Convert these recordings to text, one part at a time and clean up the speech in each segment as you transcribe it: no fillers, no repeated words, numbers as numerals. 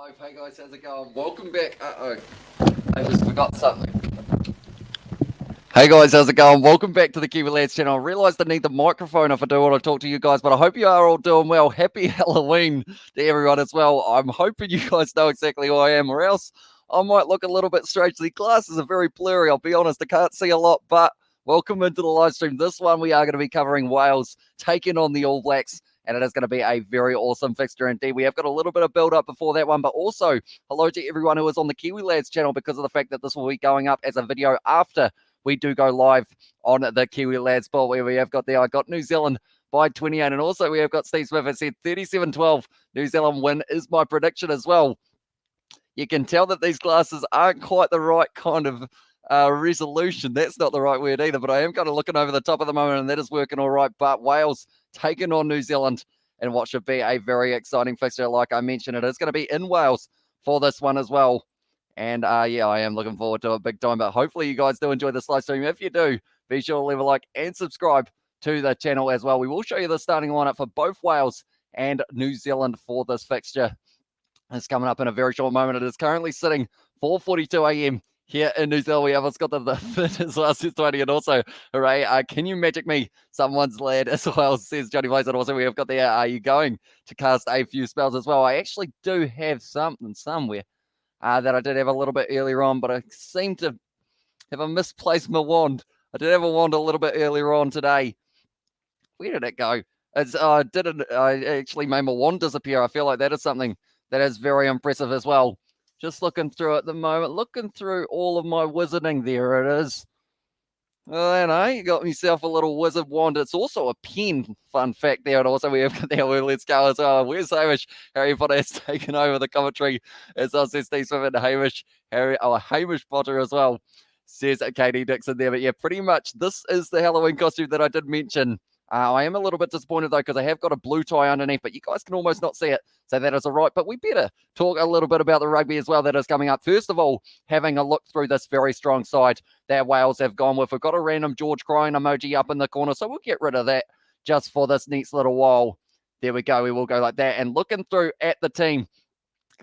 Live. Hey guys, how's it going? Welcome back. I just forgot something. Hey guys, how's it going? Welcome back to the Kiwi Lads channel. I realised I need the microphone if I do want to talk to you guys, but I hope you are all doing well. Happy Halloween to everyone as well. I'm hoping you guys know exactly who I am, or else I might look a little bit strange. The glasses are very blurry, I'll be honest. I can't see a lot, but welcome into the live stream. This one we are going to be covering Wales taking on the All Blacks, and it is going to be a very awesome fixture indeed. We have got a little bit of build-up before that one, but also hello to everyone who is on the Kiwi Lads channel, because of the fact that this will be going up as a video after we do go live on the Kiwi Lads ball, where we have got there. I got New Zealand by 28, and also we have got Steve Smith that said 37-12. New Zealand win is my prediction as well. You can tell that these glasses aren't quite the right kind of resolution. That's not the right word either, but I am kind of looking over the top at the moment, and that is working all right. But Wales taking on New Zealand in what should be a very exciting fixture. Like I mentioned, it is going to be in Wales for this one as well. And yeah, I am looking forward to it big time. But hopefully you guys do enjoy this live stream. If you do, be sure to leave a like and subscribe to the channel as well. We will show you the starting lineup for both Wales and New Zealand for this fixture. It's coming up in a very short moment. It is currently sitting 4:42 a.m. here in New Zealand. We have got the fit as well, says 20. And also, hooray, can you magic me someone's lad as well, says Johnny Blaze. And also we have got there, are you going to cast a few spells as well? I actually do have something somewhere that I did have a little bit earlier on, but I seem to have misplaced my wand. I did have a wand a little bit earlier on today. Where did it go? I actually made my wand disappear. I feel like that is something that is very impressive as well. Just looking through at the moment, looking through all of my wizarding. There it is. I know, you got myself a little wizard wand. It's also a pen, fun fact there. And also we have got there, let's go as well. Where's Hamish? Harry Potter has taken over the commentary. As I said, Steve Smith and Hamish Potter as well, says Katie Dixon there. But yeah, pretty much this is the Halloween costume that I did mention. I am a little bit disappointed though, because I have got a blue tie underneath, but you guys can almost not see it, so that is all right. But we better talk a little bit about the rugby as well that is coming up. First of all, having a look through this very strong side that Wales have gone with. We've got a random George crying emoji up in the corner, so we'll get rid of that just for this next little while. There we go. We will go like that. And looking through at the team,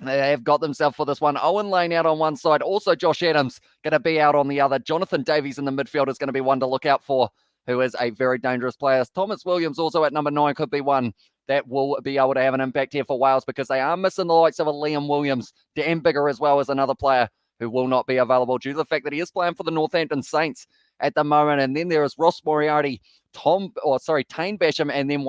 they have got themselves for this one. Owen Lane out on one side. Also, Josh Adams going to be out on the other. Jonathan Davies in the midfield is going to be one to look out for, who is a very dangerous player. Thomas Williams also at number 9 could be one that will be able to have an impact here for Wales, because they are missing the likes of a Liam Williams. Dan Bigger as well as another player who will not be available due to the fact that he is playing for the Northampton Saints at the moment. And then there is Ross Moriarty, Tane Basham, and then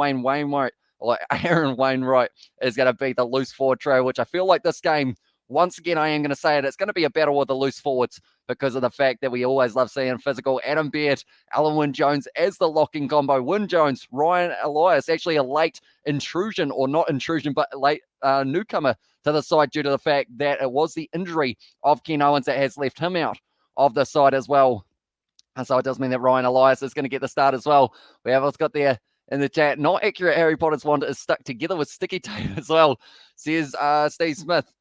Aaron Wainwright is going to be the loose forward trio, which I feel like this game, once again, I am going to say it, it's going to be a battle with the loose forwards, because of the fact that we always love seeing physical Adam Beard, Alan Wynne-Jones as the locking combo. Wynne-Jones, Ryan Elias, actually a late intrusion, or not intrusion, but late newcomer to the side due to the fact that it was the injury of Ken Owens that has left him out of the side as well. And so it does mean that Ryan Elias is going to get the start as well. We have what's got there in the chat. Not accurate, Harry Potter's wand is stuck together with sticky tape as well, says Steve Smith.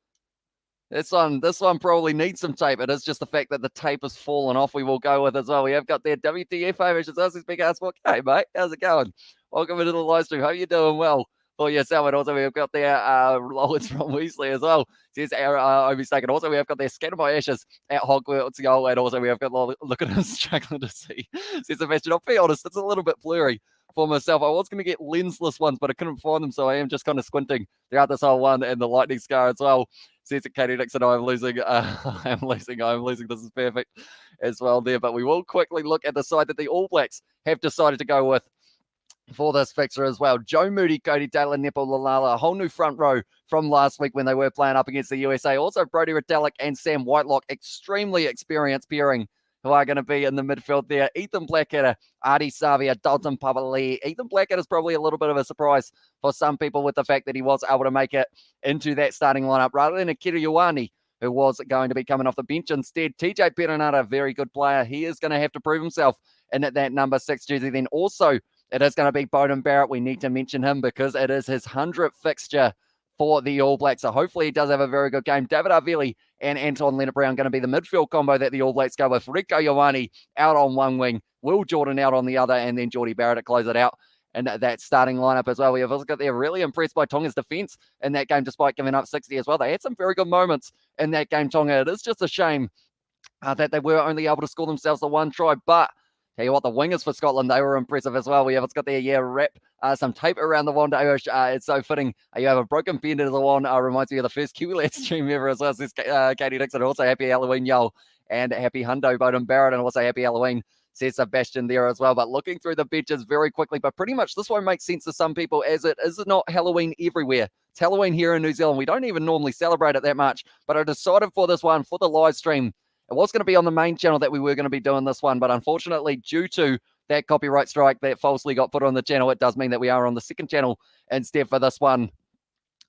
This one probably needs some tape. It is just the fact that the tape has fallen off. We will go with as well. We have got there WTF Hamish. It's us, Big Ass Book. Hey, mate, how's it going? Welcome into the live stream. Hope you're doing well for yourself. And also we have got there Lawrence from Weasley as well. Says Obi Staken. Also we have got there Scattered by Ashes at Hogwarts Goal. And also we have got look at us struggling to see. Says Sebastian. I'll be honest, it's a little bit blurry for myself. I was going to get lensless ones, but I couldn't find them, so I am just kind of squinting throughout this whole one, and the lightning scar as well. Says it, Katie Dixon. I'm losing. I'm losing. This is perfect as well there. But we will quickly look at the side that the All Blacks have decided to go with for this fixture as well. Joe Moody, Cody Taylor, Nepo Lalala, a whole new front row from last week when they were playing up against the USA. Also, Brodie Retallick and Sam Whitelock, extremely experienced pairing, who are going to be in the midfield there. Ethan Blackadder, Artie Savia, Dalton Papali'i. Ethan Blackadder is probably a little bit of a surprise for some people with the fact that he was able to make it into that starting lineup rather than Akira Ioane, who was going to be coming off the bench instead. TJ Perenara, very good player. He is going to have to prove himself in that number 6 jersey. Then also, it is going to be Beauden Barrett. We need to mention him because it is his 100th fixture for the All Blacks. So hopefully he does have a very good game. David Arveli and Anton Leonard-Brown going to be the midfield combo that the All Blacks go with. Rieko Ioane out on one wing, Will Jordan out on the other, and then Geordie Barrett to close it out. and that starting lineup as well. We have also got there really impressed by Tonga's defence in that game, despite giving up 60 as well. They had some very good moments in that game, Tonga. It is just a shame that they were only able to score themselves the one try, but tell you what, the wingers for Scotland, they were impressive as well. We have got there, wrap some tape around the wand, Irish. It's so fitting. You have a broken pen to the wand. Reminds me of the first Kiwi Livestream ever as well. Says Katie Dixon. Also, happy Halloween, y'all. And happy Hundo, Bowden Barrett, and also happy Halloween, says Sebastian there as well. But looking through the benches very quickly, but pretty much this won't make sense to some people as it is not Halloween everywhere. It's Halloween here in New Zealand. We don't even normally celebrate it that much, but I decided for this one, for the live stream, it was going to be on the main channel that we were going to be doing this one, but unfortunately, due to that copyright strike that falsely got put on the channel, it does mean that we are on the second channel instead for this one.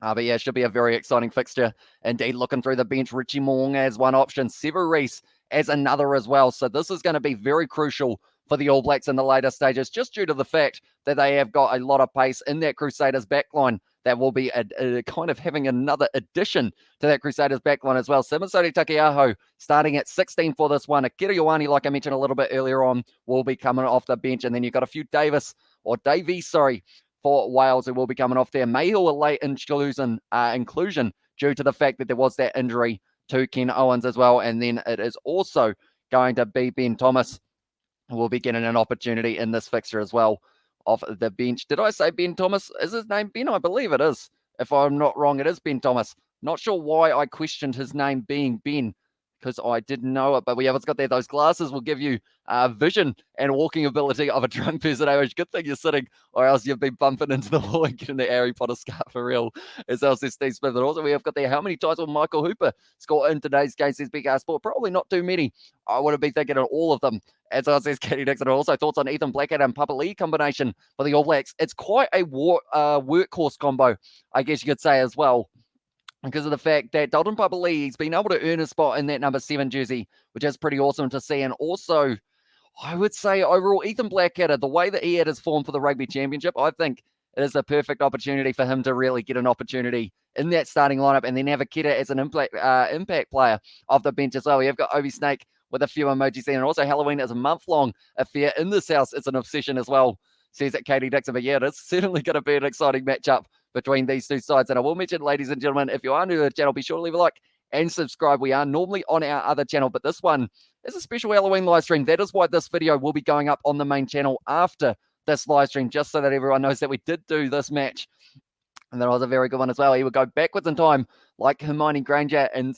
But yeah, it should be a very exciting fixture. Indeed, looking through the bench, Richie Moong as one option, Sever Reece as another as well. So this is going to be very crucial for the All Blacks in the later stages, just due to the fact that they have got a lot of pace in that Crusaders backline. That will be a kind of having another addition to that Crusaders backline as well. Simisoti Takiaho starting at 16 for this one. Akira Ioane, like I mentioned a little bit earlier on, will be coming off the bench. And then you've got a few Davies, for Wales, who will be coming off there. Mayhill a late inclusion due to the fact that there was that injury to Ken Owens as well. And then it is also going to be Ben Thomas, who will be getting an opportunity in this fixture as well off the bench. Did I say Ben Thomas? Is his name Ben? I believe it is. If I'm not wrong, it is Ben Thomas. Not sure why I questioned his name being Ben, because I didn't know it, but we haven't got there. Those glasses will give you vision and walking ability of a drunk person. Good thing you're sitting, or else you've been bumping into the wall and getting the Harry Potter scarf for real, as well as Steve Smith. And also we have got there, how many tries will Michael Hooper score in today's game, says Big Sport? Probably not too many. I would have been thinking of all of them. As I says Katie Dixon. Also thoughts on Ethan Blackett and Papa Lee combination for the All Blacks. It's quite a workhorse combo, I guess you could say as well, because of the fact that Dalton Papali'i, he's been able to earn a spot in that number 7 jersey, which is pretty awesome to see. And also, I would say overall, Ethan Blackadder, the way that he had his form for the Rugby Championship, I think it is a perfect opportunity for him to really get an opportunity in that starting lineup, and then have Akita as an impact player off the bench as well. We have got Obi Snake with a few emojis there, and also Halloween is a month-long affair in this house. It's an obsession as well, says it Katie Dixon. But yeah, it's certainly going to be an exciting matchup between these two sides. And I will mention, ladies and gentlemen, if you are new to the channel, be sure to leave a like and subscribe. We are normally on our other channel, but this one is a special Halloween live stream. That is why this video will be going up on the main channel after this live stream, just so that everyone knows that we did do this match. And that was a very good one as well. He would go backwards in time like Hermione Granger and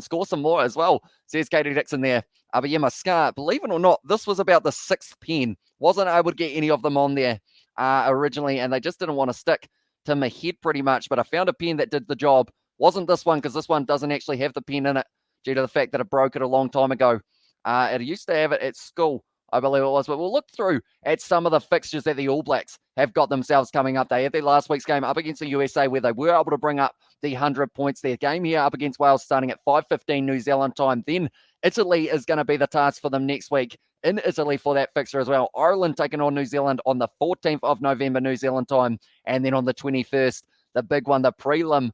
score some more as well, says Katie Dixon there. But yeah, Muscat, believe it or not, this was about the 6th pen. Wasn't able to get any of them on there originally, and they just didn't want to stick to my head pretty much. But I found a pen that did the job. Wasn't this one, because this one doesn't actually have the pen in it due to the fact that it broke it a long time ago. It used to have it at school, I believe it was. But we'll look through at some of the fixtures that the All Blacks have got themselves coming up. They had their last week's game up against the USA, where they were able to bring up the 100 points. Their game here up against Wales starting at 5:15 New Zealand time. Then Italy is going to be the task for them next week in Italy for that fixture as well. Ireland taking on New Zealand on the 14th of November New Zealand time. And then on the 21st, the big one, the prelim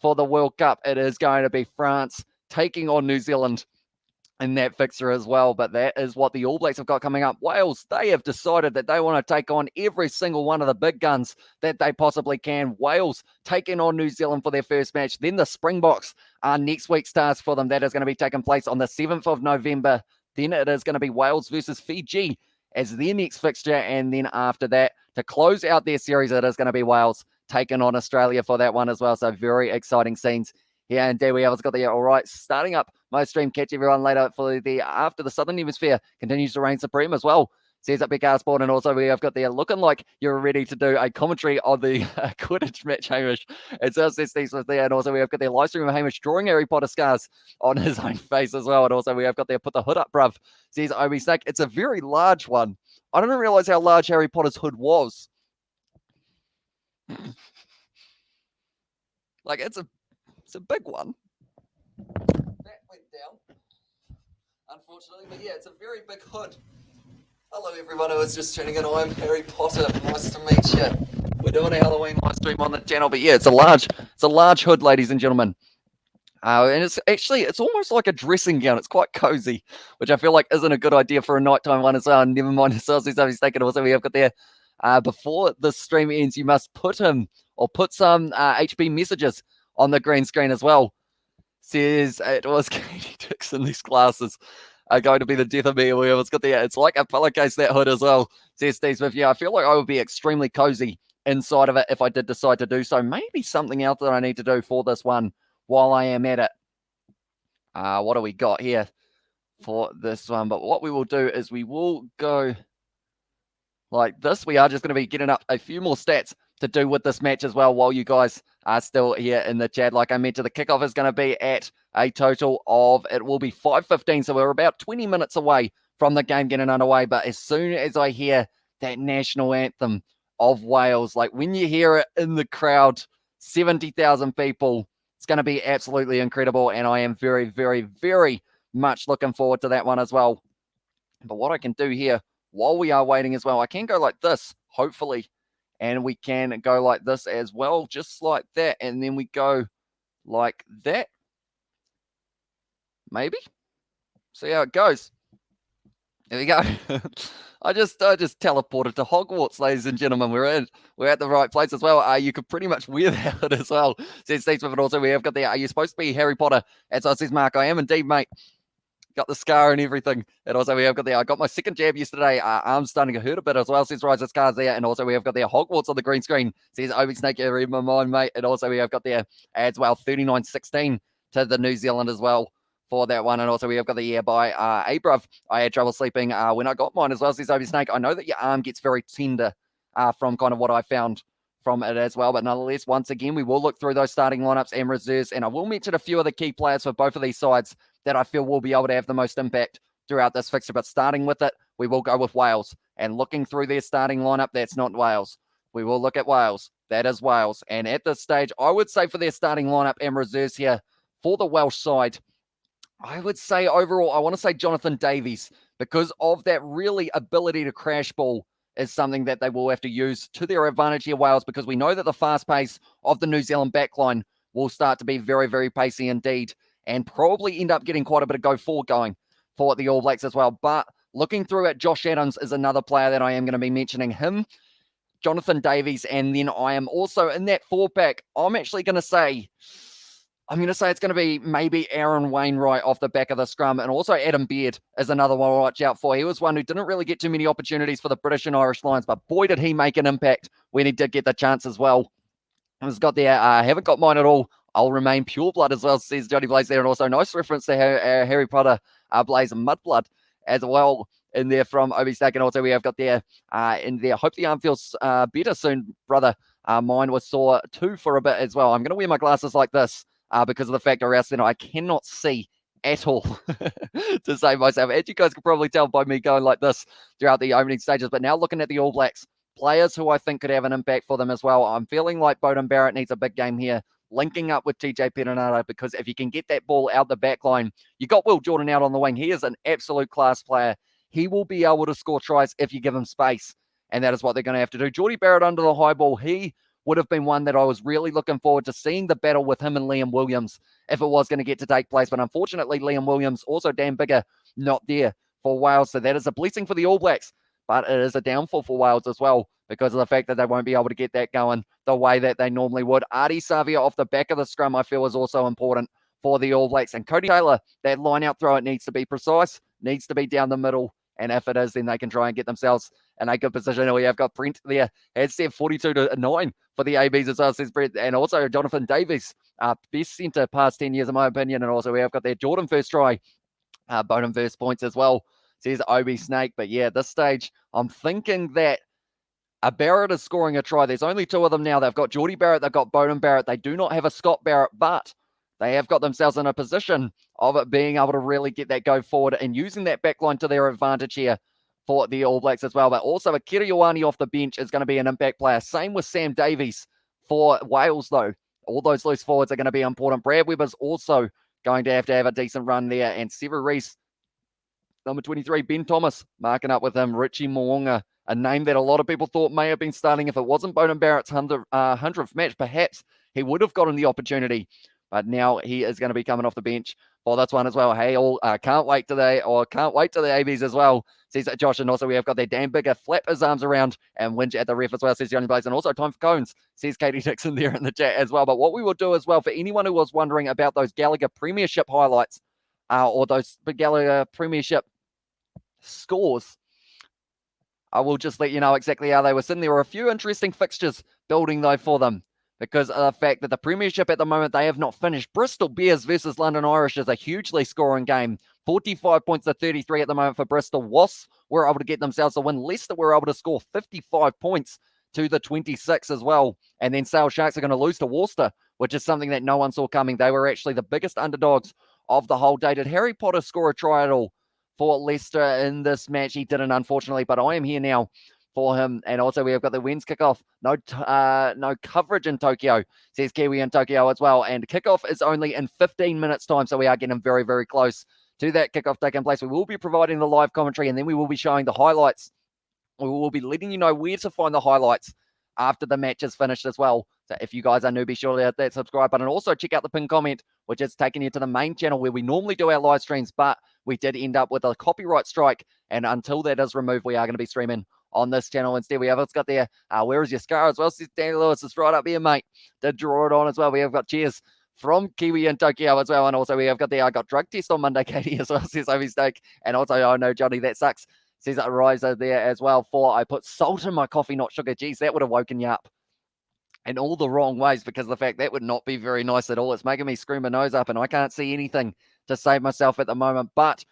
for the World Cup, it is going to be France taking on New Zealand in that fixture as well. But that is what the All Blacks have got coming up. Wales, they have decided that they want to take on every single one of the big guns that they possibly can. Wales taking on New Zealand for their first match. Then the Springboks are next week's task for them. That is going to be taking place on the 7th of November. Then it is going to be Wales versus Fiji as their next fixture. And then after that, to close out their series, it is going to be Wales taking on Australia for that one as well. So very exciting scenes here. And there we have got the all right. Starting up my stream. Catch everyone later for the after the Southern Hemisphere continues to reign supreme as well. Says up Big Sport, and also we have got there looking like you're ready to do a commentary on the Quidditch match, Hamish. It says this things with there, and also we have got their live stream of Hamish drawing Harry Potter scars on his own face as well. And also we have got there put the hood up, bruv. Says Obi Snake. It's a very large one. I didn't realize how large Harry Potter's hood was. Like it's a big one. That went down, unfortunately, but yeah, it's a very big hood. Hello everyone who is just tuning in. I'm Harry Potter. Nice to meet you. We're doing a Halloween live stream on the channel, but yeah, it's a large hood, ladies and gentlemen. And it's almost like a dressing gown. It's quite cozy, which I feel like isn't a good idea for a nighttime one as well. Never mind the sausage he's taken. Also, we have got there before the stream ends, you must put him or put some HB messages on the green screen as well. Says it was Katie Dixon. These glasses are going to be the death of me. It's got it's like a pillowcase, that hood as well. Says Steve Smith. Yeah, I feel like I would be extremely cozy inside of it if I did decide to do so. Maybe something else that I need to do for this one while I am at it. What do we got here for this one? But what we will do is we will go like this. We are just going to be getting up a few more stats to do with this match as well while you guys are still here in the chat. Like I mentioned, the kickoff is going to be at a total of, it will be 5:15, so we're about 20 minutes away from the game getting underway. But as soon as I hear that national anthem of Wales, like when you hear it in the crowd, 70,000 people, it's going to be absolutely incredible, and I am very, very, very much looking forward to that one as well. But what I can do here while we are waiting as well, I can go like this, hopefully, and we can go like this as well, just like that, and then we go like that. Maybe. See how it goes. There we go. I just teleported to Hogwarts, ladies and gentlemen. We're at the right place as well. You could pretty much wear that as well. Says Steve Smith, and also we have got the, are you supposed to be Harry Potter? As I says, Mark, I am indeed, mate. Got the scar and everything. And also we have got the, I got my second jab yesterday. Arm's starting to hurt a bit as well, says Rise Scars there. And also we have got the Hogwarts on the green screen. Says Obi Snake, you read my mind, mate. And also we have got there as well 39-16 to the New Zealand as well for that one. And also we have got the by Abrav. I had trouble sleeping when I got mine as well, says Obi Snake. I know that your arm gets very tender from kind of what I found from it as well. But nonetheless, once again, we will look through those starting lineups and reserves. And I will mention a few of the key players for both of these sides that I feel will be able to have the most impact throughout this fixture. But starting with it, we will go with Wales. And looking through their starting lineup, that's not Wales. We will look at Wales. That is Wales. And at this stage, I would say for their starting lineup and reserves here, for the Welsh side, I would say overall, I want to say Jonathan Davies, because of that really ability to crash ball is something that they will have to use to their advantage here, Wales, because we know that the fast pace of the New Zealand backline will start to be very, very pacey indeed, and probably end up getting quite a bit of go forward going for the All Blacks as well. But looking through at Josh Adams is another player that I am going to be mentioning him, Jonathan Davies, and then I am also in that four pack. I'm going to say it's going to be maybe Aaron Wainwright off the back of the scrum, and also Adam Beard is another one to watch out for. He was one who didn't really get too many opportunities for the British and Irish Lions, but boy, did he make an impact when he did get the chance as well. Has got there, haven't got mine at all. I'll remain pure blood as well, says Johnny Blaze there, and also nice reference to Harry Potter, Blaze and Mudblood as well in there from Obi Stack. And also we have got there in there. Hope the arm feels better soon, brother. Mine was sore too for a bit as well. I'm going to wear my glasses like this because of the fact or else then I cannot see at all to save myself. As you guys can probably tell by me going like this throughout the opening stages. But now looking at the All Blacks, players who I think could have an impact for them as well. I'm feeling like Beauden Barrett needs a big game here, linking up with TJ Perenara, because if you can get that ball out the back line, you got Will Jordan out on the wing. He is an absolute class player. He will be able to score tries if you give him space, and that is what they're going to have to do. Geordie Barrett under the high ball, he would have been one that I was really looking forward to seeing the battle with him and Liam Williams if it was going to get to take place. But unfortunately, Liam Williams, also Dan Bigger, not there for Wales. So that is a blessing for the All Blacks, but it is a downfall for Wales as well because of the fact that they won't be able to get that going the way that they normally would. Artie Savia off the back of the scrum, I feel, is also important for the All Blacks. And Cody Taylor, that line-out throw, it needs to be precise, needs to be down the middle. And if it is, then they can try and get themselves in a good position. And we have got Brent there. It's set 42-9 for the ABs as well, says Brent. And also Jonathan Davies, best centre past 10 years, in my opinion. And also we have got there Jordan first try, Bowden first points as well, says Obi Snake. But yeah, at this stage, I'm thinking that a Barrett is scoring a try. There's only two of them now. They've got Geordie Barrett, they've got Beauden Barrett. They do not have a Scott Barrett, but they have got themselves in a position of it being able to really get that go forward and using that backline to their advantage here for the All Blacks as well. But also a Kiri Ioane off the bench is going to be an impact player. Same with Sam Davies for Wales, though. All those loose forwards are going to be important. Brad Webber's also going to have a decent run there. And Sever Reese, number 23, Ben Thomas, marking up with him. Richie Moonga, a name that a lot of people thought may have been starting if it wasn't Beauden Barrett's 100th match. Perhaps he would have gotten the opportunity. But now he is going to be coming off the bench for this one as well. Hey, all can't wait to the ABs as well, says Josh. And also we have got their Dan Bigger flap his arms around and whinge at the ref as well, says Johnny Blaze. And also time for cones, says Katie Dixon there in the chat as well. But what we will do as well, for anyone who was wondering about those Gallagher Premiership highlights or those Gallagher Premiership scores, I will just let you know exactly how they were sitting. There were a few interesting fixtures building though for them, because of the fact that the Premiership at the moment, they have not finished. Bristol Bears versus London Irish is a hugely scoring game. 45 points to 33 at the moment for Bristol. Wasps were able to get themselves a win. Leicester were able to score 55 points to the 26 as well. And then Sale Sharks are going to lose to Worcester, which is something that no one saw coming. They were actually the biggest underdogs of the whole day. Did Harry Potter score a try at all for Leicester in this match? He didn't, unfortunately, but I am here now for him. And also we have got the Wins Kickoff. No coverage in Tokyo, says Kiwi in Tokyo as well. And Kickoff is only in 15 minutes time, so we are getting very, very close to that kickoff taking place. We will be providing the live commentary, and then we will be showing the highlights. We will be letting you know where to find the highlights after the match is finished as well. So if you guys are new, be sure to hit that subscribe button. Also check out the pinned comment, which is taking you to the main channel where we normally do our live streams, but we did end up with a copyright strike, and until that is removed, we are going to be streaming on this channel instead. We have it's got there, where is your scar as well? Says Danny Lewis, is right up here, mate. Did draw it on as well. We have got cheers from Kiwi in Tokyo as well. And also we have got there, I got drug test on Monday, Katie, as well, says Obi Steak. And also, oh no, Johnny, that sucks, says Riser there as well. For I put salt in my coffee, not sugar. Geez, that would have woken you up in all the wrong ways, because of the fact that would not be very nice at all. It's making me screw my nose up, and I can't see anything to save myself at the moment. But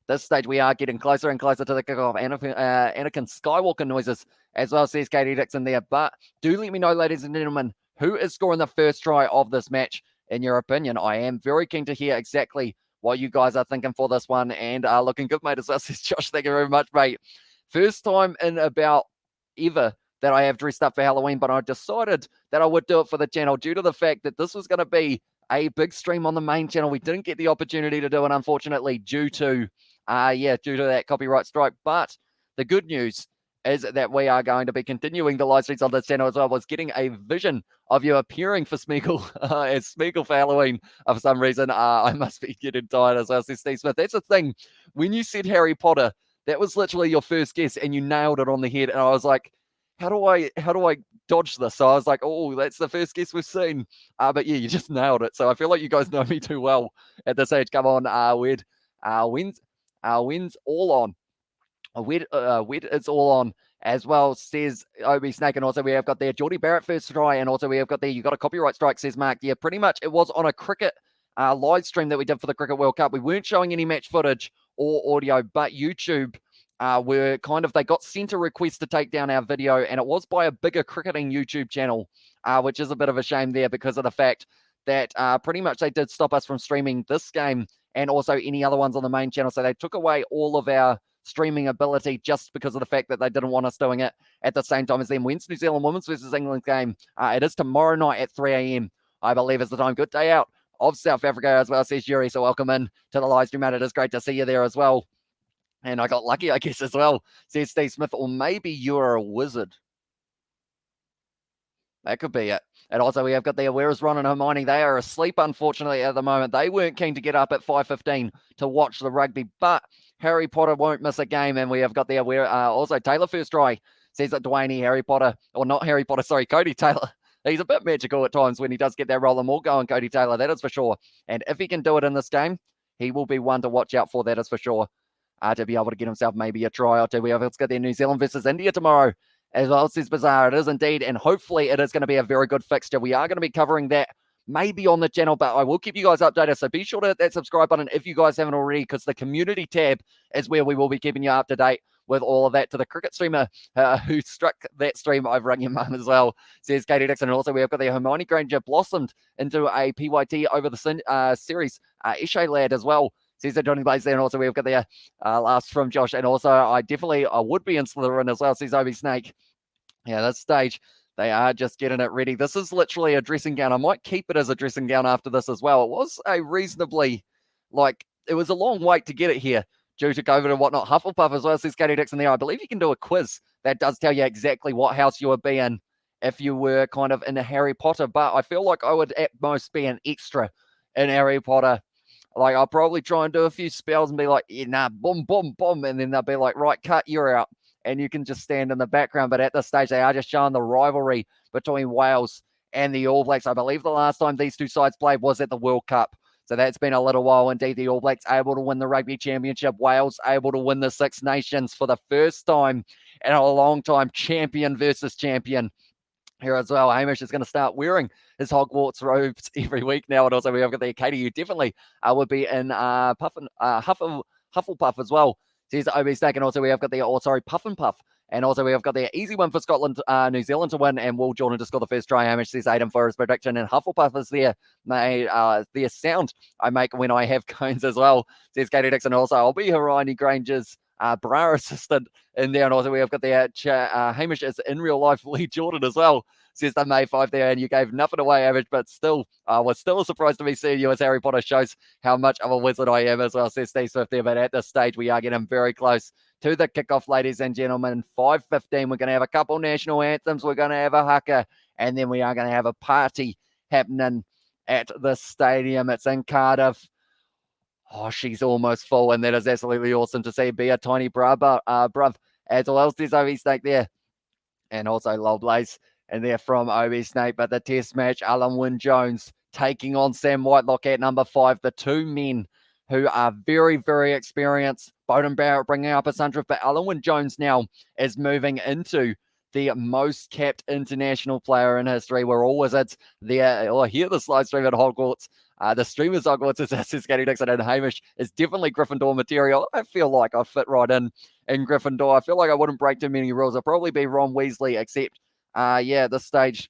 this stage, we are getting closer and closer to the kickoff. Anakin Skywalker noises as well, says Katie Dixon there. But do let me know, ladies and gentlemen, who is scoring the first try of this match, in your opinion. I am very keen to hear exactly what you guys are thinking for this one. And looking good, mate, as well, says Josh. Thank you very much, mate. First time in about ever that I have dressed up for Halloween, but I decided that I would do it for the channel due to the fact that this was going to be a big stream on the main channel. We didn't get the opportunity to do it, unfortunately, due to that copyright strike. But the good news is that we are going to be continuing the live streams on this channel as well. I was getting a vision of you appearing for Smeagol as Smeagol for Halloween for some reason. I must be getting tired as well, says Steve Smith. That's the thing. When you said Harry Potter, that was literally your first guess, and you nailed it on the head. And I was like, how do I dodge this? So I was like, oh, that's the first guess we've seen. But yeah, you just nailed it. So I feel like you guys know me too well at this age. Come on, Wed. Wins all on. Wed it's all on as well, says Obi Snake. And also we have got there Geordie Barrett first try. And also we have got there, you got a copyright strike, says Mark. Yeah, pretty much it was on a cricket live stream that we did for the Cricket World Cup. We weren't showing any match footage or audio, but YouTube were they got sent a request to take down our video, and it was by a bigger cricketing YouTube channel, which is a bit of a shame there because of the fact that pretty much they did stop us from streaming this game and also any other ones on the main channel. So they took away all of our streaming ability just because of the fact that they didn't want us doing it at the same time as them. When's New Zealand Women's versus England game? It is tomorrow night at 3 a.m, I believe is the time. Good day out of South Africa as well, says Yuri. So welcome in to the live stream, mate. It is great to see you there as well. And I got lucky, I guess, as well, says Steve Smith. Or maybe you're a wizard. That could be it. And also we have got there, where is Ron and Hermione? They are asleep, unfortunately, at the moment. They weren't keen to get up at 5:15 to watch the rugby, but Harry Potter won't miss a game. And we have got there, where also Taylor first try, says that Dwayne, Harry Potter, or not Harry Potter, sorry, Cody Taylor. He's a bit magical at times when he does get that roll and more going, Cody Taylor, that is for sure. And if he can do it in this game, he will be one to watch out for, that is for sure. To be able to get himself maybe a try or two. We have it's got there New Zealand versus India tomorrow as well, says Bizarre. It is indeed, and hopefully it is going to be a very good fixture. We are going to be covering that maybe on the channel, but I will keep you guys updated. So be sure to hit that subscribe button if you guys haven't already, because the community tab is where we will be keeping you up to date with all of that. To the cricket streamer who struck that stream, I've rung your mum as well, says Katie Dixon. And also we have got the Hermione Granger blossomed into a PYT over the series. Ishe lad as well, says that Johnny Blaze there. And also we've got the last from Josh. And also I would be in Slytherin as well, says Obi Snake. Yeah, this stage, they are just getting it ready. This is literally a dressing gown. I might keep it as a dressing gown after this as well. It was a reasonably, it was a long wait to get it here due to COVID and whatnot. Hufflepuff as well, says Katie Dixon there. I believe you can do a quiz that does tell you exactly what house you would be in if you were kind of in a Harry Potter. But I feel like I would at most be an extra in Harry Potter. Like, I'll probably try and do a few spells and be like, yeah, nah, boom, boom, boom. And then they'll be like, right, cut, you're out. And you can just stand in the background. But at this stage, they are just showing the rivalry between Wales and the All Blacks. I believe the last time these two sides played was at the World Cup. So that's been a little while indeed. The All Blacks able to win the Rugby Championship. Wales able to win the Six Nations for the first time in a long time. Champion versus champion here as well. Hamish is going to start wearing his Hogwarts robes every week now. And also we have got the Katie, who definitely would be in Hufflepuff as well. Says OB Snake. And also we have got the, Puff and Puff. And also we have got the easy one for Scotland, New Zealand to win. And Will Jordan to score the first try. Hamish says Aiden for his prediction. And Hufflepuff is their sound I make when I have cones as well. Says Katie Dixon. Also, I'll be Hermione Granger's bra assistant in there. And also we have got the Hamish is in real life Lee Jordan as well. Says the May 5 there, and you gave nothing away, Hamish, but still was still a surprise to me seeing you as Harry Potter. Shows how much of a wizard I am as well, says Steve Swift there. But at this stage, we are getting very close to the kickoff, ladies and gentlemen. 5:15, we're going to have a couple national anthems. We're going to have a haka, and then we are going to have a party happening at the stadium. It's in Cardiff. Oh, she's almost full, and that is absolutely awesome to see. Be a tiny bruv, as well as there's OB Snake there, and also Lol Blaze, and they're from OB Snake. But the test match, Alan Wynne-Jones taking on Sam Whitelock at number 5, the two men who are very, very experienced. Beauden Barrett bringing up his 100th, but Alan Wynne-Jones now is moving into the most capped international player in history. We're all wizards there. Or hear this live stream at Hogwarts. The streamers Hogwarts is Scotty Dixon, and Hamish is definitely Gryffindor material. I feel like I fit right in Gryffindor. I feel like I wouldn't break too many rules. I'll probably be Ron Weasley, except, at this stage,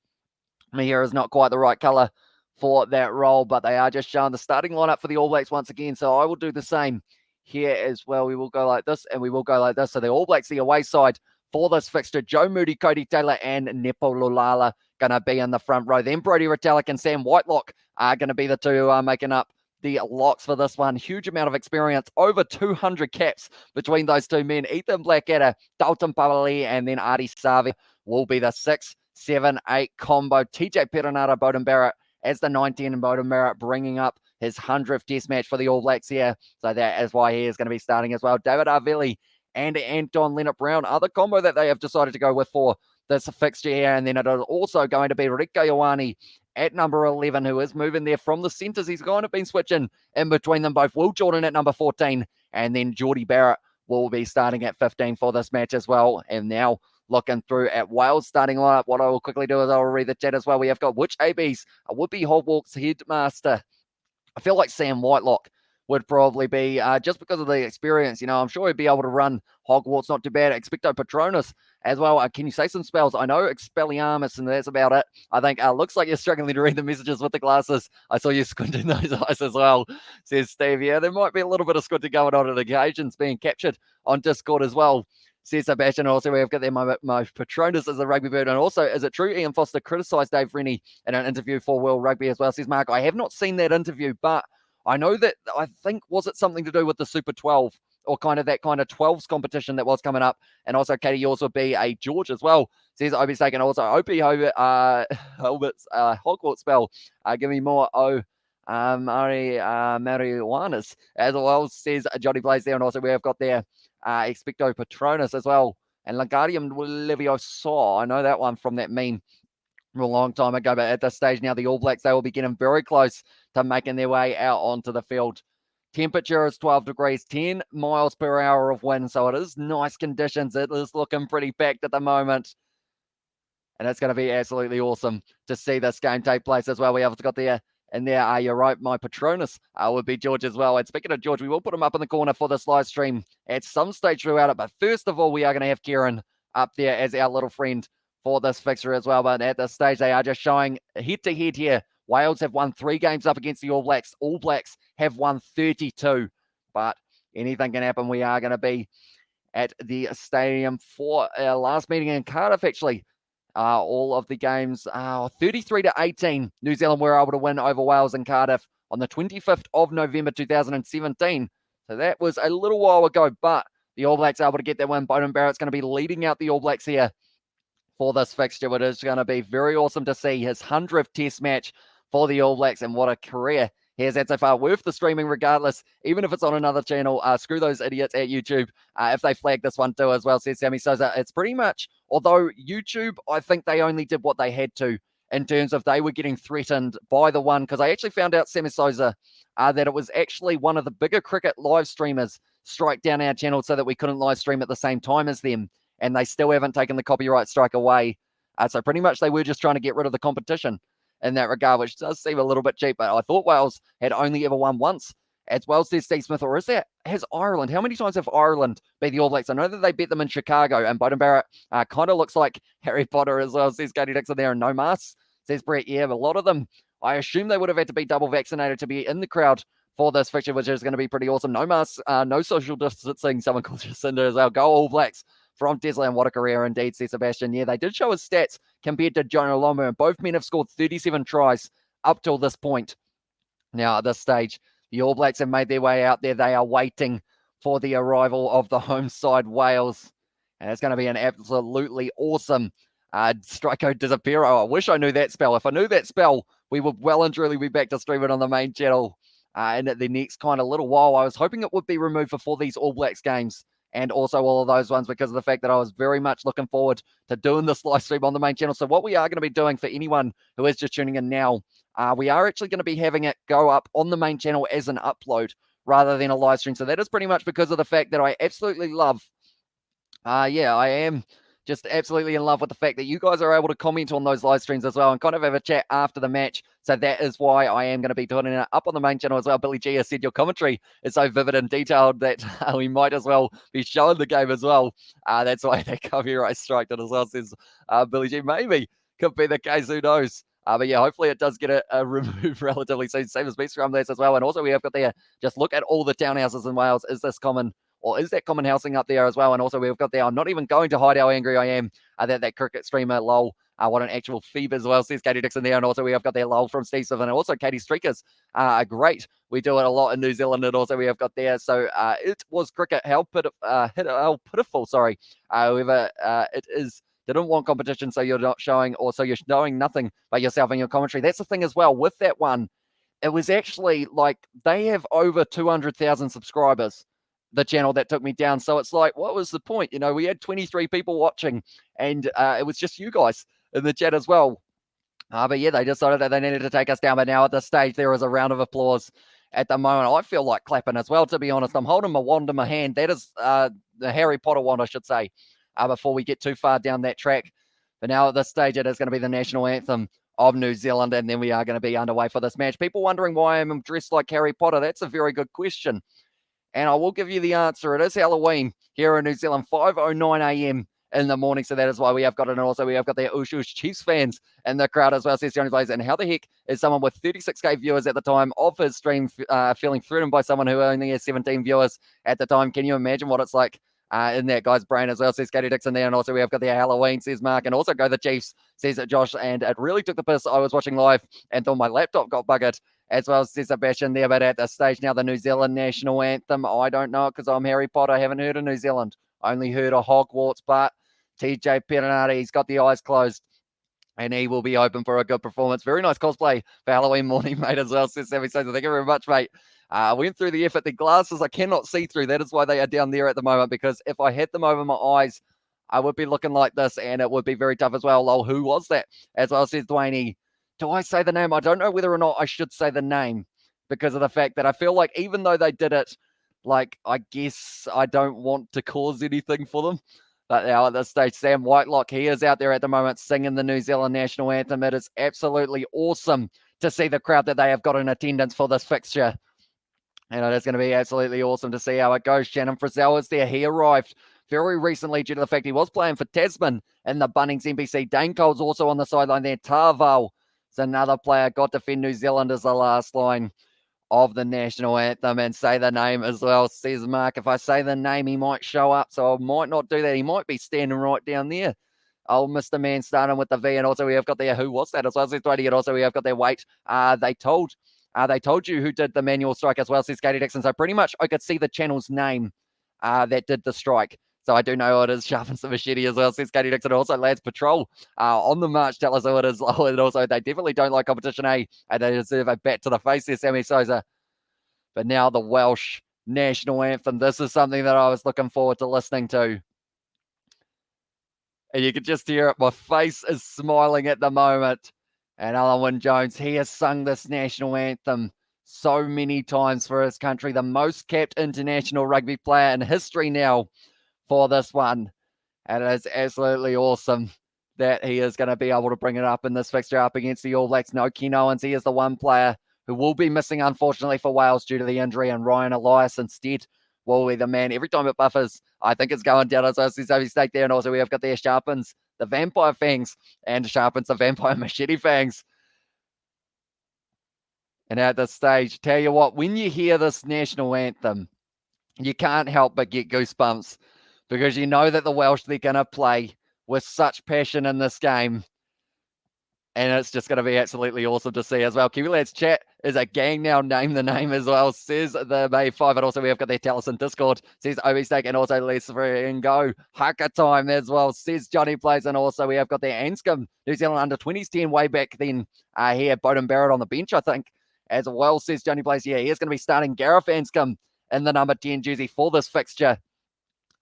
my hair is not quite the right color for that role, but they are just showing the starting lineup for the All Blacks once again. So I will do the same here as well. We will go like this, and we will go like this. So the All Blacks, the away side for this fixture, Joe Moody, Cody Taylor, and Nepo Lulala going to be in the front row. Then Brodie Retallick and Sam Whitelock are going to be the two who are making up the locks for this one. Huge amount of experience, over 200 caps between those two men. Ethan Blackadder, Dalton Pavali, and then Artie Savi will be the 6, 7, 8 combo. TJ Perenara, Beauden Barrett as the 19, and Beauden Barrett bringing up his 100th test match for the All Blacks here. So that is why he is going to be starting as well. David Arveli and Anton Leonard-Brown are the combo that they have decided to go with for this fixture here. And then it is also going to be Rika Ioane at number 11, who is moving there from the centres. He's going to be switching in between them both. Will Jordan at number 14, and then Geordie Barrett will be starting at 15 for this match as well. And now looking through at Wales starting lineup, what I will quickly do is I'll read the chat as well. We have got which ABs would be Hogwarts headmaster. I feel like Sam Whitelock would probably be, just because of the experience. I'm sure he'd be able to run Hogwarts not too bad. Expecto Patronus as well. Can you say some spells? I know Expelliarmus, and that's about it. I think looks like you're struggling to read the messages with the glasses. I saw you squinting those eyes as well, says Steve. Yeah, there might be a little bit of squinting going on at occasions being captured on Discord as well, says Sebastian. Also, we've got there my Patronus as a rugby bird. And also, is it true Ian Foster criticised Dave Rennie in an interview for World Rugby as well, says Mark. I have not seen that interview, but I know that, I think, was it something to do with the Super 12 or kind of that kind of 12s competition that was coming up? And also, Katie, yours would be a George as well, says Obi Steak. And also, Opie Hilbert's Hogwarts spell. Give me more marijuanas as well, says Johnny Blaze there. And also, we have got there Expecto Patronus as well. And Lagardium Leviosa. I know that one from that meme from a long time ago, but at this stage now, the All Blacks, they will be getting very close to making their way out onto the field. Temperature is 12 degrees, 10 miles per hour of wind, so it is nice conditions. It is looking pretty packed at the moment, and it's going to be absolutely awesome to see this game take place as well. We have got there, and there, you're right, my Patronus would be George as well. And speaking of George, we will put him up in the corner for this live stream at some stage throughout it, but first of all, we are going to have Kieran up there as our little friend for this fixture as well. But at this stage, they are just showing head-to-head here. Wales have won 3 games up against the All Blacks. All Blacks have won 32. But anything can happen. We are going to be at the stadium for our last meeting in Cardiff, actually. All of the games, 33-18, New Zealand were able to win over Wales in Cardiff on the 25th of November 2017. So that was a little while ago, but the All Blacks are able to get that win. Beauden Barrett's going to be leading out the All Blacks here for this fixture. It is going to be very awesome to see his 100th test match for the All Blacks, and what a career has had so far. Worth the streaming regardless, even if it's on another channel. Screw those idiots at YouTube if they flag this one too as well, says Sammy Sosa. It's pretty much, although YouTube, I think they only did what they had to in terms of they were getting threatened by the one, because I actually found out, Sammy Sosa, that it was actually one of the bigger cricket live streamers strike down our channel so that we couldn't live stream at the same time as them, and they still haven't taken the copyright strike away. So pretty much they were just trying to get rid of the competition in that regard, which does seem a little bit cheap, but I thought Wales had only ever won once. As well, says Steve Smith, or is that, has Ireland, how many times have Ireland beat the All Blacks? I know that they beat them in Chicago, and Bowden Barrett kind of looks like Harry Potter as well, says Cody Dixon there, and no masks, says Brett. Yeah, but a lot of them, I assume they would have had to be double vaccinated to be in the crowd for this fixture, which is going to be pretty awesome. No masks, no social distancing, someone calls Jacinda as well. Go All Blacks from Tesla, and what a career indeed, says Sebastian. Yeah, they did show his stats compared to Jonah Lomu, and both men have scored 37 tries up till this point. Now, at this stage, the All Blacks have made their way out there. They are waiting for the arrival of the home side, Wales. And it's going to be an absolutely awesome Strico Disappearo. I wish I knew that spell. If I knew that spell, we would well and truly be back to streaming on the main channel in the next kind of little while. I was hoping it would be removed for these All Blacks games and also all of those ones, because of the fact that I was very much looking forward to doing this live stream on the main channel. So what we are going to be doing, for anyone who is just tuning in now, we are actually going to be having it go up on the main channel as an upload rather than a live stream. So that is pretty much because of the fact that I absolutely love, I am just absolutely in love with the fact that you guys are able to comment on those live streams as well and kind of have a chat after the match. So that is why I am going to be doing it up on the main channel as well. Billy G has said your commentary is so vivid and detailed that we might as well be showing the game as well. That's why they copyright striked it as well, says Billy G. Maybe could be the case, who knows? But yeah, hopefully it does get a removed relatively soon. Same as me scrum there as well. And also we have got there, just look at all the townhouses in Wales. Is this common? Or is that common housing up there as well? And also we've got there, I'm not even going to hide how angry I am that cricket streamer, lol. What an actual fever as well, says Katie Dixon there. And also we have got there, lol, from Steve Smith. And also Katie Streakers are great. We do it a lot in New Zealand. And also we have got there. So it was cricket. How pitiful, sorry. However, it is, didn't want competition, so you're not showing, or so you're showing nothing but yourself in your commentary. That's the thing as well with that one. It was actually like, they have over 200,000 subscribers, the channel that took me down. So it's like, what was the point? You know, we had 23 people watching, and it was just you guys in the chat as well. But yeah, they decided that they needed to take us down. But now at this stage, there is a round of applause at the moment. I feel like clapping as well, to be honest. I'm holding my wand in my hand. That is the Harry Potter wand, I should say, before we get too far down that track. But now at this stage, it is going to be the national anthem of New Zealand, and then we are going to be underway for this match. People wondering why I'm dressed like Harry Potter. That's a very good question, and I will give you the answer. It is Halloween here in New Zealand, 5:09 a.m. in the morning. So that is why we have got it. And also we have got the Ush Chiefs fans in the crowd as well, says Johnny Blaze. And how the heck is someone with 36k viewers at the time of his stream feeling threatened by someone who only has 17 viewers at the time? Can you imagine what it's like in that guy's brain as well, says Katie Dixon there. And also we have got the Halloween, says Mark. And also go the Chiefs, says Josh. And it really took the piss. I was watching live and thought my laptop got buggered as well, says Sebastian there. But at the stage now, the New Zealand national anthem, I don't know it because I'm Harry Potter. I haven't heard of New Zealand. Only heard of Hogwarts, but TJ Perenati, he's got the eyes closed, and he will be open for a good performance. Very nice cosplay for Halloween morning, mate, as well, says Sammy Sosa. Thank you very much, mate. Went through the effort. The glasses I cannot see through. That is why they are down there at the moment, because if I had them over my eyes, I would be looking like this, and it would be very tough as well. Lol, who was that? As well, says Dwayne. Do I say the name? I don't know whether or not I should say the name, because of the fact that I feel like even though they did it, like, I guess I don't want to cause anything for them. But now at this stage, Sam Whitelock, he is out there at the moment singing the New Zealand national anthem. It is absolutely awesome to see the crowd that they have got in attendance for this fixture. And it is going to be absolutely awesome to see how it goes. Shannon Frizzell is there. He arrived very recently due to the fact he was playing for Tasman in the Bunnings NBC. Dane Cole's also on the sideline there. Tarval is another player. Got to defend New Zealand as the last line of the national anthem, and say the name as well, says Mark. If I say the name, he might show up, so I might not do that. He might be standing right down there. Oh, Mr. Man starting with the V, and also we have got there, who was that as well, says Brady, and also we have got their weight. They told you who did the manual strike as well, says Katie Dixon. So pretty much I could see the channel's name that did the strike, So I do know it is sharpens the machete as well, says Katie Dixon. Also, lads, patrol on the march. Tell us who it is. And also, they definitely don't like competition A, and they deserve a bat to the face there, Sammy Souza. But now the Welsh national anthem. This is something that I was looking forward to listening to. And you can just hear it. My face is smiling at the moment. And Alan Wynne-Jones, he has sung this national anthem so many times for his country. The most capped international rugby player in history now for this one. And it's absolutely awesome that he is going to be able to bring it up in this fixture up against the All Blacks. No Ken Owens. He is the one player who will be missing, unfortunately, for Wales due to the injury. And Ryan Elias instead will be the man. Every time it buffers, I think it's going down as I see Zoe Snake there. And also we have got there Sharpens the Vampire Fangs and Sharpens the Vampire Machete Fangs. And at this stage, tell you what, when you hear this national anthem, you can't help but get goosebumps because you know that the Welsh, they're going to play with such passion in this game. And it's just going to be absolutely awesome to see as well. Kiwi Lads chat is a gang now. Name the name as well, says the May 5. And also we have got their Taliesin Discord, says Obi Steak. And also let's and go haka time as well, says Johnny Plays. And also we have got their Anscombe New Zealand under 20s 10 way back then here. Bowden Barrett on the bench, I think, as well, says Johnny Plays. Yeah, he is going to be starting Gareth Anscombe in the number 10 jersey for this fixture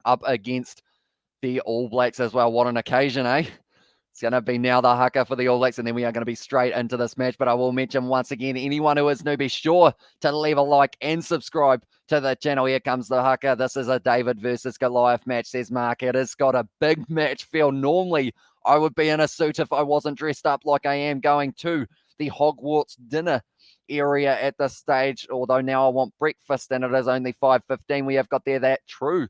up against the All Blacks as well. What an occasion, eh? It's going to be now the haka for the All Blacks, and then we are going to be straight into this match. But I will mention once again, anyone who is new, be sure to leave a like and subscribe to the channel. Here comes the haka. This is a David versus Goliath match, says Mark. It has got a big match feel. Normally, I would be in a suit if I wasn't dressed up like I am going to the Hogwarts dinner area at this stage, although now I want breakfast and it is only 5:15. We have got there that's true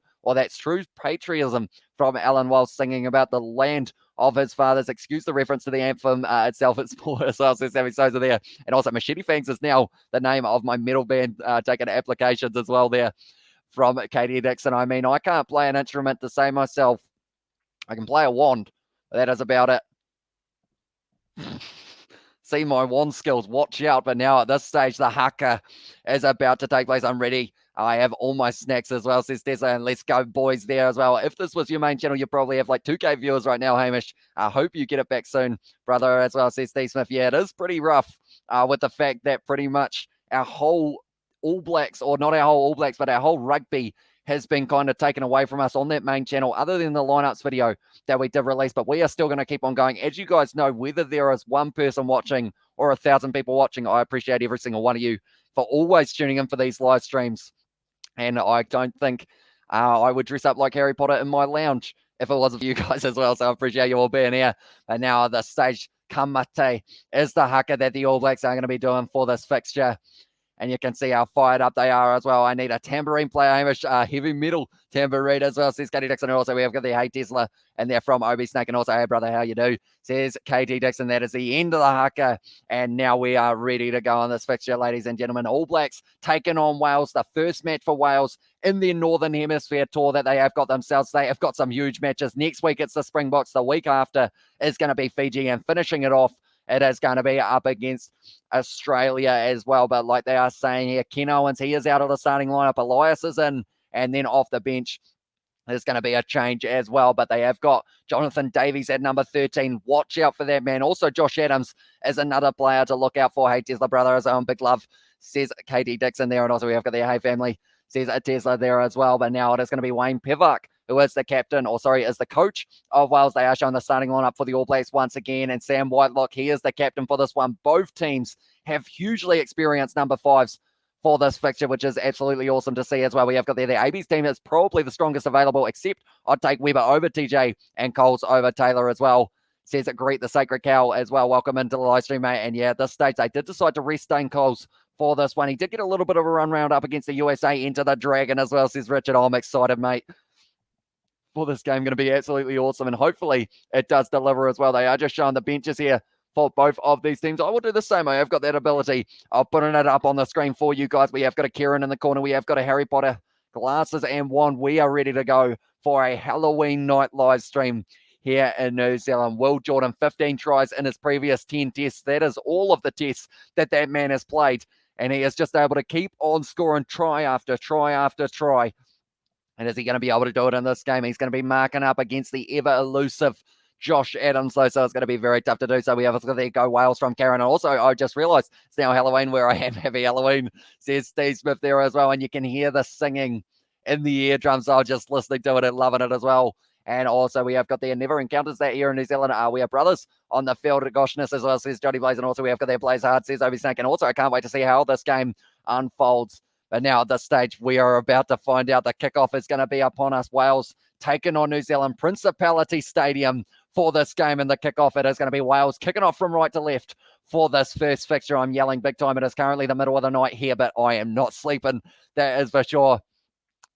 patriotism from Alan while singing about the land of his fathers. Excuse the reference to the anthem itself. It's poor as well, says Sammy Souza there. And also Machete Fangs is now the name of my metal band, taking applications as well there from Katie Dixon. I mean, I can't play an instrument to save myself. I can play a wand. That is about it. See my wand skills, watch out. But now at this stage, the haka is about to take place. I'm ready. I have all my snacks as well, says Tessa, and let's go boys there as well. If this was your main channel, you probably have like 2K viewers right now, Hamish. I hope you get it back soon, brother, as well, says Steve Smith. Yeah, it is pretty rough with the fact that pretty much our whole All Blacks, or not our whole All Blacks, but our whole rugby has been kind of taken away from us on that main channel, other than the lineups video that we did release. But we are still going to keep on going. As you guys know, whether there is one person watching or 1,000 people watching, I appreciate every single one of you for always tuning in for these live streams. And I don't think I would dress up like Harry Potter in my lounge if it wasn't for you guys as well. So I appreciate you all being here. And now the stage Kamate is the haka that the All Blacks are going to be doing for this fixture. And you can see how fired up they are as well. I need a tambourine player, Hamish, heavy metal tambourine as well, says Katie Dixon. And also we have got the Hey Tesla, and they're from Obi Snake. And also, hey brother, how you do? Says KT Dixon. That is the end of the haka. And now we are ready to go on this fixture, ladies and gentlemen. All Blacks taking on Wales, the first match for Wales in their Northern Hemisphere tour that they have got themselves. They have got some huge matches. Next week, it's the Springboks. The week after is going to be Fiji, and finishing it off, it is going to be up against Australia as well. But like they are saying here, Ken Owens, he is out of the starting lineup. Elias is in, and then off the bench, there's going to be a change as well. But they have got Jonathan Davies at number 13. Watch out for that man. Also, Josh Adams is another player to look out for. Hey, Tesla brother is on. Big love, says KT Dixon there. And also we have got the Hey family, says Tesla there as well. But now it is going to be Wayne Pivac, who is the captain, is the coach of Wales. They are showing the starting lineup for the All Blacks once again. And Sam Whitelock, he is the captain for this one. Both teams have hugely experienced number 5s for this fixture, which is absolutely awesome to see as well. We have got there the AB's team is probably the strongest available, except I'd take Weber over TJ and Coles over Taylor as well. Says it, greet the Sacred Cow as well. Welcome into the live stream, mate. And yeah, at this stage, they did decide to rest Dane Coles for this one. He did get a little bit of a run round up against the USA into the Dragon as well, says Richard. I'm excited, mate, for this game. Going to be absolutely awesome, and hopefully it does deliver as well. They are just showing the benches here for both of these teams. I will do the same. I have got that ability. I'll put it up on the screen for you guys. We have got a Kieran in the corner. We have got a Harry Potter glasses and wand. We are ready to go for a Halloween night live stream here in New Zealand. Will Jordan, 15 tries in his previous 10 tests. That is all of the tests that man has played, and he is just able to keep on scoring try after try after try. And is he going to be able to do it in this game? He's going to be marking up against the ever-elusive Josh Adams, though, so it's going to be very tough to do. So we have to go Wales from Karen. And also, I just realised it's now Halloween where I am having Halloween, says Steve Smith there as well. And you can hear the singing in the eardrums. So I'm just listening to it and loving it as well. And also, we have got there never encounters that here in New Zealand. We are brothers on the field at Goshness as well, says Johnny Blaze. And also, we have got there Blaze Hard, says Obi Snake. And also, I can't wait to see how this game unfolds. But now at this stage, we are about to find out the kickoff is going to be upon us. Wales taking on New Zealand, Principality Stadium for this game. And the kickoff, it is going to be Wales kicking off from right to left for this first fixture. I'm yelling big time. It is currently the middle of the night here, but I am not sleeping. That is for sure.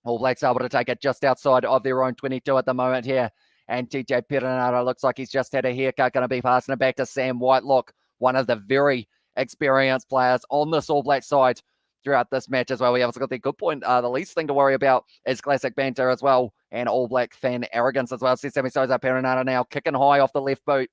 All Blacks able to take it just outside of their own 22 at the moment here. And TJ Perenara looks like he's just had a haircut. Going to be passing it back to Sam Whitelock, one of the very experienced players on this All Black side throughout this match as well. We have got the good point. The least thing to worry about is classic banter as well and All Black fan arrogance as well. See Sammy Sosa Perenara now kicking high off the left boot.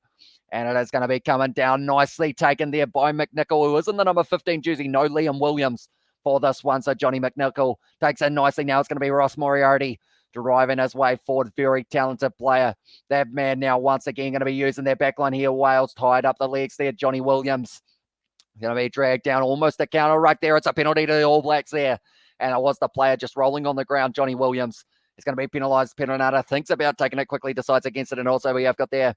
And it is going to be coming down nicely, taken there by McNichol, who is in the number 15 jersey. No Liam Williams for this one. So Johnny McNichol takes it nicely. Now it's going to be Ross Moriarty driving his way forward. Very talented player. That man now once again going to be using their backline here. Wales tied up the legs there. Johnny Williams going to be dragged down. Almost a counter right there. It's a penalty to the All Blacks there. And it was the player just rolling on the ground. Johnny Williams is going to be penalised. Perenara thinks about taking it quickly, decides against it. And also we have got there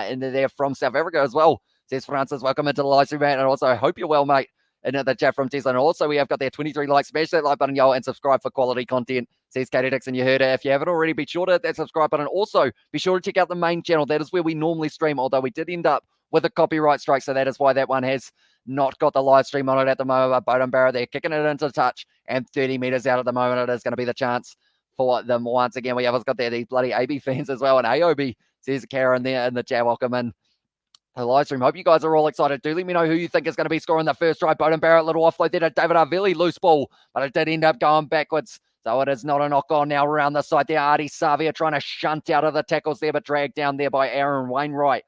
in there from South Africa as well. Says Francis, welcome into the live stream, mate. And also, I hope you're well, mate. Into the chat from Tesla. And also, we have got there 23 likes. Smash that like button, y'all, and subscribe for quality content. Says Katie Dixon, you heard it. If you haven't already, be sure to hit that subscribe button. Also, be sure to check out the main channel. That is where we normally stream, although we did end up with a copyright strike. So that is why that one has not got the live stream on it at the moment. But Bowden Barrett, they're kicking it into touch and 30 meters out at the moment. It is going to be the chance for them once again. We have got there these bloody AB fans as well. And AOB says Karen there in the chat. Welcome in the live stream. Hope you guys are all excited. Do let me know who you think is going to be scoring the first try. Bowden Barrett, little offload there to David Arvili, loose ball, but it did end up going backwards. So it is not a knock on now around the side there. Artie Savia trying to shunt out of the tackles there, but dragged down there by Aaron Wainwright.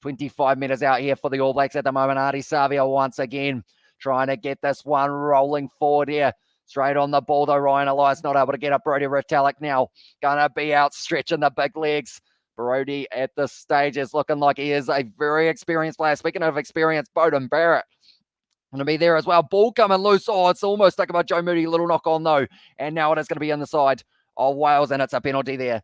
25 meters out here for the All Blacks at the moment. Artie Savia once again trying to get this one rolling forward here. Straight on the ball though. Ryan Elias not able to get up. Brody Retallick now going to be out stretching the big legs. Brody at this stage is looking like he is a very experienced player. Speaking of experience, Bowden Barrett going to be there as well. Ball coming loose. Oh, it's almost stuck by Joe Moody. Little knock on though. And now it is going to be on the side of Wales, and it's a penalty there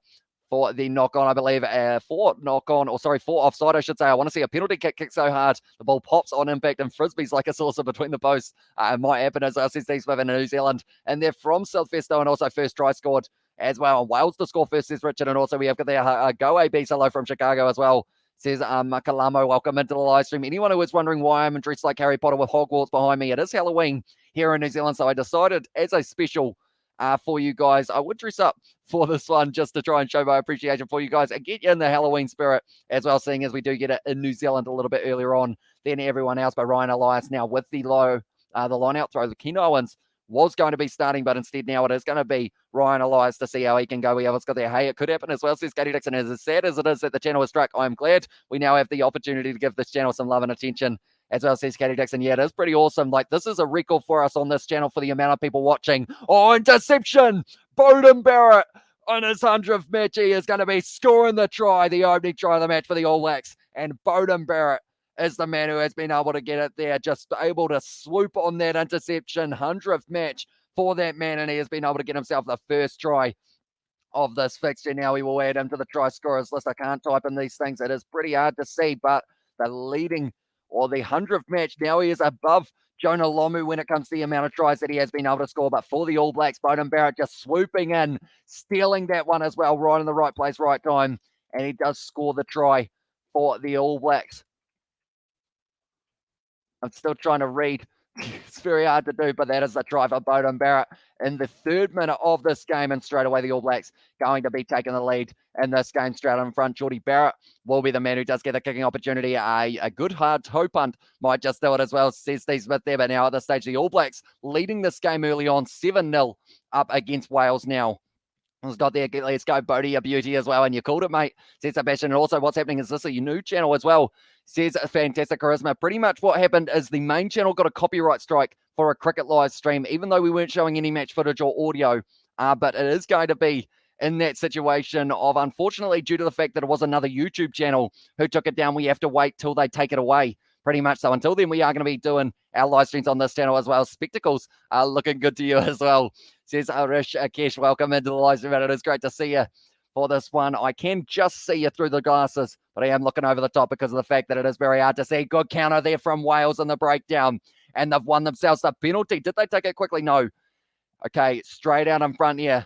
for the knock on, I believe. For offside, I should say. I want to see a penalty kick so hard. The ball pops on impact and frisbees like a saucer between the posts. It might happen as says Steve Smith in New Zealand. And they're from Silvesto, and also first try scored as well. And Wales to score first, says Richard. And also we have got there Go AB Solo from Chicago as well. Says Makalamo, welcome into the live stream. Anyone who is wondering why I'm dressed like Harry Potter with Hogwarts behind me, it is Halloween here in New Zealand. So I decided as a special for you guys, I would dress up for this one just to try and show my appreciation for you guys and get you in the Halloween spirit as well, seeing as we do get it in New Zealand a little bit earlier on than everyone else. But Ryan Elias now with the line out throw. The Ken Owens was going to be starting, but instead now it is going to be Ryan Elias to see how he can go. We have got there. Hey, it could happen as well, says Katie Dixon. As sad as it is that the channel was struck, I'm glad we now have the opportunity to give this channel some love and attention as well, says Katie Dixon. Yeah, it is pretty awesome. Like, this is a record for us on this channel for the amount of people watching. Oh, interception! Bowden Barrett on his 100th match. He is going to be scoring the try, the opening try of the match for the All Blacks. And Bowden Barrett is the man who has been able to get it there, just able to swoop on that interception. 100th match for that man, and he has been able to get himself the first try of this fixture. Now we will add him to the try scorers list. I can't type in these things. It is pretty hard to see, but the leading or the 100th match, now he is above Jonah Lomu when it comes to the amount of tries that he has been able to score. But for the All Blacks, Bowden Barrett just swooping in, stealing that one as well, right in the right place, right time. And he does score the try for the All Blacks. I'm still trying to read. It's very hard to do, but that is the try for Bowden Barrett in the 3rd minute of this game. And straight away, the All Blacks going to be taking the lead in this game straight in front. Jordy Barrett will be the man who does get the kicking opportunity. A good hard toe punt might just do it as well, says Steve Smith there. But now at this stage, the All Blacks leading this game early on, 7-0 up against Wales now. It's got there. Let's go, Bodie, a beauty as well. And you called it, mate, says Sebastian. And also, what's happening is this a new channel as well, says Fantastic Charisma. Pretty much what happened is the main channel got a copyright strike for a cricket live stream, even though we weren't showing any match footage or audio but it is going to be in that situation of, unfortunately, due to the fact that it was another YouTube channel who took it down, we have to wait till they take it away. Pretty much so. Until then, we are going to be doing our live streams on this channel as well. Spectacles are looking good to you as well, says Arish Akesh. Welcome into the live stream. It is great to see you for this one. I can just see you through the glasses, but I am looking over the top because of the fact that it is very hard to see. Good counter there from Wales in the breakdown, and they've won themselves the penalty. Did they take it quickly? No. Okay, straight out in front here.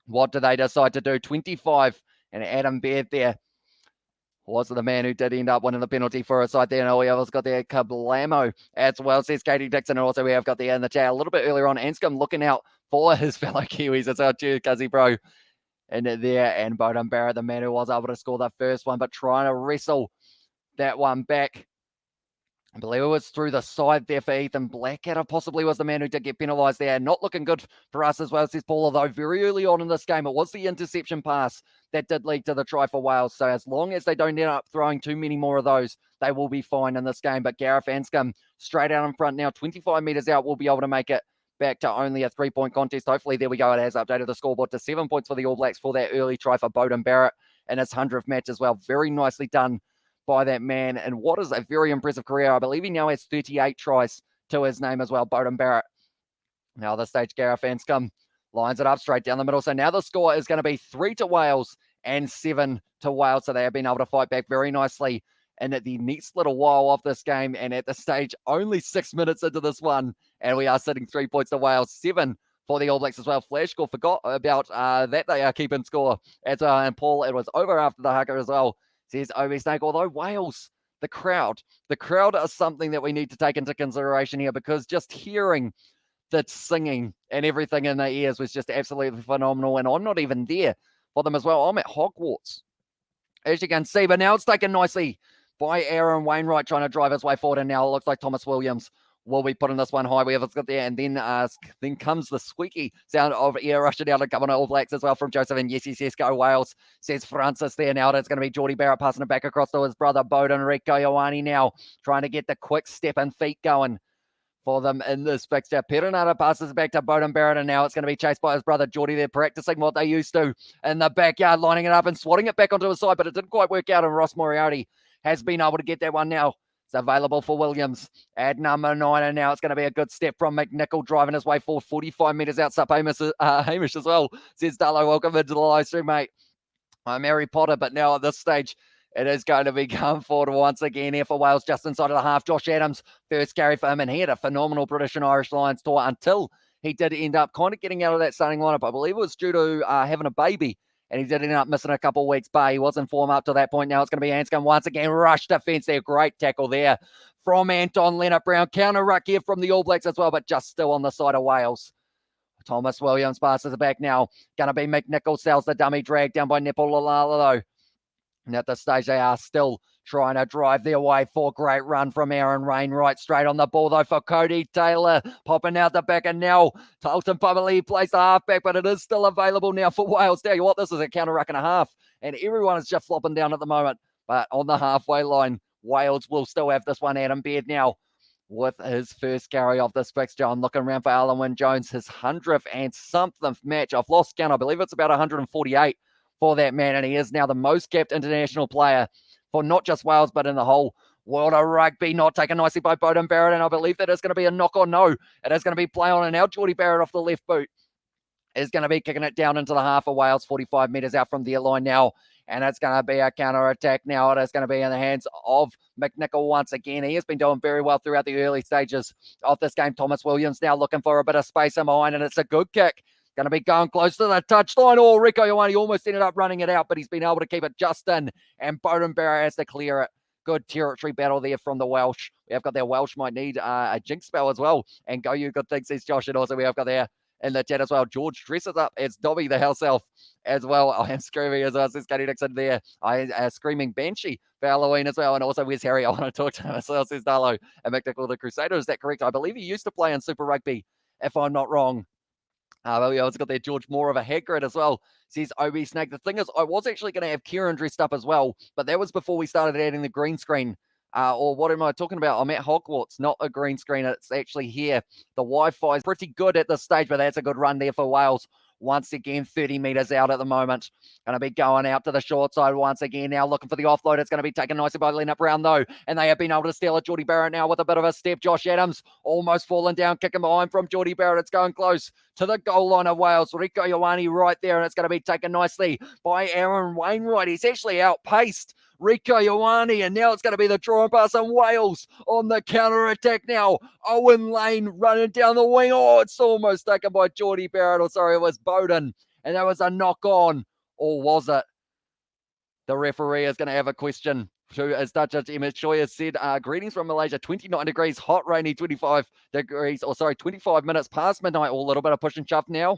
What do they decide to do? 25, and Adam Baird there was the man who did end up winning the penalty for a side there. And all we have got there, Kablamo as well, says Katie Dixon. And also we have got there in the chat a little bit earlier on, Anscombe looking out for his fellow Kiwis as well. Cheers, Cuzzy Bro. And there, and Bowden Barrett, the man who was able to score the first one, but trying to wrestle that one back. I believe it was through the side there for Ethan Blackadder, possibly was the man who did get penalised there. Not looking good for us as well, says Paul, although very early on in this game, it was the interception pass that did lead to the try for Wales. So as long as they don't end up throwing too many more of those, they will be fine in this game. But Gareth Anscombe straight out in front now, 25 metres out, will be able to make it back to only a 3-point contest. Hopefully, there we go. It has updated the scoreboard to 7 points for the All Blacks for that early try for Bowden Barrett in his 100th match as well. Very nicely done by that man, and what is a very impressive career. I believe he now has 38 tries to his name as well, Bowden Barrett. Now this stage, Gareth Anscombe lines it up straight down the middle. So now the score is going to be 3 to Wales and 7 to Wales. So they have been able to fight back very nicely in the next little while of this game. And at this stage, only 6 minutes into this one, and we are sitting 3 points to Wales, 7 for the All Blacks as well. Flash score, forgot about that. They are keeping score as well. And Paul, it was over after the haka as well, says Obi Snake. Although Wales, the crowd are something that we need to take into consideration here, because just hearing the singing and everything in their ears was just absolutely phenomenal. And I'm not even there for them as well. I'm at Hogwarts, as you can see. But now it's taken nicely by Aaron Wainwright, trying to drive his way forward. And now it looks like Thomas Williams will be putting this one high. We have got there, and then comes the squeaky sound of air rushing down to come on All Blacks as well from Joseph. And yes, go Wales, says Francis there. Now it's going to be Geordie Barrett passing it back across to his brother Bowden. Rico Ioane now trying to get the quick step and feet going for them in this fixture. Perenara passes back to Bowden Barrett, and now it's going to be chased by his brother Geordie. They're practicing what they used to in the backyard, lining it up and swatting it back onto his side, but it didn't quite work out, and Ross Moriarty has been able to get that one now. It's available for Williams at number 9, and now it's going to be a good step from McNichol, driving his way forward 45 metres outside Hamish as well. Says Darlow, welcome into the live stream, mate. I'm Harry Potter, but now at this stage, it is going to be come forward once again here for Wales, just inside of the half. Josh Adams, first carry for him, and he had a phenomenal British and Irish Lions tour until he did end up kind of getting out of that starting lineup. I believe it was due to having a baby, and he did end up missing a couple of weeks, but he was in form up to that point. Now it's going to be Anscombe once again. Rush defence there. Great tackle there from Anton Leonard-Brown. Counter ruck here from the All Blacks as well, but just still on the side of Wales. Thomas Williams passes it back now. Going to be McNichol, sells the dummy, drag down by Nepololalo though. And at this stage, they are still trying to drive their way for great run from Aaron Wainwright. Straight on the ball, though, for Cody Taylor. Popping out the back, and now Talton Pumley plays the halfback, but it is still available now for Wales. Tell you what, this is a counter ruck and a half, and everyone is just flopping down at the moment. But on the halfway line, Wales will still have this one. Adam Baird now with his first carry of this fixture. I'm looking around for Alan Wynne-Jones, his 100th and something match. I've lost count. I believe it's about 148. For that man, and he is now the most capped international player for not just Wales, but in the whole world of rugby. Not taken nicely by Bowden Barrett, and I believe that is going to be a knock on. No, it is going to be play on, and now Geordie Barrett off the left boot is going to be kicking it down into the half of Wales, 45 metres out from the line now, and it's going to be a counter-attack now. It is going to be in the hands of McNichol once again. He has been doing very well throughout the early stages of this game. Thomas Williams now looking for a bit of space in behind, and it's a good kick. Going to be going close to the touchline. Oh, Rico Ioane almost ended up running it out, but he's been able to keep it just in, and Bowden Barrett has to clear it. Good territory battle there from the Welsh. We have got their Welsh might need a jinx spell as well. And go you good things, says Josh. And also we have got there in the chat as well. George dresses up as Dobby the house elf as well. I am screaming as well, says Katie Dixon there. I screaming Banshee for Halloween as well. And also, where's Harry? I want to talk to him as well, says Darlow. And McNichol the Crusader, is that correct? I believe he used to play in Super Rugby, if I'm not wrong. Well, we also got there George Moore of a Hagrid as well, says OB Snake. The thing is, I was actually going to have Kieran dressed up as well, but that was before we started adding the green screen. Or what am I talking about? I'm at Hogwarts, not a green screen. It's actually here. The Wi-Fi is pretty good at this stage, but that's a good run there for Wales. once again, 30 metres out at the moment. Going to be going out to the short side once again. Now looking for the offload. It's going to be taken nicely by Leonard Brown, though. And they have been able to steal it. Geordie Barrett now with a bit of a step. Josh Adams almost falling down. Kicking behind from Geordie Barrett. It's going close to the goal line of Wales. Rico Ioane right there. And it's going to be taken nicely by Aaron Wainwright. He's actually outpaced Rico Ioane, and now it's going to be the draw and pass, and Wales on the counter-attack now. Owen Lane running down the wing. Oh, it's almost taken by Geordie Barrett. Or sorry, it was Bowden. And that was a knock-on. Or was it? The referee is going to have a question. As Dutch Judge Emma Choi has said, greetings from Malaysia, 29 degrees, hot, rainy, 25 degrees, 25 minutes past midnight, or a little bit of push and shove now.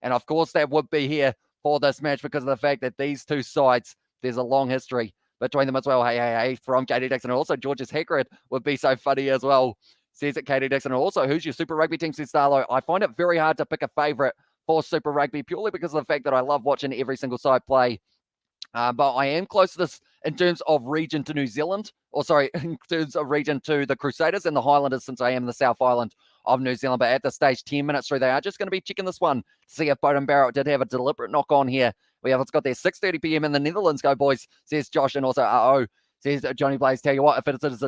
And of course, that would be here for this match because of the fact that these two sides, there's a long history between them as well. Hey, from Katie Dixon. And also, George's Hagrid would be so funny as well. Says it, Katie Dixon. And also, who's your Super Rugby team, says Starlo? I find it very hard to pick a favourite for Super Rugby purely because of the fact that I love watching every single side play. But I am close to this in terms of region to New Zealand. In terms of region to the Crusaders and the Highlanders, since I am in the South Island of New Zealand. But at this stage, 10 minutes through, they are just going to be checking this one to see if Bowden Barrett did have a deliberate knock on here. It's got there 6:30 p.m. in the Netherlands. Go, boys, says Josh. And also, says Johnny Blaze. Tell you what, if it is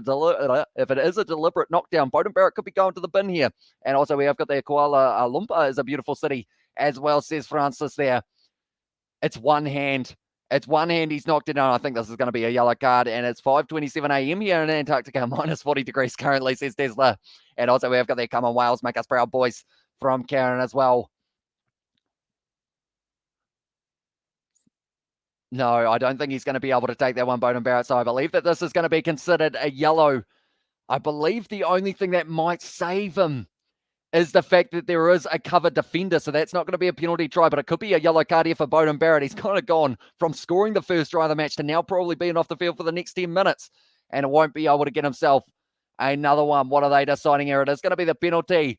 a deliberate knockdown, Bowden Barrett could be going to the bin here. And also, we have got there Kuala Lumpur is a beautiful city as well, says Francis there. It's one hand. He's knocked it down. I think this is going to be a yellow card. And it's 5:27 a.m. here in Antarctica, minus 40 degrees currently, says Tesla. And also, we have got there, come on, Wales, make us proud, boys, from Karen as well. No, I don't think he's going to be able to take that one, Bowden Barrett. So I believe that this is going to be considered a yellow. I believe the only thing that might save him is the fact that there is a covered defender. So that's not going to be a penalty try, but it could be a yellow card here for Bowden Barrett. He's kind of gone from scoring the first try of the match to now probably being off the field for the next 10 minutes. And it won't be able to get himself another one. What are they deciding here? It is going to be the penalty.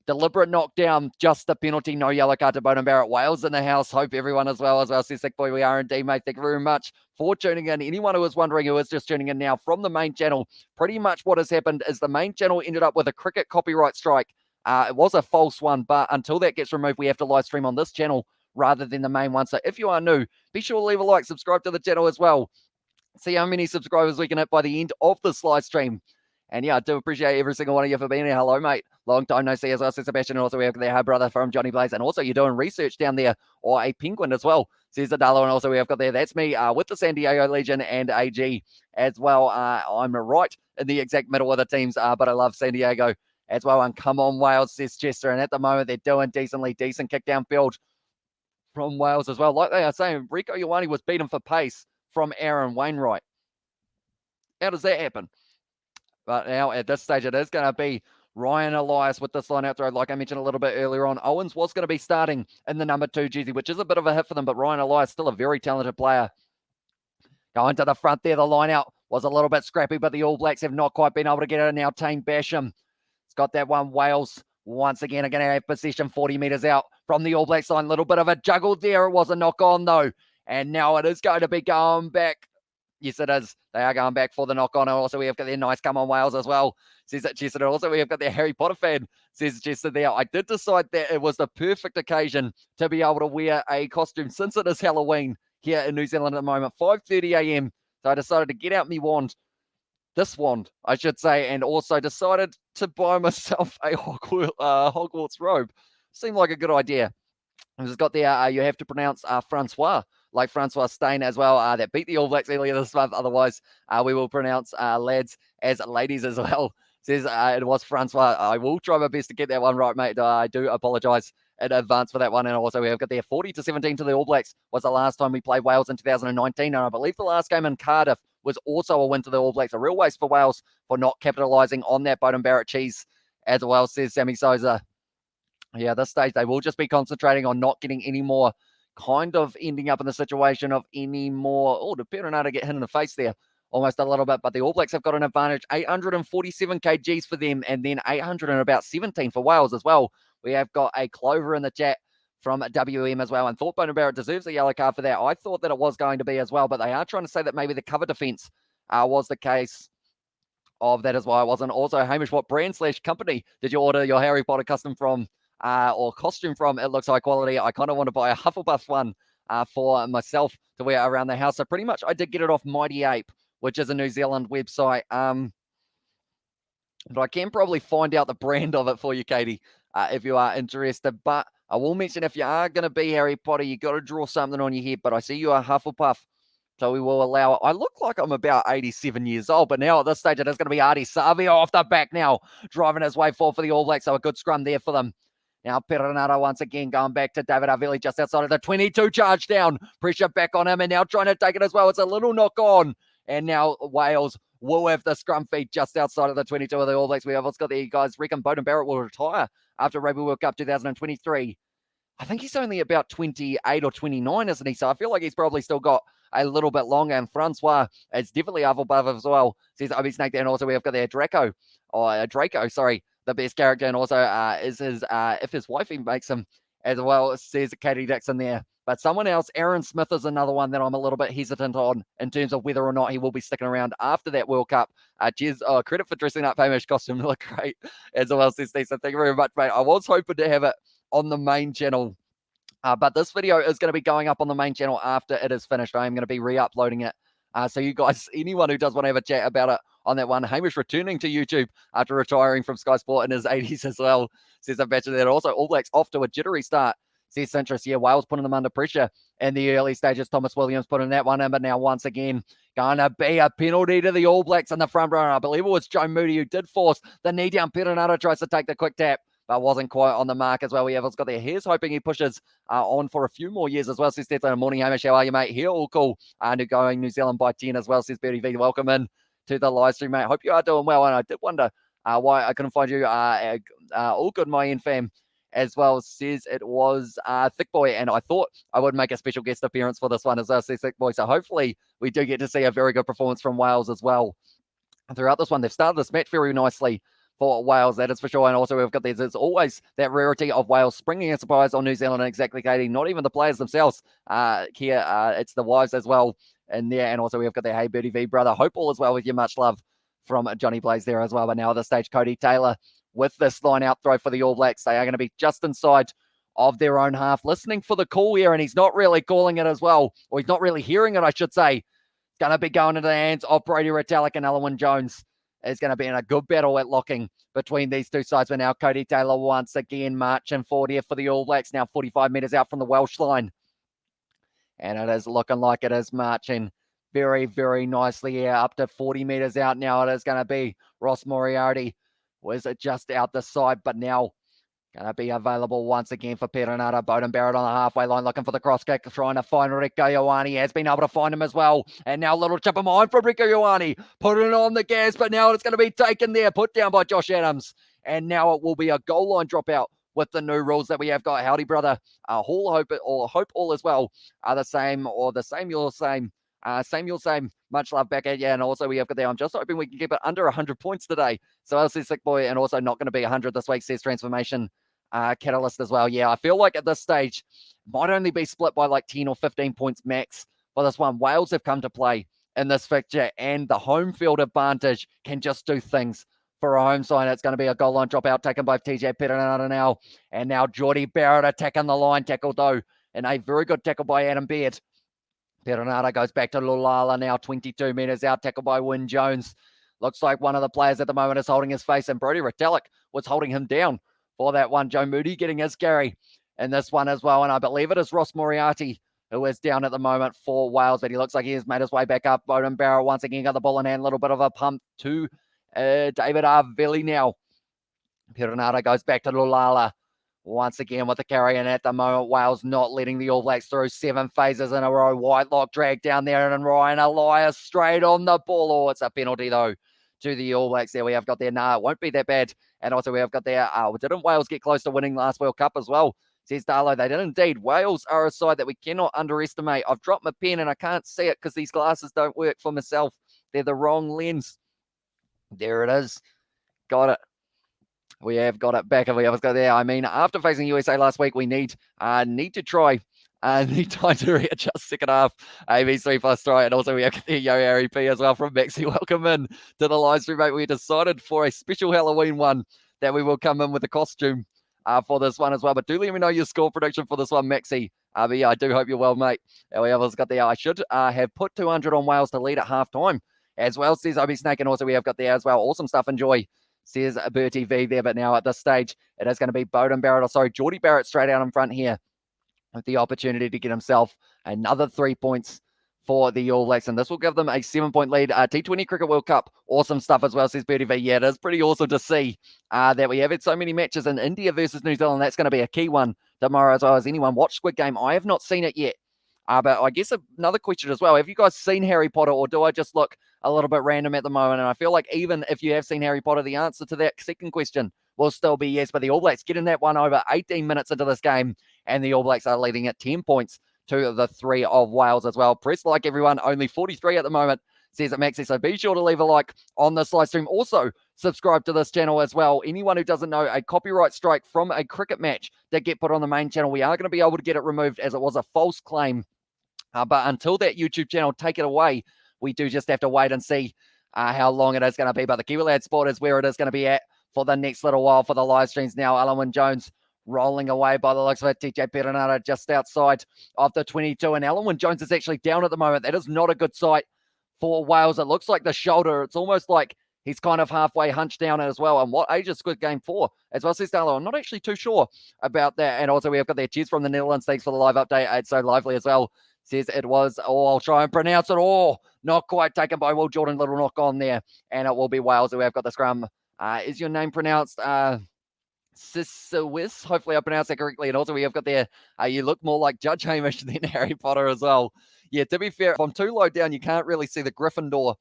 Deliberate knockdown, just the penalty, no yellow card to Bowden Barrett. Wales in the house. Hope everyone as well says, Sick Boy, we are indeed, mate. Thank you very much for tuning in. Anyone who is wondering, who is just tuning in now from the main channel, pretty much what has happened is the main channel ended up with a cricket copyright strike. It was a false one, but until that gets removed, we have to live stream on this channel rather than the main one. So if you are new, be sure to leave a like, subscribe to the channel as well. See how many subscribers we can hit by the end of this live stream. And yeah, I do appreciate every single one of you for being here. Hello, mate. Long time no see as well, says Sebastian. And also, we have their brother from Johnny Blaze. And also, you're doing research down there, or a penguin as well, says Adalo. And also, we have got there, that's me with the San Diego Legion and AG as well. I'm right in the exact middle of the teams, but I love San Diego as well. And come on, Wales, says Chester. And at the moment, they're doing decent kick downfield from Wales as well. Like they are saying, Rico Ioane was beaten for pace from Aaron Wainwright. How does that happen? But now at this stage, it is going to be Ryan Elias with this line out throw. Like I mentioned a little bit earlier on, Owens was going to be starting in the number 2 jersey, which is a bit of a hit for them, but Ryan Elias still a very talented player. Going to the front there, the line out was a little bit scrappy, but the All Blacks have not quite been able to get it. And now Tane Basham, it's got that one. Wales once again are going to have possession 40 metres out from the All Blacks line. Little bit of a juggle there. It was a knock on though. And now it is going to be going back. Yes, it is. They are going back for the knock-on. Also, we have got their nice come on Wales as well, says it Chester. Also, we have got their Harry Potter fan, says Chester there. I did decide that it was the perfect occasion to be able to wear a costume since it is Halloween here in New Zealand at the moment, 5:30 a.m. So I decided to get out my wand, this wand, I should say, and also decided to buy myself a Hogwarts robe. Seemed like a good idea. I've just got there, you have to pronounce Francois, like Francois Stein as well, that beat the All Blacks earlier this month. Otherwise, we will pronounce lads as ladies as well. Says it was Francois. I will try my best to get that one right, mate. I do apologise in advance for that one. And also, we have got there 40-17 to the All Blacks was the last time we played Wales in 2019. And I believe the last game in Cardiff was also a win to the All Blacks. A real waste for Wales for not capitalising on that Bowden Barrett cheese as well, says Sammy Souza. Yeah, at this stage, they will just be concentrating on not getting any more, kind of ending up in the situation of any more. Oh, did Perenata get hit in the face there? Almost a little bit, but the All Blacks have got an advantage. 847 kgs for them, and then 817 for Wales as well. We have got a Clover in the chat from WM as well, and thought Bowden Barrett deserves a yellow card for that. I thought that it was going to be as well, but they are trying to say that maybe the cover defence was the case of that as well. It wasn't. Also, Hamish, what brand / company did you order your Harry Potter custom from? or costume from. It looks high quality. I kind of want to buy a Hufflepuff one for myself to wear around the house. So pretty much I did get it off Mighty Ape, which is a New Zealand website. But I can probably find out the brand of it for you, Katie, if you are interested. But I will mention, if you are going to be Harry Potter, you got to draw something on your head. But I see you are Hufflepuff, so we will allow it. I look like I'm about 87 years old, but now at this stage, it is going to be Artie Savio off the back now, driving his way forward for the All Blacks. So a good scrum there for them. Now Perenara once again going back to David Havili just outside of the 22, charge down. Pressure back on him, and now trying to take it as well. It's a little knock on. And now Wales will have the scrum feed just outside of the 22 of the All Blacks. We have also got the guys. Reckon Beauden Barrett will retire after Rugby World Cup 2023. I think he's only about 28 or 29, isn't he? So I feel like he's probably still got a little bit longer. And Francois is definitely Hufflepuff as well. Says Obi Snake there. And also we have got there Draco, the best character. And also is his, if his wifey makes him as well, says Katie Dixon there. But someone else, Aaron Smith, is another one that I'm a little bit hesitant on in terms of whether or not he will be sticking around after that World Cup. Cheers. Credit for dressing up Hamish costume. Look great as well, says Steve. So thank you very much, mate. I was hoping to have it on the main channel. But this video is going to be going up on the main channel after it is finished. I am going to be re-uploading it. So you guys, anyone who does want to have a chat about it on that one, Hamish returning to YouTube after retiring from Sky Sport in his 80s as well, says a batch of that. Also, All Blacks off to a jittery start, says Centris. Yeah, Wales putting them under pressure in the early stages. Thomas Williams putting that one in, but now once again, going to be a penalty to the All Blacks in the front row. I believe it was Joe Moody who did force the knee down. Perenara tries to take the quick tap, but wasn't quite on the mark as well. We have got their hairs, hoping he pushes on for a few more years as well. Says Stetson, morning, Hamish. How are you, mate? Here, all cool. Going New Zealand by 10 as well, says Bertie V. Welcome in to the live stream, mate. Hope you are doing well. And I did wonder why I couldn't find you. All good, my end fam, as well, says it was Thick Boy. And I thought I would make a special guest appearance for this one as well, says Thick Boy. So hopefully we do get to see a very good performance from Wales as well. And throughout this one, they've started this match very nicely for Wales, that is for sure. And also we've got there's always that rarity of Wales springing a surprise on New Zealand, and exactly, Katie, not even the players themselves here, it's the wives as well in there. And also we've got the Hey Birdie V brother, hope all is well with you, much love from Johnny Blaze there as well. But now at this stage, Cody Taylor with this line out throw for the All Blacks. They are going to be just inside of their own half, listening for the call here, and he's not really calling it as well, or he's not really hearing it, I should say. It's going to be going into the hands of Brody Retallick, and Alwyn Jones is going to be in a good battle at locking between these two sides. But now Cody Taylor once again marching forward here for the All Blacks, now 45 metres out from the Welsh line. And it is looking like it is marching very, very nicely here, up to 40 metres out now. It is going to be Ross Moriarty. Was it just out the side, but now going to be available once again for Perenara. Beauden Barrett on the halfway line looking for the cross kick, trying to find Rieko Ioane. Has been able to find him as well. And now a little chip of mine from Rieko Ioane. Putting it on the gas, but now it's going to be taken there, put down by Josh Adams. And now it will be a goal line dropout with the new rules that we have got. Howdy, brother. Hall, hope all as well are the same, or the same, you're same. Same, you'll say, much love back at you. And also we have got there, I'm just hoping we can keep it under 100 points today. So I'll see Sick Boy, and also not going to be 100 this week, says Transformation Catalyst as well. Yeah, I feel like at this stage might only be split by like 10 or 15 points max for this one. Wales have come to play in this fixture, and the home field advantage can just do things for a home side. It's going to be a goal line dropout taken by TJ Perenara now. And now Geordie Barrett attacking the line, tackle though, and a very good tackle by Adam Beard. Perenara goes back to Lulala now, 22 metres out, tackled by Wyn Jones. Looks like one of the players at the moment is holding his face, and Brody Retallick was holding him down for that one. Joe Moody getting his carry in this one as well. And I believe it is Ross Moriarty who is down at the moment for Wales, but he looks like he has made his way back up. Beauden Barrett once again got the ball in hand, a little bit of a pump to David Havili now. Perenara goes back to Lulala once again with the carry, and at the moment Wales not letting the All Blacks through. 7 phases in a row. Whitelock dragged down there, and Ryan Elias straight on the ball. Oh, it's a penalty though to the All Blacks there. We have got there. Nah, it won't be that bad. And also we have got there. Didn't Wales get close to winning last World Cup as well? Says Darlow. They did indeed. Wales are a side that we cannot underestimate. I've dropped my pen and I can't see it because these glasses don't work for myself. They're the wrong lens. There it is. Got it. We have got it back, and we have got there. I mean, after facing USA last week, we need to try. Need time to readjust second half. AB3 plus try. And also we have the Yo Harry P as well from Maxi. Welcome in to the live stream, mate. We decided for a special Halloween one that we will come in with a costume for this one as well. But do let me know your score prediction for this one, Maxi. But yeah, I do hope you're well, mate. We have got there. I should have put 200 on Wales to lead at halftime as well, says Obi Snake. And also we have got there as well. Awesome stuff. Enjoy, says Bertie V there. But now at this stage, it is going to be Bowden Barrett, Geordie Barrett straight out in front here with the opportunity to get himself another 3 points for the All Blacks, and this will give them a 7-point lead. T20 Cricket World Cup, awesome stuff as well, says Bertie V. Yeah, it is pretty awesome to see that we have had so many matches in India versus New Zealand. That's going to be a key one tomorrow as well. As anyone watched Squid Game? I have not seen it yet. But I guess another question as well, have you guys seen Harry Potter, or do I just look a little bit random at the moment? And I feel like even if you have seen Harry Potter, the answer to that second question will still be yes. But the All Blacks getting that one over 18 minutes into this game, and the All Blacks are leading at 10 points to the 3 of Wales as well. Press like, everyone, only 43 at the moment, says it Maxi. So be sure to leave a like on this live stream. Also, subscribe to this channel as well. Anyone who doesn't know, a copyright strike from a cricket match did get put on the main channel. We are going to be able to get it removed as it was a false claim. But until that YouTube channel take it away, we do just have to wait and see how long it is going to be. But the Kiwi Lad Sport is where it is going to be at for the next little while for the live streams now. Alun Jones rolling away by the looks of it. TJ Perenara just outside of the 22. And Alun Jones is actually down at the moment. That is not a good sight for Wales. It looks like the shoulder. It's almost like he's kind of halfway hunched down as well. And what age is Squid Game for? As well, says Darlow. I'm not actually too sure about that. And also we have got their cheers from the Netherlands. Thanks for the live update. It's so lively as well. Says it was, I'll try and pronounce it. Not quite taken by Will Jordan. Little knock on there. And it will be Wales who have got the scrum. Is your name pronounced Sisawis? Hopefully I pronounced that correctly. And also we have got there, you look more like Judge Hamish than Harry Potter as well. Yeah, to be fair, if I'm too low down, you can't really see the Gryffindor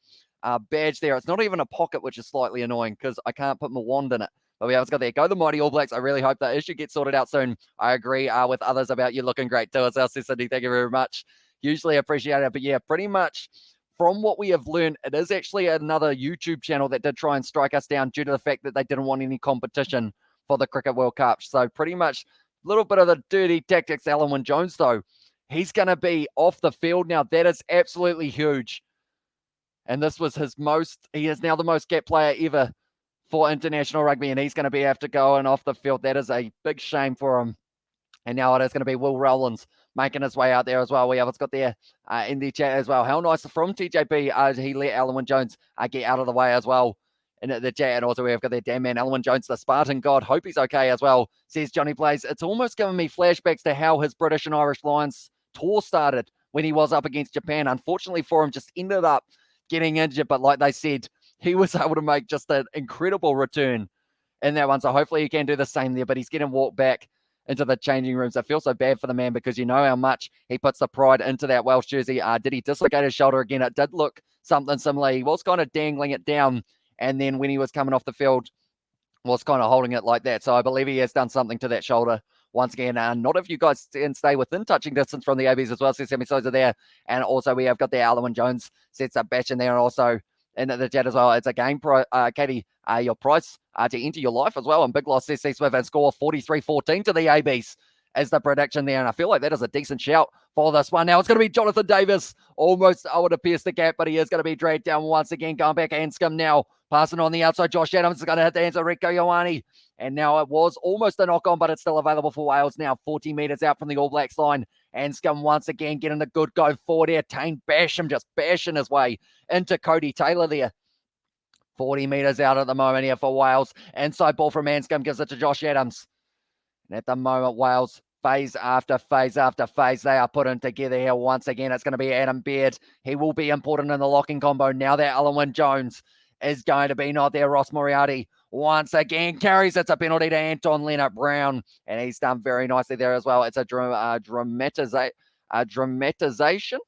badge there. It's not even a pocket, which is slightly annoying because I can't put my wand in it. But we have got there. Go the mighty All Blacks. I really hope that issue gets sorted out soon. I agree with others about you looking great too. As well, Cindy, thank you very much. Hugely appreciate it. But yeah, pretty much from what we have learned, it is actually another YouTube channel that did try and strike us down due to the fact that they didn't want any competition for the Cricket World Cup. So pretty much a little bit of the dirty tactics. Alun Jones, though, he's going to be off the field now. That is absolutely huge. And this was his he is now the most capped player ever for international rugby, and he's going to be have to go and off the field. That is a big shame for him. And now it is going to be Will Rowlands making his way out there as well. We have got there in the chat as well. How nice from TJP. He let Alun Jones get out of the way as well in the chat. And also we have got there, damn man, Alun Jones, the Spartan God. Hope he's okay as well, says Johnny Blaze. It's almost giving me flashbacks to how his British and Irish Lions tour started when he was up against Japan. Unfortunately for him, just ended up getting injured. But like they said, he was able to make just an incredible return in that one. So hopefully he can do the same there. But he's getting walked back into the changing rooms. I feel so bad for the man because you know how much he puts the pride into that Welsh jersey. Did he dislocate his shoulder again? It did look something similar. He was kind of dangling it down. And then when he was coming off the field, was kind of holding it like that. So I believe he has done something to that shoulder once again. Not if you guys can stay within touching distance from the ABs as well. So Sammy Sosa there. And also we have got the Alun Jones sets up batch in there. And also in the chat as well. It's a game, Katie, your price to enter your life as well. And Big Loss says C. Smith and score 43-14 to the ABs as the prediction there. And I feel like that is a decent shout for this one. Now it's going to be Jonathan Davis. Almost able to pierce the gap, but he is going to be dragged down once again. Going back Anscombe now. Passing on the outside. Josh Adams is going to hit the hands of Rico Ioane. And now it was almost a knock on, but it's still available for Wales now. 40 metres out from the All Blacks line. Anscombe once again getting a good go forward here. Tane Basham just bashing his way into Cody Taylor there. 40 metres out at the moment here for Wales. Inside ball from Anscombe gives it to Josh Adams. And at the moment, Wales, phase after phase after phase, they are putting together here once again. It's going to be Adam Beard. He will be important in the locking combo. Now that Alun Jones is going to be not there. Ross Moriarty once again carries. It's a penalty to Anton Leonard-Brown. And he's done very nicely there as well. It's a dramatization,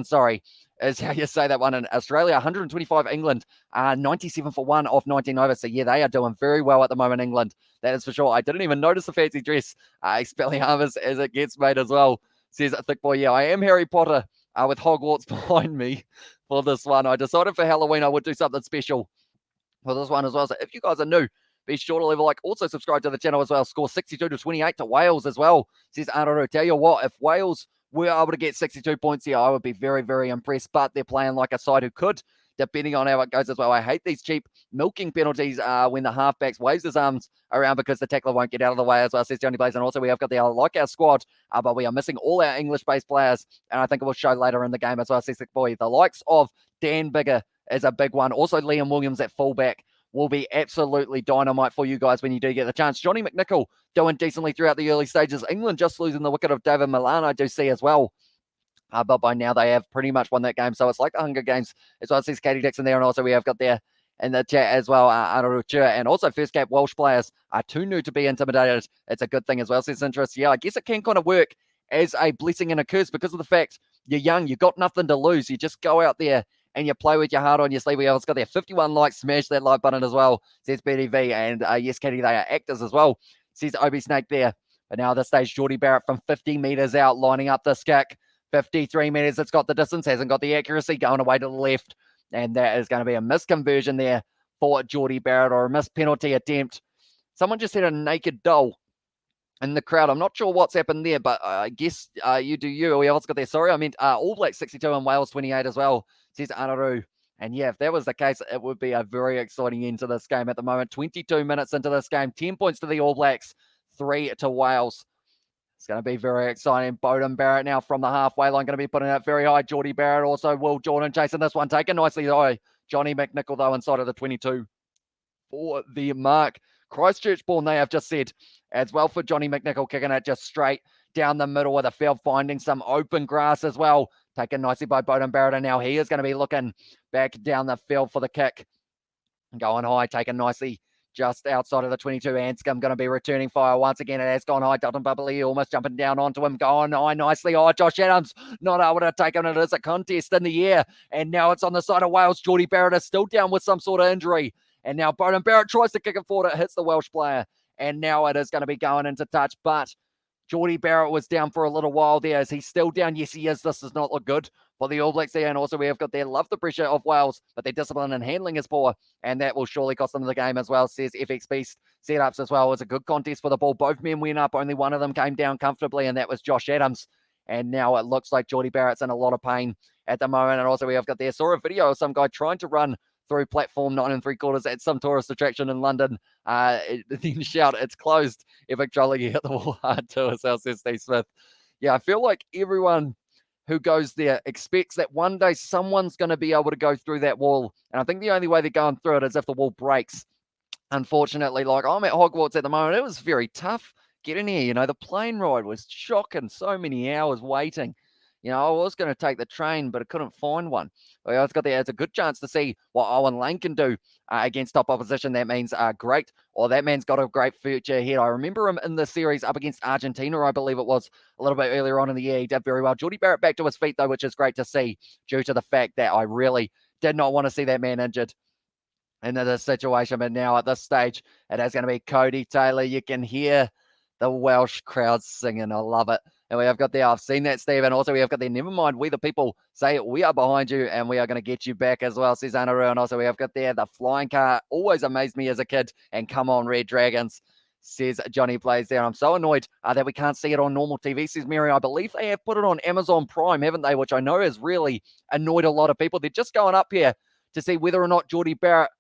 sorry, is how you say that one in Australia. 125 England, 97 for 1 off 19 over. So yeah, they are doing very well at the moment, England. That is for sure. I didn't even notice the fancy dress. Spelling-Harvest as it gets made as well. Says Thick Boy, yeah, I am Harry Potter with Hogwarts behind me for this one. I decided for Halloween I would do something special for this one as well. So if you guys are new, be sure to leave a like. Also subscribe to the channel as well. Score 62-28 to Wales as well. Says Arnaud. Tell you what, if Wales were able to get 62 points here, I would be very, very impressed. But they're playing like a side who could depending on how it goes as well. I hate these cheap milking penalties when the halfbacks waves his arms around because the tackler won't get out of the way as well, says Johnny Blaze. And also we have got I like our squad, but we are missing all our English-based players, and I think it will show later in the game as well, says the boy. The likes of Dan Bigger is a big one. Also Liam Williams at fullback will be absolutely dynamite for you guys when you do get the chance. Johnny McNichol doing decently throughout the early stages. England just losing the wicket of David Milan, I do see as well. But by now they have pretty much won that game. So it's like the Hunger Games as well. It says Katie Dixon there. And also we have got there in the chat as well, Aruchur, and also first cap Welsh players are too new to be intimidated. It's a good thing as well, says Interest. Yeah, I guess it can kind of work as a blessing and a curse because of the fact you're young, you've got nothing to lose. You just go out there and you play with your heart on your sleeve. We have got there 51 likes. Smash that like button as well, says BDV. And yes, Katie, they are actors as well, says Obi Snake there. But now at this stage, Geordie Barrett from 50 metres out, lining up this kick. 53 metres, it's got the distance, hasn't got the accuracy, going away to the left. And that is going to be a misconversion there for Geordie Barrett, or a missed penalty attempt. Someone just said a naked doll in the crowd. I'm not sure what's happened there, but I guess you do you. Who else got there? Sorry, I meant All Blacks 62 and Wales 28 as well, says Anaru. And yeah, if that was the case, it would be a very exciting end to this game at the moment. 22 minutes into this game, 10 points to the All Blacks, 3 to Wales. It's going to be very exciting. Beauden Barrett now from the halfway line, going to be putting it very high. Geordie Barrett, also Will Jordan chasing this one, taken nicely high. Johnny McNichol, though, inside of the 22 for the mark. Christchurch born, they have just said, as well for Johnny McNichol, kicking it just straight down the middle of the field, finding some open grass as well. Taken nicely by Beauden Barrett, and now he is going to be looking back down the field for the kick. Going high, taken nicely just outside of the 22. Anscombe going to be returning fire once again. It has gone high. Dalton Bubbly almost jumping down onto him. Going high nicely. Oh, Josh Adams not able to take him. It is a contest in the air. And now it's on the side of Wales. Geordie Barrett is still down with some sort of injury. And now Beauden Barrett tries to kick it forward. It hits the Welsh player. And now it is going to be going into touch. But Geordie Barrett was down for a little while there. Is he still down? Yes, he is. This does not look good for the All Blacks there. And also we have got their love the pressure of Wales, but their discipline and handling is poor. And that will surely cost them the game as well, says FX Beast. Setups as well. It was a good contest for the ball. Both men went up. Only one of them came down comfortably, and that was Josh Adams. And now it looks like Geordie Barrett's in a lot of pain at the moment. And also we have got there, saw a video of some guy trying to run through platform 9 3/4 at some tourist attraction in London. Then shout, it's closed. Epic trolling, you hit the wall hard too, as well, says Steve Smith. Yeah, I feel like everyone who goes there expects that one day someone's going to be able to go through that wall. And I think the only way they're going through it is if the wall breaks. Unfortunately, like I'm at Hogwarts at the moment, it was very tough getting here. You know, the plane ride was shocking. So many hours waiting. You know, I was going to take the train, but I couldn't find one. Well, it's got there. It's a good chance to see what Owen Lane can do against top opposition. That means great, or that man's got a great future ahead. I remember him in the series up against Argentina, I believe it was, a little bit earlier on in the year. He did very well. Geordie Barrett back to his feet, though, which is great to see due to the fact that I really did not want to see that man injured into this situation. But now at this stage, it is going to be Cody Taylor. You can hear the Welsh crowd singing. I love it. And we have got there, I've seen that, Steve. And also we have got there, never mind, we the people say we are behind you and we are going to get you back as well, says Anaru. And also we have got there, the flying car always amazed me as a kid. And come on, Red Dragons, says Johnny Blaze there. I'm so annoyed that we can't see it on normal TV, says Mary. I believe they have put it on Amazon Prime, haven't they? Which I know has really annoyed a lot of people. They're just going up here to see whether or not Geordie Barrett,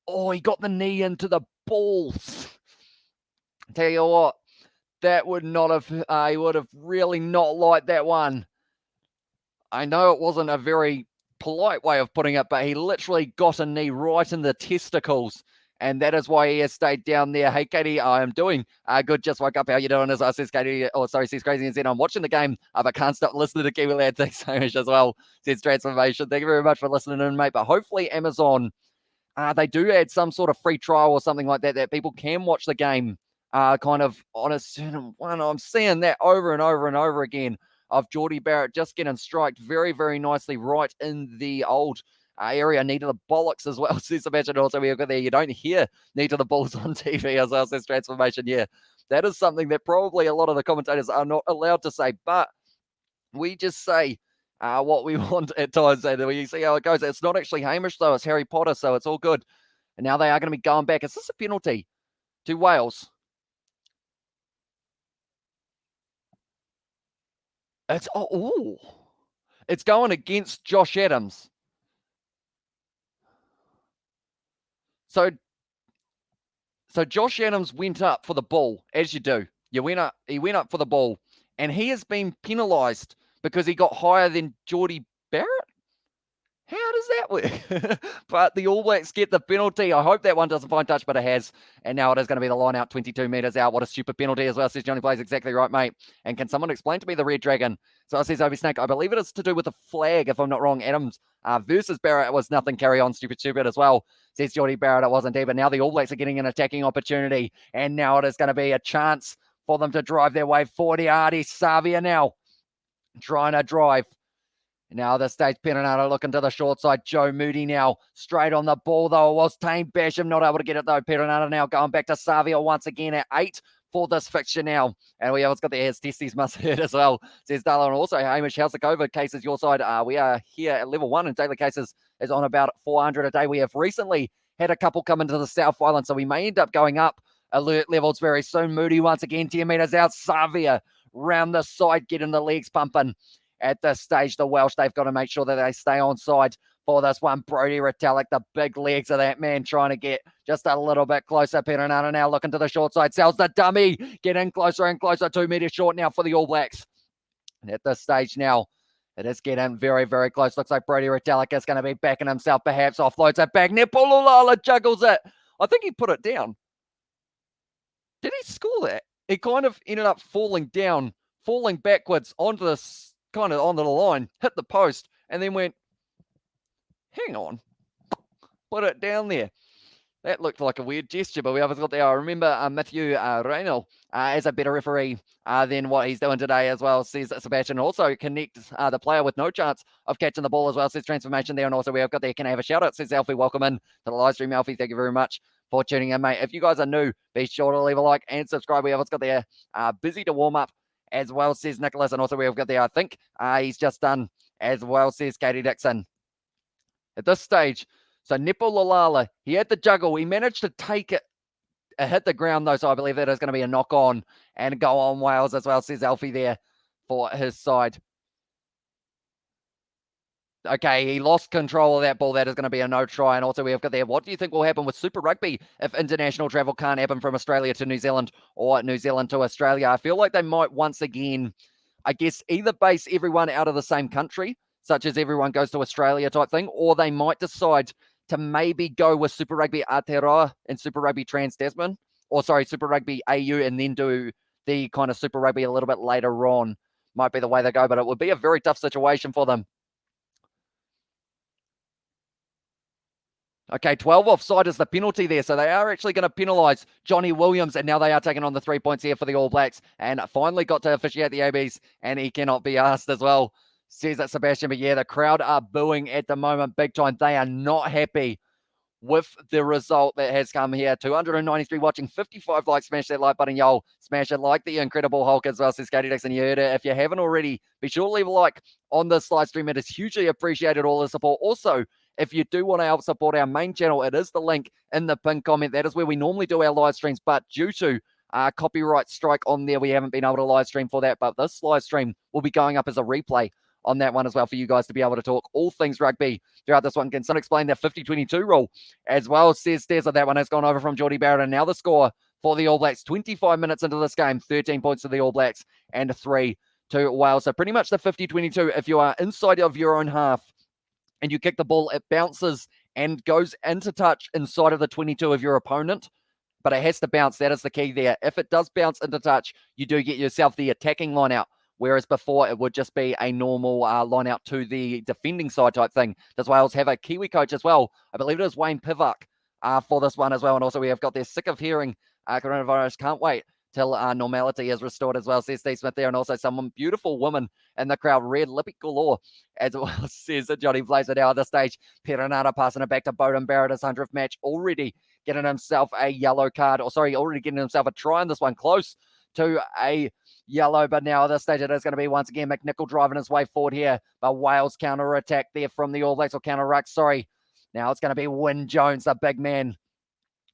oh, he got the knee into the balls. Tell you what, that would not have, he would have really not liked that one. I know it wasn't a very polite way of putting it, but he literally got a knee right in the testicles. And that is why he has stayed down there. Hey, Katie, I am doing good. Just woke up. How you doing? As I says, Katie, says Crazy and said, I'm watching the game, but can't stop listening to Kiwi Lad. Thanks so much as well. Says Transformation. Thank you very much for listening in, mate. But hopefully Amazon, they do add some sort of free trial or something like that, that people can watch the game kind of on a certain one. I'm seeing that over and over and over again of Geordie Barrett just getting striked very, very nicely right in the old area, knee to the bollocks as well, says Sebastian. Also, we have got there, you don't hear knee to the balls on TV as well, says Transformation. Yeah, that is something that probably a lot of the commentators are not allowed to say, but we just say what we want at times, and we see how it goes. It's not actually Hamish, though. It's Harry Potter, so it's all good. And now they are going to be going back. Is this a penalty to Wales? It's it's going against Josh Adams. So Josh Adams went up for the ball, as you do. He went up for the ball, and he has been penalised because he got higher than Geordie Barrett. How does that work? But the All Blacks get the penalty. I hope that one doesn't find touch, but it has. And now it is going to be the line out, 22 metres out. What a stupid penalty as well, says Johnny Plays. Exactly right, mate. And can someone explain to me the Red Dragon? So it says Obi Snake. I believe it is to do with the flag, if I'm not wrong. Adams versus Barrett was nothing. Carry on, stupid as well. Says Geordie Barrett. It wasn't but now the All Blacks are getting an attacking opportunity. And now it is going to be a chance for them to drive their way forward. Adi Savia now trying to drive. Now the stage Perenara looking to the short side. Joe Moody now straight on the ball, though. It was Tane Basham not able to get it, though. Perenara now going back to Savia once again at 8 for this fixture now. And we have got the his testes must hurt as well, says Darla. And also, Hamish, how's the COVID cases your side? We are here at level 1 and daily cases is on about 400 a day. We have recently had a couple come into the South Island, so we may end up going up alert levels very soon. Moody once again, 10 metres out. Savia round the side, getting the legs pumping. At this stage, the Welsh, they've got to make sure that they stay on side for this one. Brodie Retallick, the big legs of that man trying to get just a little bit closer. Perenara now looking to the short side. Sells the dummy. Getting closer and closer. 2 metres short now for the All Blacks. And at this stage now, it is getting very, very close. Looks like Brodie Retallick is going to be backing himself, perhaps offloads it back. Nepululala juggles it. I think he put it down. Did he score that? He kind of ended up falling down, falling backwards onto this kind of onto the line, hit the post, and then went, hang on, put it down there. That looked like a weird gesture, but we always got there. I remember Matthew Reynolds as a better referee than what he's doing today as well, says Sebastian. Also connects the player with no chance of catching the ball as well, says Transformation there. And also we have got there, can I have a shout out, says Alfie. Welcome in to the live stream, Alfie. Thank you very much for tuning in, mate. If you guys are new, be sure to leave a like and subscribe. We have got there, busy to warm up as well, says Nicholas. And also we have got there, I think he's just done as well, says Katie Dixon. At this stage, so Nepululala, he had the juggle. He managed to take it, hit the ground though, so I believe that is going to be a knock on and go on Wales as well, says Alfie there for his side. Okay, he lost control of that ball. That is going to be a no try. And also we have got there, what do you think will happen with Super Rugby if international travel can't happen from Australia to New Zealand or New Zealand to Australia? I feel like they might once again, I guess, either base everyone out of the same country, such as everyone goes to Australia type thing, or they might decide to maybe go with Super Rugby Aotearoa and Super Rugby Trans-Tasman, or sorry, Super Rugby AU, and then do the kind of Super Rugby a little bit later on. Might be the way they go, but it would be a very tough situation for them. Okay, 12 offside is the penalty there. So they are actually going to penalise Johnny Williams. And now they are taking on the 3 points here for the All Blacks. And finally got to officiate the ABs. And he cannot be asked as well, says that Sebastian. But yeah, the crowd are booing at the moment big time. They are not happy with the result that has come here. 293 watching, 55 likes. Smash that like button, y'all. Smash it like the Incredible Hulk as well, says Katie Dixon. You heard it. If you haven't already, be sure to leave a like on this live stream. It is hugely appreciated, all the support. Also, if you do want to help support our main channel, it is the link in the pinned comment. That is where we normally do our live streams, but due to copyright strike on there, we haven't been able to live stream for that. But this live stream will be going up as a replay on that one as well for you guys to be able to talk all things rugby throughout this one. Can someone explain that 50-22 rule as well? Says Stairs, that one has gone over from Geordie Barrett. And now the score for the All Blacks, 25 minutes into this game, 13 points to the All Blacks and 3 to Wales. So pretty much the 50-22, if you are inside of your own half, and you kick the ball, it bounces and goes into touch inside of the 22 of your opponent, but it has to bounce. That is the key there. If it does bounce into touch, you do get yourself the attacking line out, whereas before it would just be a normal line out to the defending side type thing. Does Wales have a Kiwi coach as well? I believe it is Wayne Pivak for this one as well. And also we have got their sick of hearing coronavirus. Can't wait till normality is restored as well, says Steve Smith there. And also someone, beautiful woman in the crowd, red lippy galore, as well, says Johnny Blazer now at this stage. Perenara passing it back to Beauden Barrett, his 100th match, already getting himself a yellow card, or sorry, already getting himself a try in this one, close to a yellow, but now at this stage it is going to be once again McNichol driving his way forward here, but Wales counter-attack there from the All Blacks, or counter-ruck, sorry. Now it's going to be Wyn Jones, the big man.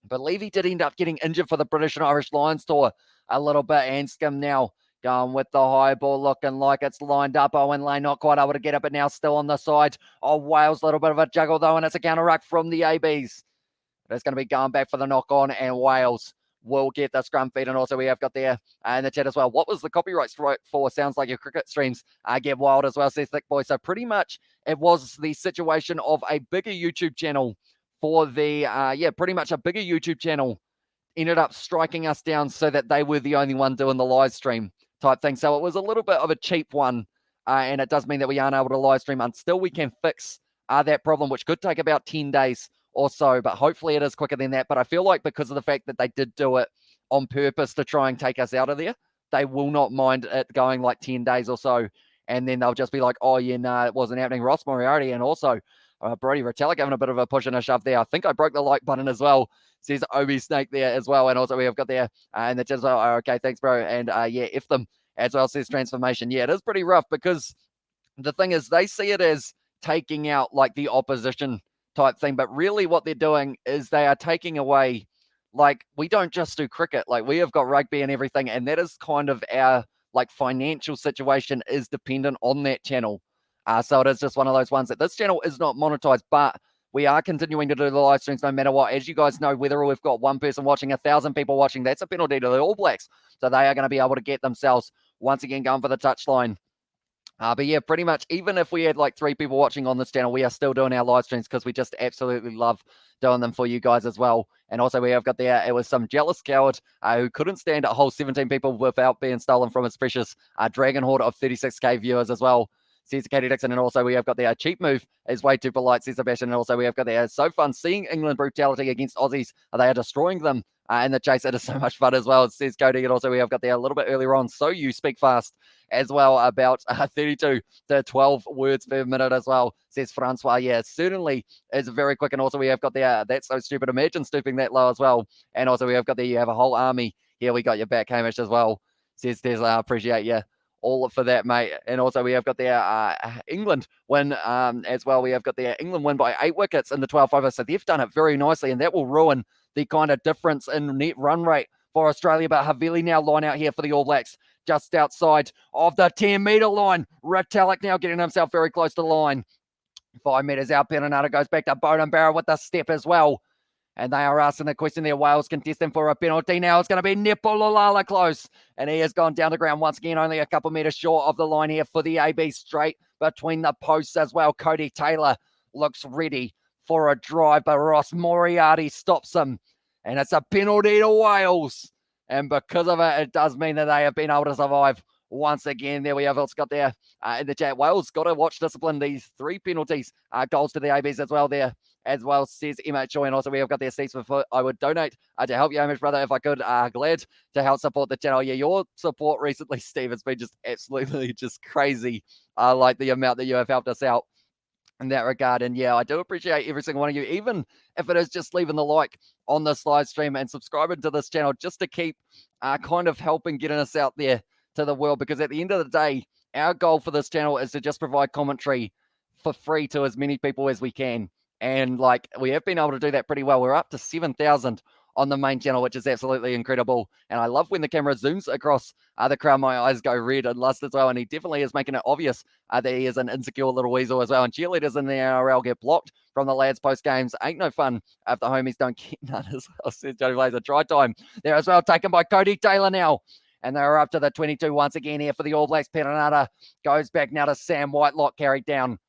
I believe he did end up getting injured for the British and Irish Lions tour a little bit. Anscombe now going with the high ball, looking like it's lined up. Owen Lane not quite able to get it, but now still on the side of Wales. A little bit of a juggle though, and it's a counter ruck from the ABs. It's going to be going back for the knock on, and Wales will get the scrum feed. And also we have got there in the chat as well, what was the copyright strike for? Sounds like your cricket streams get wild as well, says Thick Boy. So pretty much it was the situation of a bigger YouTube channel for the, pretty much a bigger YouTube channel ended up striking us down so that they were the only one doing the live stream type thing. So it was a little bit of a cheap one, and it does mean that we aren't able to live stream until we can fix that problem, which could take about 10 days or so, but hopefully it is quicker than that. But I feel like because of the fact that they did do it on purpose to try and take us out of there, they will not mind it going like 10 days or so, and then they'll just be like, oh yeah, no, it wasn't happening. Ross Moriarty and also Brody Retallick having a bit of a push and a shove there. I think I broke the like button as well, says Obi Snake there as well. And also we have got there and the chat as well. Okay, thanks bro. And F them as well, says Transformation. Yeah, it is pretty rough because the thing is they see it as taking out like the opposition type thing, but really what they're doing is they are taking away, like, we don't just do cricket, like we have got rugby and everything, and that is kind of our like financial situation is dependent on that channel. So it is just one of those ones that this channel is not monetized, but we are continuing to do the live streams no matter what. As you guys know, whether we've got one person watching, 1,000 people watching, that's a penalty to the All Blacks. So they are going to be able to get themselves once again going for the touchline. But yeah, pretty much, even if we had like 3 people watching on this channel, we are still doing our live streams because we just absolutely love doing them for you guys as well. And also we have got there, it was some jealous coward who couldn't stand a whole 17 people without being stolen from his precious Dragon Horde of 36k viewers as well, says Katie Dixon. And also we have got there, cheap move is way too polite, says Sebastian. And also we have got there, so fun seeing England brutality against Aussies. They are destroying them in the chase. It is so much fun as well, says Cody. And also we have got there a little bit earlier on, so you speak fast as well, about 32 to 12 words per minute as well, says Francois. Yeah, certainly is very quick. And also we have got there, that's so stupid, imagine stooping that low as well. And also we have got there, you have a whole army here. We got your back, Hamish, as well, says Tesla. Appreciate you all for that, mate. And also we have got there England win as well. We have got there England win by 8 wickets in the 12th over. So they've done it very nicely, and that will ruin the kind of difference in net run rate for Australia. But Havili now line out here for the All Blacks, just outside of the 10-meter line. Retallick now getting himself very close to the line. 5 meters out, Perenata goes back to Bowden Barrow with the step as well. And they are asking the question there, Wales contesting for a penalty. Now it's going to be Nepololala close. And he has gone down to ground once again, only a couple meters short of the line here for the AB, straight between the posts as well. Cody Taylor looks ready for a drive, but Ross Moriarty stops him. And it's a penalty to Wales. And because of it, it does mean that they have been able to survive once again. There we have it. Scott there in the chat. Wales got to watch discipline. These 3 penalties, goals to the ABs as well there, as well, says MH Joy. And also we have got their seats for foot. I would donate to help you, Hamish, brother, if I could. Glad to help support the channel. Yeah, your support recently, Steve, has been just absolutely just crazy. I like the amount that you have helped us out in that regard. And yeah, I do appreciate every single one of you, even if it is just leaving the like on this live stream and subscribing to this channel, just to keep kind of helping getting us out there to the world. Because at the end of the day, our goal for this channel is to just provide commentary for free to as many people as we can. And like, we have been able to do that pretty well. We're up to 7,000 on the main channel, which is absolutely incredible. And I love when the camera zooms across the crowd. My eyes go red and lust as well. And he definitely is making it obvious that he is an insecure little weasel as well. And cheerleaders in the NRL get blocked from the lads post games. Ain't no fun if the homies don't get none as well, says Johnny Blazer. Try time there as well, taken by Cody Taylor now. And they're up to the 22 once again here for the All Blacks. Perenata goes back now to Sam Whitelock, carried down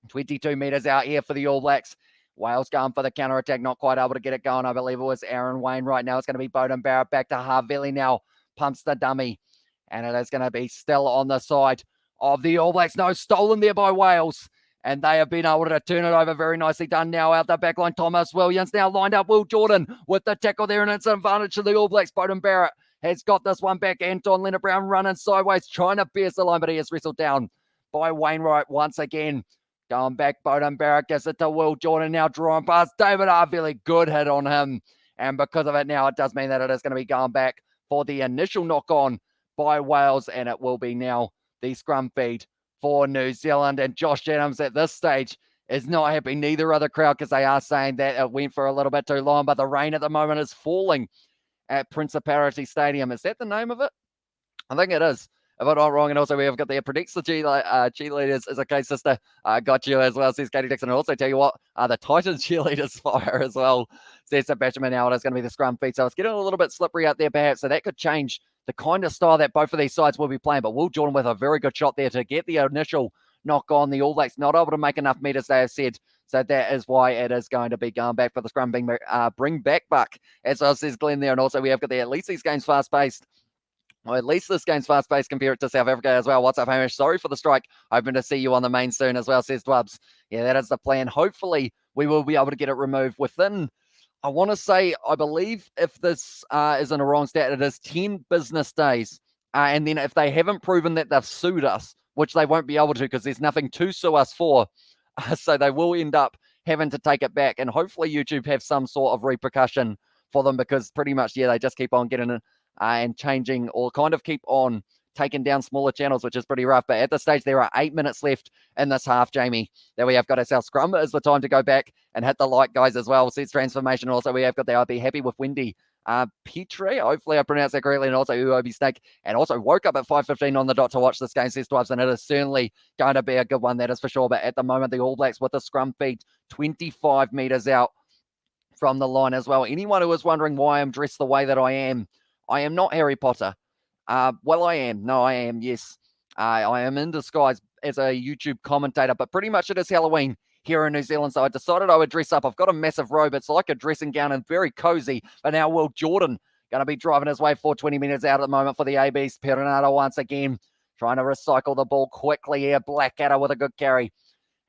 22 meters out here for the All Blacks. Wales going for the counter-attack, not quite able to get it going. I believe it was Aaron Wayne. Right now it's going to be Bowden Barrett back to Havili now. Pumps the dummy. And it is going to be still on the side of the All Blacks. No, stolen there by Wales. And they have been able to turn it over. Very nicely done now out the back line. Thomas Williams now lined up. Will Jordan with the tackle there. And it's an advantage to the All Blacks. Bowden Barrett has got this one back. Anton Leonard-Brown running sideways, trying to pierce the line, but he is wrestled down by Wainwright once again. Going back, Bowden Barrett gives it to Will Jordan now, drawing past David Havili. Good hit on him. And because of it now, it does mean that it is going to be going back for the initial knock-on by Wales, and it will be now the scrum feed for New Zealand. And Josh Adams at this stage is not happy, neither are the crowd, because they are saying that it went for a little bit too long, but the rain at the moment is falling at Principality Stadium. Is that the name of it? I think it is. if I'm not wrong. And also we have got there, predicts the cheerleaders is okay, sister. Got you as well, says Katie Dixon. And also tell you what, the Titans cheerleaders fire as well, says Sebastian. Now it's going to be the scrum feed. So it's getting a little bit slippery out there perhaps. So that could change the kind of style that both of these sides will be playing. But Will Jordan with a very good shot there to get the initial knock on. The All Blacks not able to make enough meters, they have said. So that is why it is going to be going back for the scrum being bring back buck, as well says Glenn there. And also we have got there, at least these games fast-paced. Well, at least this game's fast-paced. Compare it to South Africa as well. What's up, Hamish? Sorry for the strike. Hoping to see you on the main soon as well, says Dwubs. Yeah, that is the plan. Hopefully, we will be able to get it removed within, I want to say, I believe if this isn't a wrong stat, it is 10 business days. And then if they haven't proven that they've sued us, which they won't be able to because there's nothing to sue us for, so they will end up having to take it back. And hopefully YouTube have some sort of repercussion for them because pretty much, yeah, they just keep on getting it and changing or kind of keep on taking down smaller channels, which is pretty rough. But at this stage, there are 8 minutes left in this half, Jamie, that we have got ourselves. Scrum is the time to go back and hit the like, guys, as well. Sets transformation. Also, we have got there. I'll be happy with Wendy Petrie. Hopefully I pronounced that correctly. And also Uobi Snake. And also woke up at 5:15 on the dot to watch this game, says Dwubs. And it is certainly going to be a good one, that is for sure. But at the moment, the All Blacks with the scrum feed 25 meters out from the line as well. Anyone who is wondering why I'm dressed the way that I am not Harry Potter. Well, I am. No, I am. Yes. I am in disguise as a YouTube commentator, but pretty much it is Halloween here in New Zealand. So I decided I would dress up. I've got a massive robe. It's like a dressing gown and very cozy. But now Will Jordan going to be driving his way for 20 minutes out at the moment for the ABs. Perenara once again trying to recycle the ball quickly here. Blackadder with a good carry.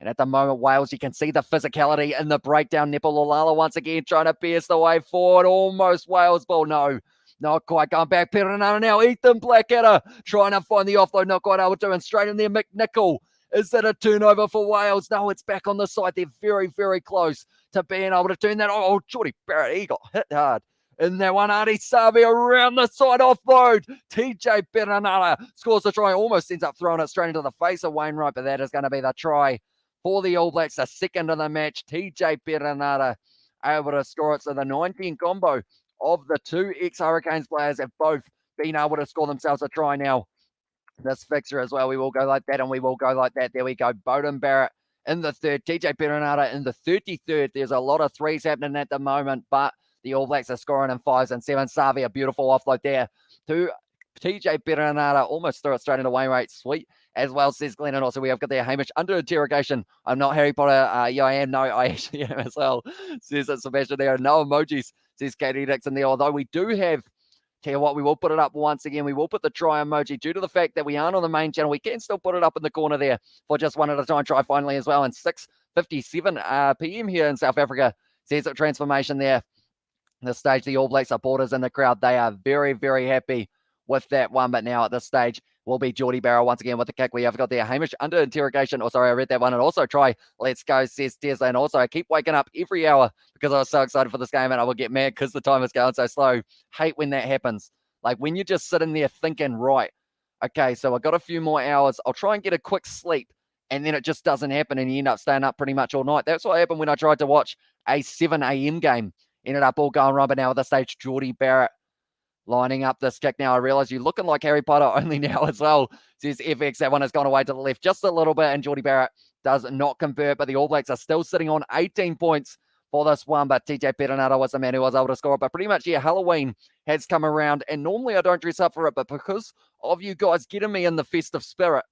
And at the moment, Wales, you can see the physicality in the breakdown. Nipololala once again trying to pierce the way forward. Almost Wales ball. No. Not quite going back. Perenara now. Ethan Blackadder trying to find the offload. Not quite able to. And straight in there, McNichol. Is that a turnover for Wales? No, it's back on the side. They're very, very close to being able to turn that. Oh, Geordie Barrett, he got hit hard. In that one, Artie Savi around the side offload. TJ Perenara scores the try. Almost ends up throwing it straight into the face of Wainwright, but that is going to be the try for the All Blacks. The second of the match. TJ Perenara able to score it. So the 19 combo of the two ex-Hurricanes players have both been able to score themselves a try now. This fixture as well, we will go like that and we will go like that. There we go. Beauden Barrett in the third. TJ Perenara in the 33rd. There's a lot of threes happening at the moment, but the All Blacks are scoring in 5s and 7s. Savi, a beautiful offload there to TJ Perenara. Almost threw it straight into Wainwright. Sweet as well, says Glenn. And also we have got there Hamish under interrogation. I'm not Harry Potter. Yeah, I am. No, I actually am as well, says Sebastian there. No emojis, says Katie Dixon there. Although we do have, tell you what, we will put it up once again. We will put the try emoji due to the fact that we aren't on the main channel. We can still put it up in the corner there for just one at a time. Try finally as well. And 6:57 p.m. here in South Africa, says it transformation there. This stage, the All Black supporters in the crowd, they are very, very happy with that one. But now at this stage will be Geordie Barrow once again with the kick. We have got there Hamish under interrogation. Oh, sorry, I read that one. And also try, let's go, says Tesla. And also I keep waking up every hour because I was so excited for this game and I will get mad because the time is going so slow. Hate when that happens. Like when you're just sitting there thinking, right, okay, so I got a few more hours. I'll try and get a quick sleep. And then it just doesn't happen and you end up staying up pretty much all night. That's what happened when I tried to watch a 7 a.m. game. Ended up all going wrong, but now at this stage, Geordie Barrett lining up this kick. Now I realize you're looking like Harry Potter only now as well, says FX. That one has gone away to the left just a little bit, and Geordie Barrett does not convert, but the All Blacks are still sitting on 18 points for this one, but TJ Perenara was the man who was able to score it. But pretty much, yeah, Halloween has come around, and normally I don't dress up for it, but because of you guys getting me in the festive spirit,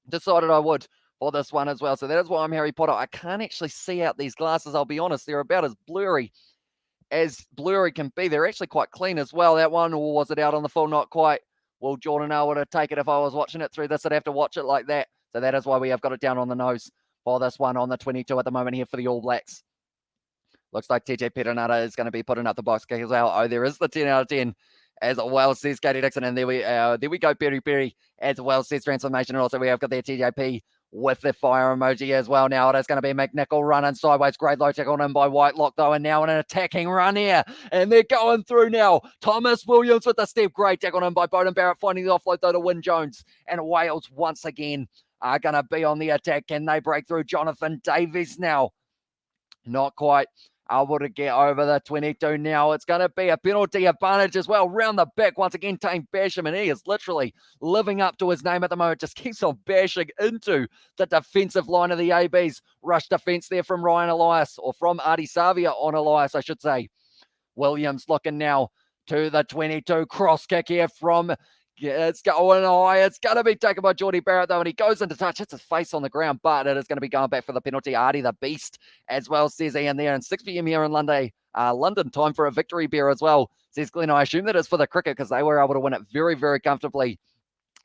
decided I would for this one as well. So that is why I'm Harry Potter. I can't actually see out these glasses, I'll be honest. They're about as blurry can be. They're actually quite clean as well. That one, or was it out on the full? Not quite. Well, Jordan, I would have taken it if I was watching it through this. I'd have to watch it like that. So that is why we have got it down on the nose for this one on the 22 at the moment here for the All Blacks. Looks like TJ Perenara is going to be putting up the box kick as well. Oh, there is the 10 out of 10 as well, says Katie Dixon. And there we go, Perry as well, says transformation. And also we have got their TJP with the fire emoji as well. Now it is going to be McNichol running sideways. Great low tackle in by Whitelock though. And now an attacking run here. And they're going through now. Thomas Williams with the step. Great tackle in by Beauden Barrett. Finding the offload though to Wyn Jones. And Wales once again are going to be on the attack. Can they break through? Jonathan Davies now. Not quite able to get over the 22 now. It's going to be a penalty advantage as well. Round the back, once again, Tame Basham, and he is literally living up to his name at the moment. Just keeps on bashing into the defensive line of the ABs. Rush defense there from Ryan Elias, or from Artie Savia on Elias, I should say. Williams looking now to the 22. Cross kick here from... It's going high. It's going to be taken by Geordie Barrett, though, and he goes into touch, hits his face on the ground, but it is going to be going back for the penalty. Artie the Beast as well, says Ian there. And 6 p.m. here in London time for a victory beer as well, says Glenn. I assume that is for the cricket because they were able to win it very, very comfortably.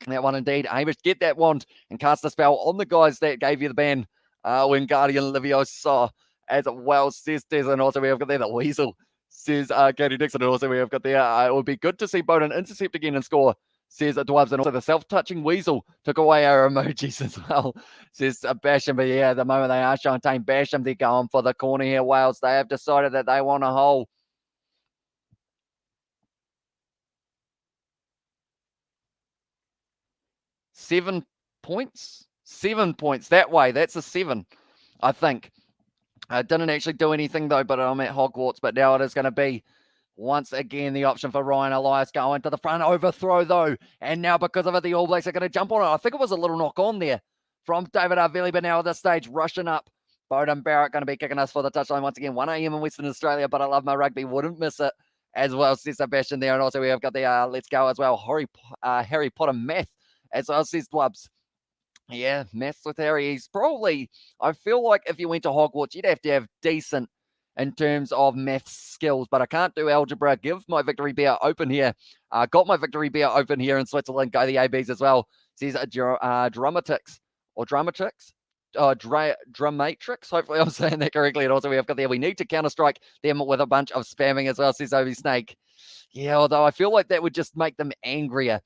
That one indeed. Hamish, get that wand and cast a spell on the guys that gave you the ban when Guardian Liviosa as well, says Des. And also we have got there the Weasel, says Katie Dixon. And also we have got there, it would be good to see Bowden intercept again and score, says Dwabs. And also the self-touching Weasel took away our emojis as well, says Basham. But yeah, the moment they are showing Tame Basham, they're going for the corner here. Wales, they have decided that they want a hole. Seven points that way. That's a 7, I think. I didn't actually do anything though, but I'm at Hogwarts. But now it is going to be once again the option for Ryan Elias going to the front. Overthrow though, and now because of it, the All Blacks are going to jump on it. I think it was a little knock on there from David Arveli, but now at this stage, rushing up. Bowden Barrett going to be kicking us for the touchline once again. 1 a.m. in Western Australia, but I love my rugby. Wouldn't miss it as well, says Sebastian there. And also we have got the Let's Go as well. Harry Potter math as well, says Dwubs. Yeah, maths with Harry. He's probably, I feel like if you went to Hogwarts, you'd have to have decent in terms of maths skills, but I can't do algebra. Give my victory beer open here. Got my victory beer open here in Switzerland. Go the ABs as well. Says Dramatics or Dramatics. Dramatrix. Hopefully I'm saying that correctly. And also we have got there, we need to counter-strike them with a bunch of spamming as well, says Obi Snake. Yeah, although I feel like that would just make them angrier.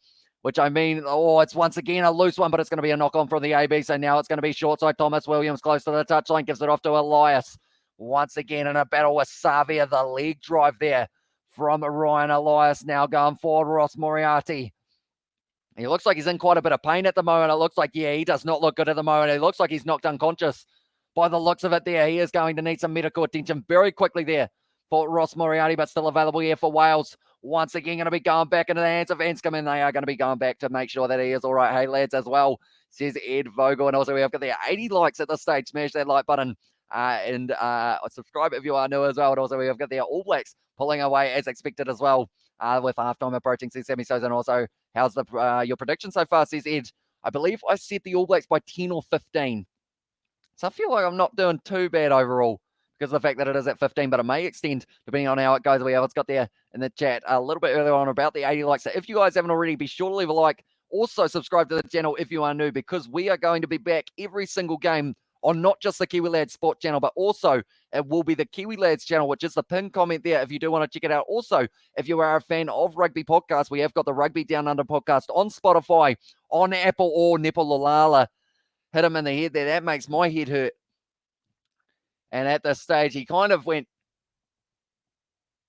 Which I mean, it's once again a loose one, but it's going to be a knock-on from the AB. So now it's going to be short side. Thomas Williams close to the touchline, gives it off to Elias. Once again in a battle with Savia, the leg drive there from Ryan Elias. Now going forward, Ross Moriarty. He looks like he's in quite a bit of pain at the moment. It looks like, yeah, he does not look good at the moment. He looks like he's knocked unconscious by the looks of it there. He is going to need some medical attention very quickly there for Ross Moriarty, but still available here for Wales. Once again, going to be going back into the hands of Anscombe, and they are going to be going back to make sure that he is all right. Hey, lads, as well, says Ed Vogel. And also we have got the 80 likes at this stage. Smash that like button and subscribe if you are new as well. And also we have got the All Blacks pulling away as expected as well with halftime approaching, says Sammy Sosa. And also, how's your prediction so far, says Ed. I believe I said the All Blacks by 10 or 15. So I feel like I'm not doing too bad overall, because of the fact that it is at 15, but it may extend depending on how it goes. We have got there in the chat a little bit earlier on about the 80 likes. So if you guys haven't already, be sure to leave a like. Also subscribe to the channel if you are new, because we are going to be back every single game on not just the Kiwi Lads Sport channel, but also it will be the Kiwi Lads channel, which is the pinned comment there if you do want to check it out. Also, if you are a fan of rugby podcasts, we have got the Rugby Down Under podcast on Spotify, on Apple or Nepalolala. Hit him in the head there. That makes my head hurt. And at this stage, he kind of went,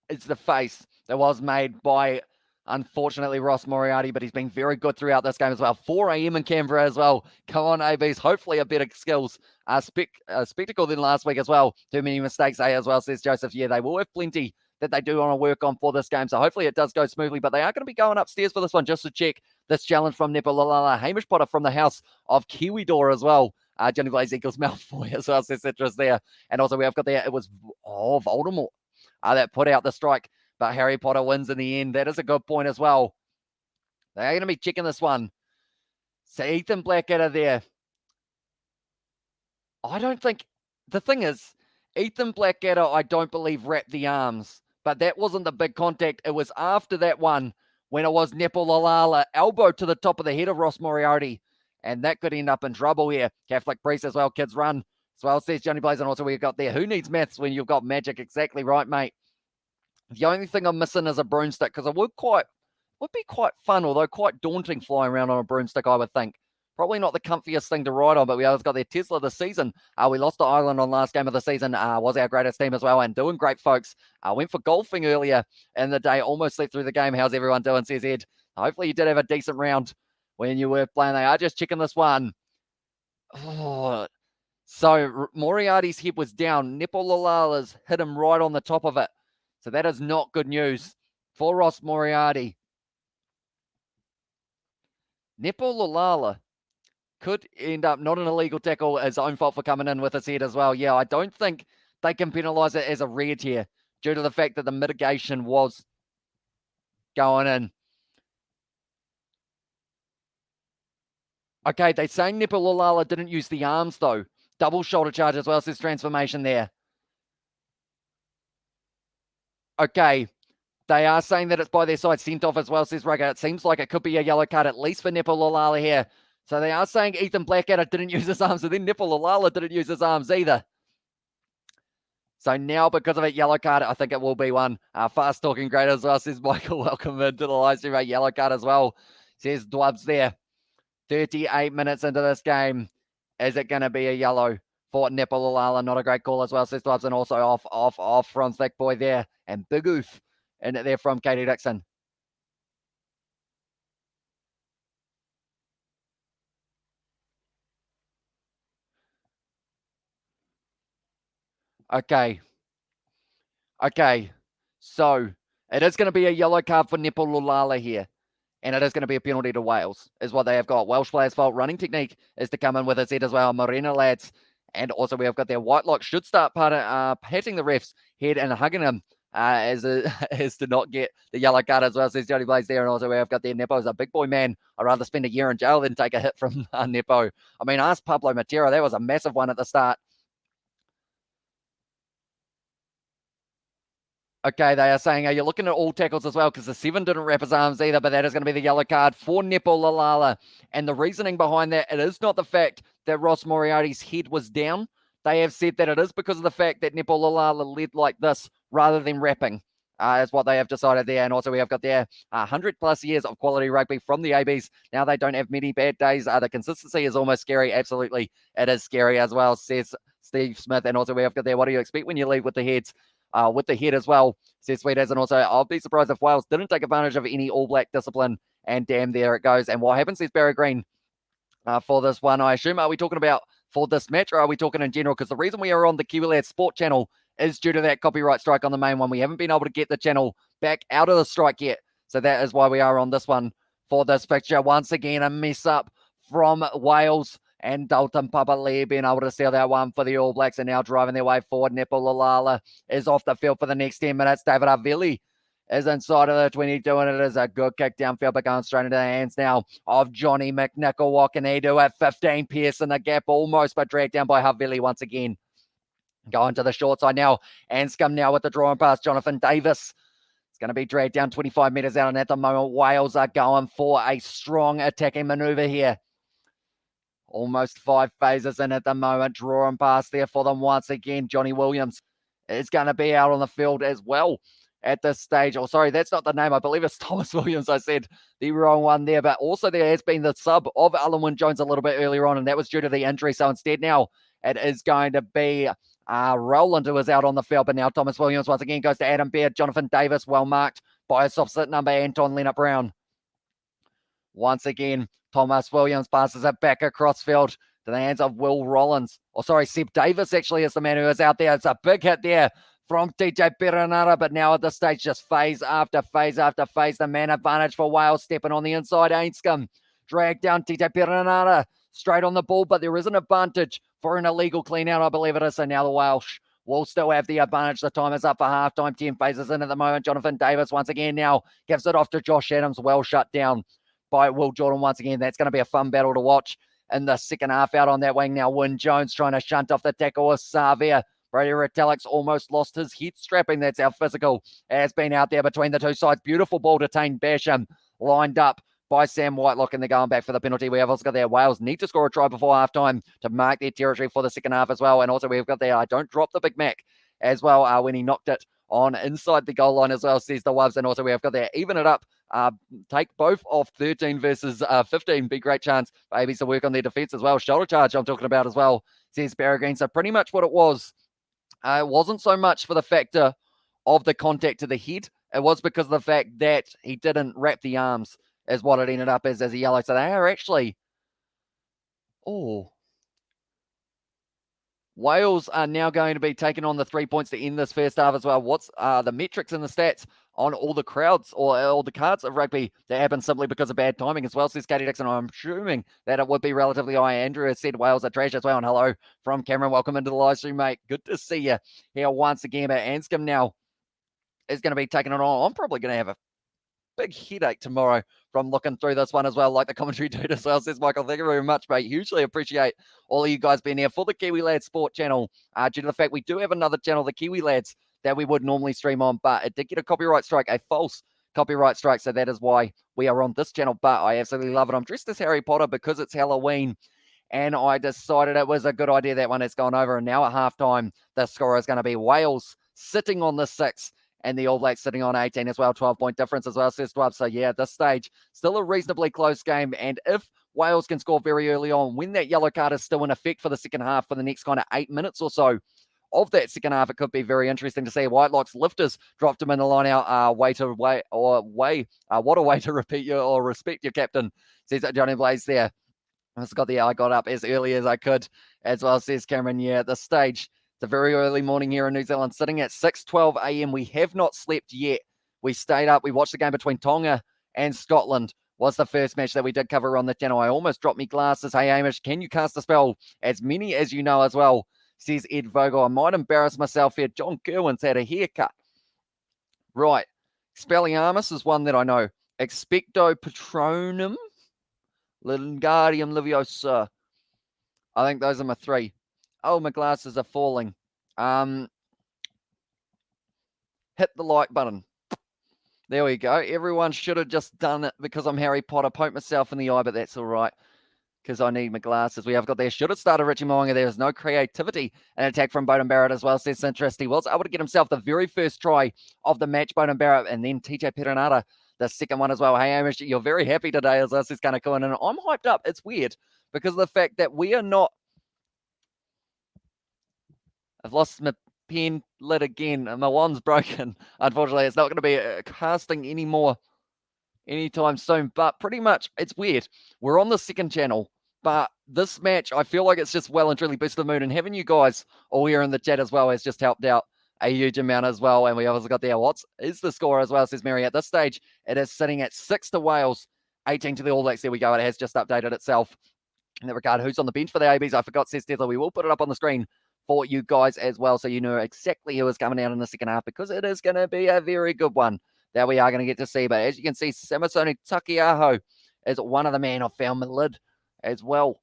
it's the face that was made by, unfortunately, Ross Moriarty, but he's been very good throughout this game as well. 4 a.m. in Canberra as well. Come on, ABs. Hopefully a better skills spectacle than last week as well. Too many mistakes, as well, says Joseph. Yeah, they will have plenty that they do want to work on for this game. So hopefully it does go smoothly, but they are going to be going upstairs for this one just to check this challenge from Nepalolala. Hamish Potter from the house of Kiwi Door as well. Johnny Blaze Eagles Malfoy as well, says Citrus there. And also we have got there, it was Voldemort that put out the strike, but Harry Potter wins in the end. That is a good point as well. They are going to be checking this one. So Ethan Blackadder there. I don't think, the thing is, Ethan Blackadder, I don't believe wrapped the arms, but that wasn't the big contact. It was after that one when it was Nepalolala elbow to the top of the head of Ross Moriarty. And that could end up in trouble here. Catholic priest as well. Kids run as well, says Johnny Blaze. And also we've got there, who needs maths when you've got magic? Exactly right, mate. The only thing I'm missing is a broomstick, because it would be quite fun, although quite daunting flying around on a broomstick, I would think. Probably not the comfiest thing to ride on, but we always got their Tesla this season. We lost to Ireland on last game of the season. Was our greatest team as well, and doing great, folks. Went for golfing earlier in the day. Almost slept through the game. How's everyone doing, says Ed. Hopefully you did have a decent round when you were playing. They are just checking this one. Oh, So Moriarty's head was down. Nepololala's hit him right on the top of it. So that is not good news for Ross Moriarty. Nepololala could end up not an illegal tackle, his own fault for coming in with his head as well. Yeah, I don't think they can penalise it as a red here due to the fact that the mitigation was going in. Okay, they're saying Nepololala didn't use the arms though. Double shoulder charge as well, says transformation there. Okay, they are saying that it's by their side, sent off as well, says Rugger. It seems like it could be a yellow card, at least for Nepololala here. So they are saying Ethan Blackadder didn't use his arms, and then Nepololala didn't use his arms either. So now, because of a yellow card, I think it will be one. Fast talking great as well, says Michael. Welcome into the live stream. A yellow card as well, says Dwubs there. 38 minutes into this game. Is it going to be a yellow for Nepololala? Not a great call as well, says Dwubs. And also off from Thick Boy there. And Big Oof in it there from Katie Dixon. Okay. So it is going to be a yellow card for Nepololala here. And it is going to be a penalty to Wales, is what they have got. Welsh players' fault. Running technique is to come in with his head as well. Marina lads. And also we have got their Whitelock should start patting the ref's head and hugging him as to not get the yellow card as well, says Jody Blaze there. And also we have got their Nepo's a big boy man. I'd rather spend a year in jail than take a hit from Nepo. I mean, ask Pablo Matera. That was a massive one at the start. Okay, they are saying, are you looking at all tackles as well? Because the 7 didn't wrap his arms either, but that is going to be the yellow card for Nepololala. And the reasoning behind that, it is not the fact that Ross Moriarty's head was down. They have said that it is because of the fact that Nepololala led like this rather than wrapping. Is what they have decided there. And also we have got their 100 plus years of quality rugby from the ABs. Now they don't have many bad days. The consistency is almost scary. Absolutely, it is scary as well, says Steve Smith. And also we have got there, what do you expect when you leave with the heads? With the head as well, says Sweet as. And also, I'll be surprised if Wales didn't take advantage of any All Black discipline. And damn, there it goes. And what happens, says Barry Green, for this one, I assume, are we talking about for this match or are we talking in general? Because the reason we are on the Kiwi Lads Sport channel is due to that copyright strike on the main one. We haven't been able to get the channel back out of the strike yet. So that is why we are on this one for this fixture. Once again, a mess up from Wales. And Dalton Papali'i being able to steal that one for the All Blacks and now driving their way forward. Nepololala is off the field for the next 10 minutes. David Havili is inside of the 22, and it is a good kick downfield, but going straight into the hands now of Johnny McNichol. What can he do at 15? Pierce in the gap almost, but dragged down by Havili once again. Going to the short side now. Anscombe now with the drawing pass. Jonathan Davis. It's going to be dragged down 25 metres out, and at the moment, Wales are going for a strong attacking manoeuvre here. Almost 5 phases in at the moment. Drawing pass there for them once again. Johnny Williams is going to be out on the field as well at this stage. Oh, sorry, that's not the name. I believe it's Thomas Williams. I said the wrong one there. But also there has been the sub of Alan Wynne-Jones a little bit earlier on, and that was due to the injury. So instead now it is going to be Rowland who is out on the field. But now Thomas Williams once again goes to Adam Baird. Jonathan Davis well marked by a soft sit number, Anton Leonard-Brown. Once again, Thomas Williams passes it back across field to the hands of Will Rollins. Seb Davis actually is the man who is out there. It's a big hit there from TJ Perenara, but now at this stage, just phase after phase after phase. The man advantage for Wales stepping on the inside. Anscombe dragged down TJ Perenara straight on the ball, but there is an advantage for an illegal clean out, I believe it is. So now the Welsh will still have the advantage. The time is up for halftime. 10 phases in at the moment. Jonathan Davis once again now gives it off to Josh Adams. Well shut down by Will Jordan once again. That's going to be a fun battle to watch in the second half. Out on that wing now, Wynne-Jones trying to shunt off the tackle with Savia. Brady Retalix almost lost his head strapping. That's how physical has been out there between the two sides. Beautiful ball detained Basham, lined up by Sam Whitelock, and they're going back for the penalty. We have also got there, Wales need to score a try before halftime to mark their territory for the second half as well. And also we've got there, don't drop the Big Mac as well when he knocked it on inside the goal line as well, says the Wubs. And also we have got there, even it up, take both off 13 versus 15. Big great chance for ABs to work on their defense as well. Shoulder charge I'm talking about as well, says Barry Green. So pretty much what it was, it wasn't so much for the factor of the contact to the head. It was because of the fact that he didn't wrap the arms is what it ended up as a yellow. So they are actually, Wales are now going to be taking on the 3 points to end this first half as well. What's the metrics and the stats on all the crowds or all the cards of rugby that happen simply because of bad timing as well, says Katie Dixon. I'm assuming that it would be relatively high. Andrew has said Wales are trash as well. And hello from Cameron. Welcome into the live stream, mate. Good to see you here once again. But Anscombe now is going to be taking it on. I'm probably going to have a big headache tomorrow from looking through this one as well, like the commentary dude as well, says Michael. Thank you very much, mate. Hugely appreciate all of you guys being here for the Kiwi Lads Sport channel. Due to the fact we do have another channel, the Kiwi Lads, that we would normally stream on, but it did get a copyright strike, a false copyright strike, so that is why we are on this channel. But I absolutely love it. I'm dressed as Harry Potter because it's Halloween, and I decided it was a good idea. That one has gone over, and now at halftime, the score is going to be Wales sitting on the 6 and the All Blacks sitting on 18 as well. 12-point difference as well, says Dwab. So, yeah, at this stage, still a reasonably close game. And if Wales can score very early on, when that yellow card is still in effect for the second half for the next kind of 8 minutes or so of that second half, it could be very interesting to see. Whitelock's lifters dropped him in the line out. What a way to repeat your or respect your captain, says Johnny Blaze there. I got up as early as I could as well, says Cameron. Yeah, at this stage, it's a very early morning here in New Zealand, sitting at 6:12 a.m. We have not slept yet. We stayed up. We watched the game between Tonga and Scotland. Was the first match that we did cover on the channel. I almost dropped me glasses. Hey, Amish, can you cast a spell? As many as you know as well, says Ed Vogel. I might embarrass myself here. John Kerwin's had a haircut. Right. Expelliarmus is one that I know. Expecto Patronum. Lingardium Leviosa. I think those are my 3. Oh, my glasses are falling. Hit the like button. There we go. Everyone should have just done it because I'm Harry Potter. Poke myself in the eye, but that's all right because I need my glasses. We have got there. Should have started Richie Mo'unga. There is no creativity. An attack from Bowden Barrett as well, says Sintrist. He was able to get himself the very first try of the match, Bowden Barrett, and then TJ Perenara, the second one as well. Hey, Amish, you're very happy today as this is kind of cool. And I'm hyped up. It's weird because of the fact that we are not. I've lost my pen lid again. My wand's broken. Unfortunately, it's not going to be casting anymore anytime soon. But pretty much, it's weird. We're on the second channel. But this match, I feel like it's just well and truly boosted the mood. And having you guys all here in the chat as well has just helped out a huge amount as well. And we obviously got there. What is the score as well, says Mary. At this stage, it is sitting at 6 to Wales, 18 to the All Blacks. There we go. It has just updated itself. In that regard, who's on the bench for the ABs? I forgot, says Tesla. We will put it up on the screen for you guys as well, so you know exactly who is coming out in the second half, because it is going to be a very good one that we are going to get to see. But as you can see, Samasoni Takiaho is one of the men. I found my lid as well.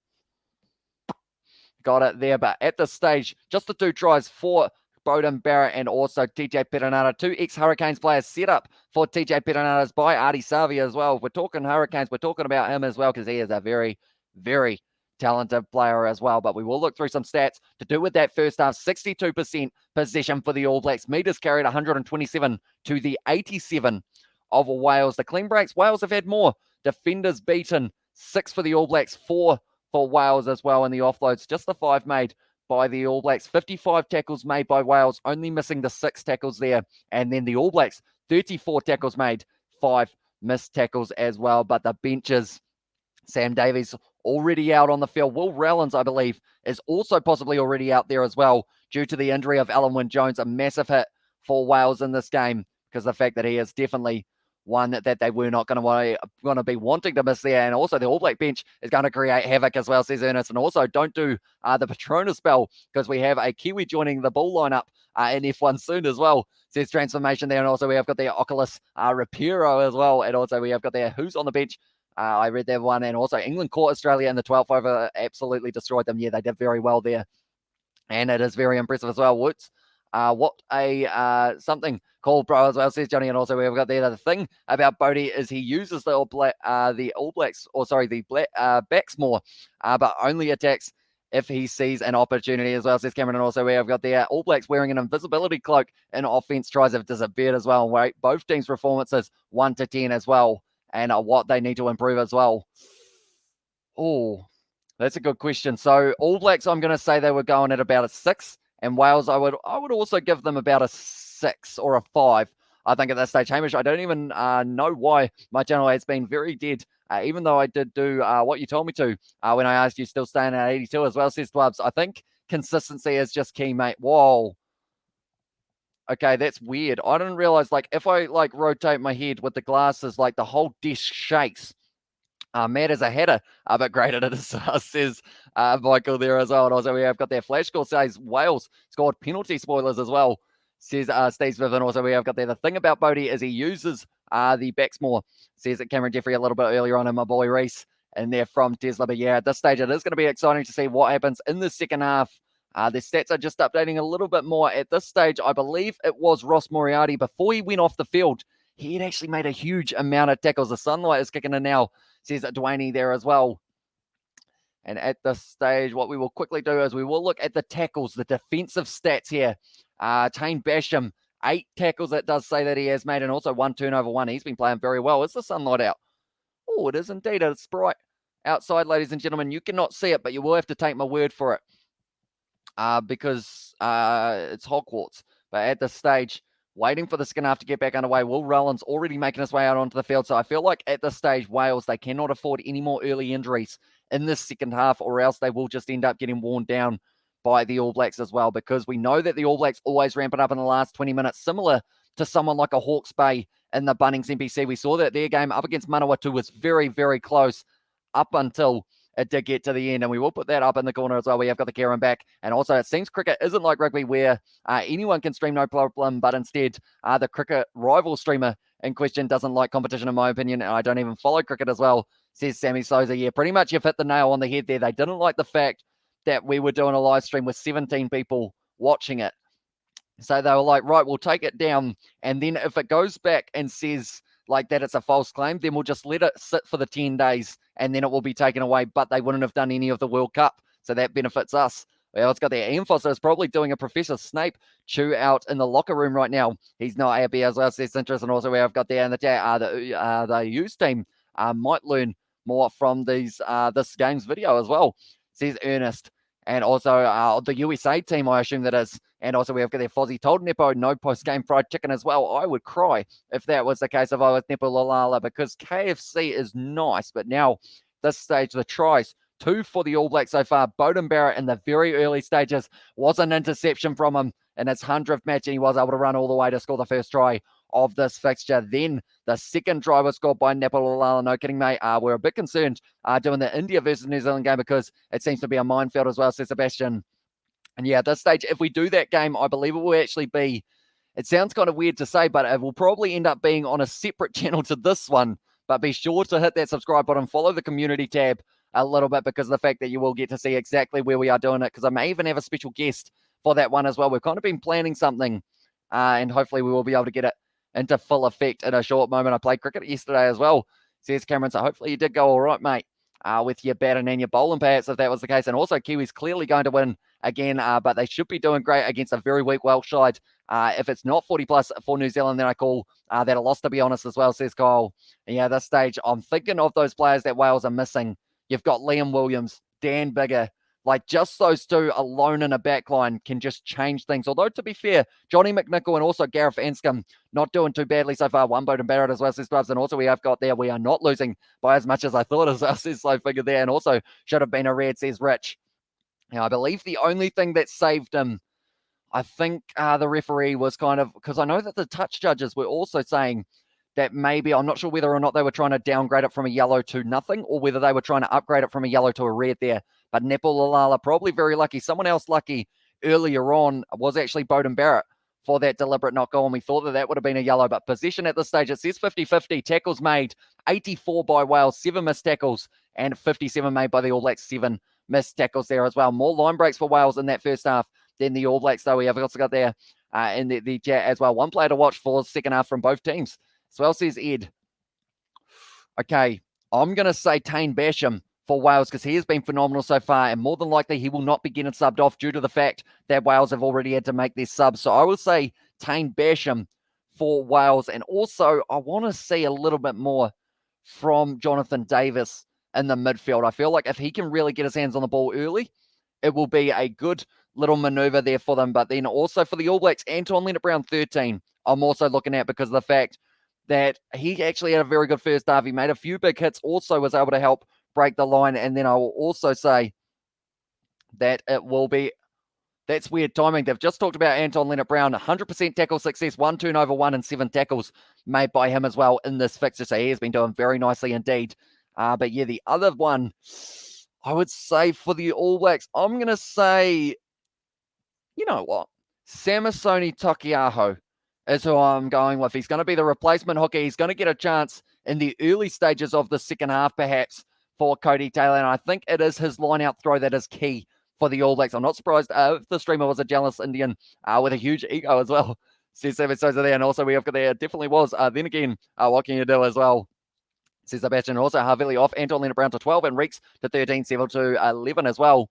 Got it there. But at this stage, just the 2 tries for Bowden Barrett and also TJ Perenara. 2 ex-Hurricanes players set up for TJ Perenara's by Artie Savi as well. If we're talking Hurricanes, we're talking about him as well, because he is a very, very talented player as well. But we will look through some stats to do with that first half. 62% possession for the All Blacks. Meters carried 127 to the 87 of Wales. The clean breaks, Wales have had more. Defenders beaten, 6 for the All Blacks, 4 for Wales as well. And the offloads, just the 5 made by the All Blacks. 55 tackles made by Wales, only missing the 6 tackles there. And then the All Blacks, 34 tackles made, 5 missed tackles as well. But the benches, Sam Davies already out on the field. Will Rowlands, I believe, is also possibly already out there as well due to the injury of Alan Wynne-Jones. A massive hit for Wales in this game because of the fact that he is definitely one that they were not going to be wanting to miss there. And also the All Black bench is going to create havoc as well, says Ernest. And also don't do the Patronus spell, because we have a Kiwi joining the ball lineup in F1 soon as well, says Transformation there. And also we have got the Oculus Rapiro as well. And also we have got there who's on the bench. I read that one. And also England caught Australia in the 12th over, absolutely destroyed them. Yeah, they did very well there. And it is very impressive as well. Woods, what a something called bro as well, says Johnny. And also we've got there the thing about Bodie is he uses the All Blacks, or sorry, the backs more, but only attacks if he sees an opportunity as well, says Cameron. And also we have got the All Blacks wearing an invisibility cloak in offense tries have disappeared as well. Right, both teams' performances 1 to 10 as well, and what they need to improve as well. Oh, that's a good question. So All Blacks, I'm going to say they were going at about a 6, and Wales, I would also give them about a 6 or a 5. I think at this stage, Hamish, I don't even know why my channel has been very dead, even though I did do what you told me to when I asked you, still staying at 82 as well, says Dwabs. I think consistency is just key, mate. Whoa. Okay, that's weird. I didn't realize, like, if I, like, rotate my head with the glasses, like, the whole desk shakes. Matt is a header, but great at it, says Michael there as well. And also, we have got their flash score, says Wales scored penalty spoilers as well, says Steve Smith. And also, we have got there. The thing about Bodie is he uses the backs more, says it Cameron Jeffrey a little bit earlier on, in my boy Reese. And they're from Tesla. But yeah, at this stage, it is going to be exciting to see what happens in the second half. The stats are just updating a little bit more. At this stage, I believe it was Ross Moriarty, before he went off the field, he had actually made a huge amount of tackles. The sunlight is kicking in now, says Dwayne there as well. And at this stage, what we will quickly do is we will look at the tackles, the defensive stats here. Tane Basham, 8 tackles, it does say that he has made, and also 1 turnover, 1. He's been playing very well. Is the sunlight out? Oh, it is indeed. It's bright outside, ladies and gentlemen. You cannot see it, but you will have to take my word for it. Because it's Hogwarts. But at this stage, waiting for the second half to get back underway. Will Rowland's already making his way out onto the field. So I feel like at this stage, Wales, they cannot afford any more early injuries in this second half, or else they will just end up getting worn down by the All Blacks as well, because we know that the All Blacks always ramp it up in the last 20 minutes, similar to someone like a Hawke's Bay in the Bunnings NPC. We saw that their game up against Manawatu was very, very close up until it did get to the end, and we will put that up in the corner as well. We have got the Karen back, and also it seems cricket isn't like rugby where anyone can stream no problem, but instead the cricket rival streamer in question doesn't like competition, in my opinion, and I don't even follow cricket as well, says Sammy Souza. Yeah, pretty much you've hit the nail on the head there. They didn't like the fact that we were doing a live stream with 17 people watching it. So they were like, right, we'll take it down, and then if it goes back and says like that it's a false claim, then we'll just let it sit for the 10 days and then it will be taken away, but they wouldn't have done any of the World Cup, so that benefits us. Well, it's got there. Ian Foster is probably doing a Professor Snape chew out in the locker room right now. He's not AFB as well, says interest, and also we have got there in the chat, the youth team might learn more from these this game's video as well, says Ernest. And also the USA team, I assume that is. And also we have got there Fozzie told Nepo no post-game fried chicken as well. I would cry if that was the case if I was Nepo Lalala, because KFC is nice. But now, this stage, the tries, 2 for the All Blacks so far. Beauden Barrett in the very early stages was an interception from him in his 100th match, and he was able to run all the way to score the first try of this fixture. Then the second try was scored by Nepo Lalala. No kidding, mate. We're a bit concerned doing the India versus New Zealand game because it seems to be a minefield as well, says Sebastian. And yeah, at this stage, if we do that game, I believe it will actually be, it sounds kind of weird to say, but it will probably end up being on a separate channel to this one. But be sure to hit that subscribe button, follow the community tab a little bit, because of the fact that you will get to see exactly where we are doing it, because I may even have a special guest for that one as well. We've kind of been planning something, and hopefully we will be able to get it into full effect in a short moment. I played cricket yesterday as well, says Cameron, so hopefully you did go all right, mate, with your batting and your bowling, perhaps, if that was the case. And also, Kiwis clearly going to win again, but they should be doing great against a very weak Welsh side. If it's not 40 plus for New Zealand, then I call that a loss, to be honest, as well, says Kyle. And yeah, this stage, I'm thinking of those players that Wales are missing. You've got Liam Williams, Dan Bigger. Like, just those two alone in a backline can just change things. Although, to be fair, Johnny McNichol and also Gareth Anscombe not doing too badly so far. One Beauden Barrett as well, says Bubs. And also we have got there, we are not losing by as much as I thought, as well, says Slow Figure there. And also should have been a red, says Rich. Now, I believe the only thing that saved him, I think the referee was kind of, because I know that the touch judges were also saying that maybe, I'm not sure whether or not they were trying to downgrade it from a yellow to nothing, or whether they were trying to upgrade it from a yellow to a red there. But Nepo Lalala probably very lucky. Someone else lucky earlier on was actually Beauden Barrett for that deliberate knock goal, and we thought that that would have been a yellow. But possession at this stage, it says 50-50. Tackles made, 84 by Wales, 7 missed tackles, and 57 made by the All Blacks, 7 missed tackles there as well. More line breaks for Wales in that first half than the All Blacks, though. We have also got there in the chat as well. One player to watch for the second half from both teams. As well, says Ed. Okay, I'm going to say Tane Basham for Wales, because he has been phenomenal so far, and more than likely he will not be getting subbed off due to the fact that Wales have already had to make their subs. So I will say Tane Basham for Wales. And also, I want to see a little bit more from Jonathan Davis in the midfield. I feel like if he can really get his hands on the ball early, it will be a good little maneuver there for them. But then also for the All Blacks, Anton Leonard-Brown 13, I'm also looking at, because of the fact that he actually had a very good first half. He made a few big hits, also was able to help break the line. And then I will also say that it will be That's weird timing. They've just talked about Anton Leonard-Brown, 100% tackle success, 1 turnover, 1 and 7 tackles made by him as well in this fixture. So he has been doing very nicely indeed. But yeah, the other one, I would say for the All Blacks, I'm going to say, you know what? Samisoni Takiaho is who I'm going with. He's going to be the replacement hooker. He's going to get a chance in the early stages of the second half, perhaps, for Cody Taylor. And I think it is his line-out throw that is key for the All Blacks. I'm not surprised if the streamer was a jealous Indian with a huge ego as well. Says Sebastian there. And also we have got there, definitely was. Then again, what can you do as well? Says Sebastian. Also Havili off. Anton Leonard-Brown to 12 and Reeks to 13, Seville to 11 as well.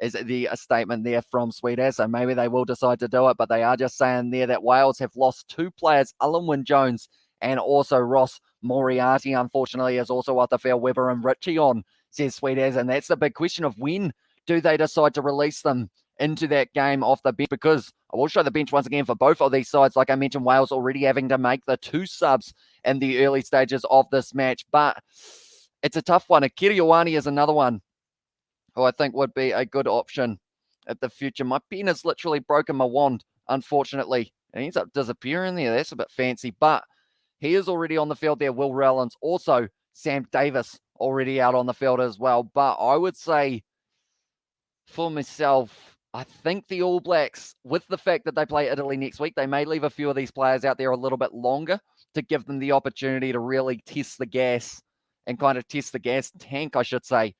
Is the statement there from Sweden. So maybe they will decide to do it, but they are just saying there that Wales have lost 2 players, Alan Wynne-Jones and also Ross Moriarty, unfortunately, is also off the field. Weber and Richie on, says Sweden. And that's the big question of when do they decide to release them into that game off the bench, because I will show the bench once again for both of these sides. Like I mentioned, Wales already having to make the 2 subs in the early stages of this match, but it's a tough one. Akira Ioane is another one who I think would be a good option at the future. My pen has literally broken my wand, unfortunately. And he ends up disappearing there. That's a bit fancy, but he is already on the field there. Will Rowlands, also Sam Davis already out on the field as well. But I would say for myself, I think the All Blacks, with the fact that they play Italy next week, they may leave a few of these players out there a little bit longer to give them the opportunity to really test the gas and kind of test the gas tank, I should say,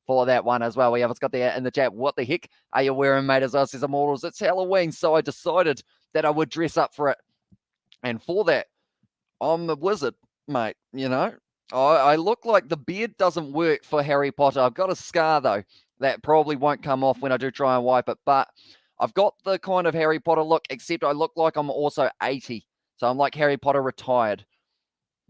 for that one as well. We have got there in the chat. What the heck are you wearing, mate? As us, says Immortals. It's Halloween, so I decided that I would dress up for it. And for that, I'm the wizard, mate. You know, I look like the beard doesn't work for Harry Potter. I've got a scar, though, that probably won't come off when I do try and wipe it. But I've got the kind of Harry Potter look, except I look like I'm also 80. So I'm like Harry Potter retired.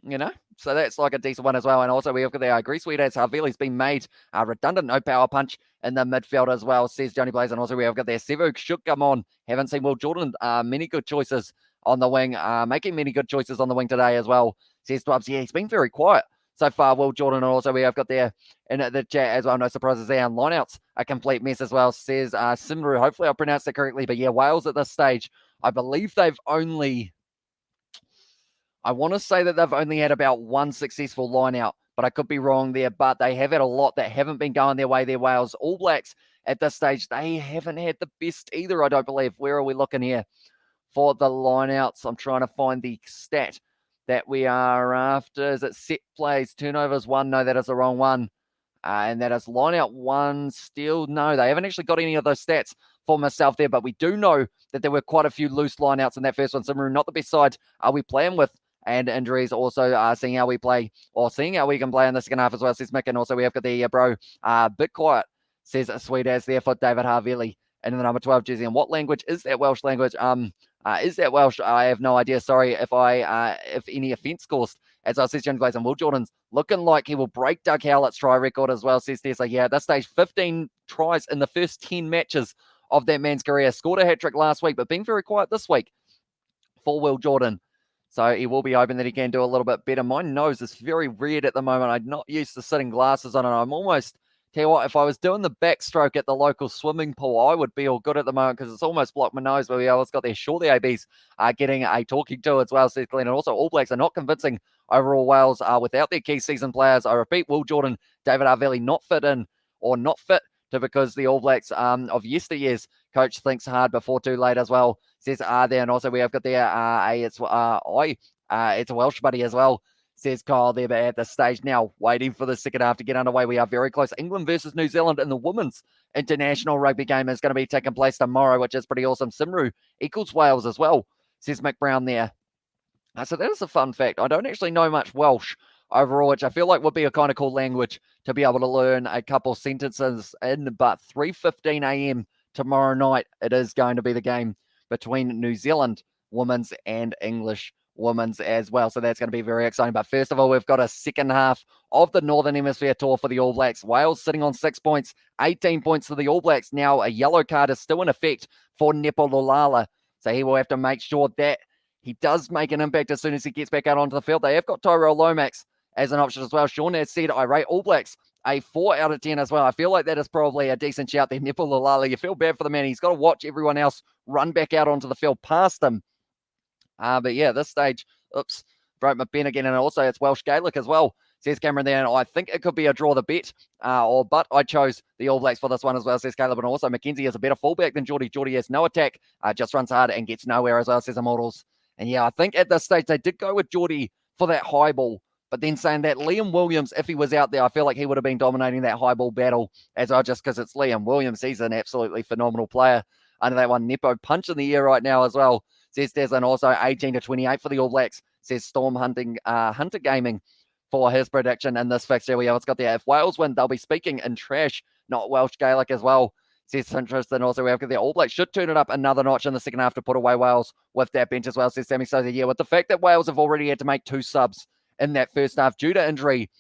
You know, so that's like a decent one as well. And also we have got the Greece Swedes. Havili's been made redundant, no power punch in the midfield as well, says Johnny Blaze. And also we have got their Sevu should come on. Haven't seen Will Jordan. Many good choices on the wing, making many good choices on the wing today as well, says Dwubs. Yeah, he's been very quiet so far, Will Jordan. And also we have got there in the chat as well, no surprises there. And lineouts a complete mess as well, says Simru. Hopefully I pronounced it correctly. But yeah, Wales at this stage, I believe they've only... I want to say that they've only had about 1 successful line out, but I could be wrong there. But they have had a lot that haven't been going their way. Their Wales All Blacks at this stage, they haven't had the best either, I don't believe. Where are we looking here for the line outs? I'm trying to find the stat that we are after. Is it set plays, turnovers 1? No, that is the wrong one. And that is line out 1 still. No, they haven't actually got any of those stats for myself there, but we do know that there were quite a few loose line outs in that first one. So we're not the best side are we playing with, and injuries also seeing how we play, or seeing how we can play in the second half as well, says Mick. And also we have got the bro, bit quiet, says Sweet as there for David Havili in the number 12 jersey. And what language is that? Welsh language? Is that Welsh? I have no idea. Sorry if if any offence caused. As I said, John Glaze, and Will Jordan's looking like he will break Doug Howlett's try record as well, says Tesla. Yeah, at this stage, 15 tries in the first 10 matches of that man's career. Scored a hat-trick last week, but been very quiet this week for Will Jordan. So he will be hoping that he can do a little bit better. My nose is very red at the moment. I'm not used to sitting glasses on, and I'm almost... Tell you what, if I was doing the backstroke at the local swimming pool, I would be all good at the moment because it's almost blocked my nose. But we always got there. Sure, the ABs are getting a talking to as well, says Glenn. And also, All Blacks are not convincing overall. Wales without their key season players. I repeat, Will Jordan, David Havili not fit in, or not fit to, because the All Blacks of yesteryear's coach thinks hard before too late as well, says there. And also, we have got there it's a Welsh buddy as well, says Kyle there. But at this stage now, waiting for the second half to get underway. We are very close. England versus New Zealand in the women's international rugby game is going to be taking place tomorrow, which is pretty awesome. Simru equals Wales as well, says Mick Brown there. So that is a fun fact. I don't actually know much Welsh overall, which I feel like would be a kind of cool language to be able to learn a couple sentences in. But 3:15 a.m. tomorrow night, it is going to be the game between New Zealand women's and English women's as well. So that's going to be very exciting. But first of all, we've got a second half of the Northern Hemisphere tour for the All Blacks. Wales sitting on 6 points, 18 points for the All Blacks. Now a yellow card is still in effect for Nepo Lolala. So he will have to make sure that he does make an impact as soon as he gets back out onto the field. They have got Tyrell Lomax as an option as well. Sean has said, irate All Blacks a 4 out of 10 as well. I feel like that is probably a decent shout there. Nepo Lalala, you feel bad for the man. He's got to watch everyone else run back out onto the field past him. But yeah, this stage, broke my pen again. And also it's Welsh Gaelic as well, says Cameron there. And I think it could be a draw the bet, but I chose the All Blacks for this one as well, says Caleb. And also Mackenzie is a better fullback than Geordie. Geordie has no attack, just runs hard and gets nowhere as well, says Immortals. And yeah, I think at this stage they did go with Geordie for that high ball. But then saying that Liam Williams, if he was out there, I feel like he would have been dominating that high ball battle as well, just because it's Liam Williams. He's an absolutely phenomenal player. Under that one, Nepo punch in the air right now as well, says Deslan. Also 18-28 for the All Blacks, says Storm Hunter Gaming for his prediction in this fixture. It's got there. If Wales win, they'll be speaking in trash, not Welsh Gaelic as well, says Sintrist. And also we have got the All Blacks should turn it up another notch in the second half to put away Wales with that bench as well, says Sammy Sosa. Yeah, with the fact that Wales have already had to make 2 subs in that first half due to injury,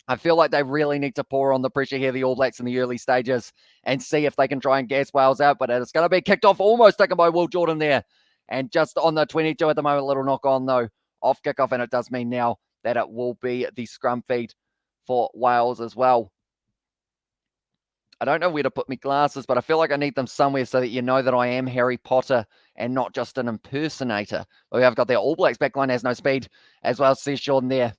I feel like they really need to pour on the pressure here, the All Blacks, in the early stages and see if they can try and gas Wales out. But it's going to be kicked off, almost taken by Will Jordan there. And just on the 22 at the moment, a little knock on though, off kickoff. And it does mean now that it will be the scrum feed for Wales as well. I don't know where to put my glasses, but I feel like I need them somewhere so that you know that I am Harry Potter and not just an impersonator. We have got the All Blacks backline has no speed as well, says Jordan there.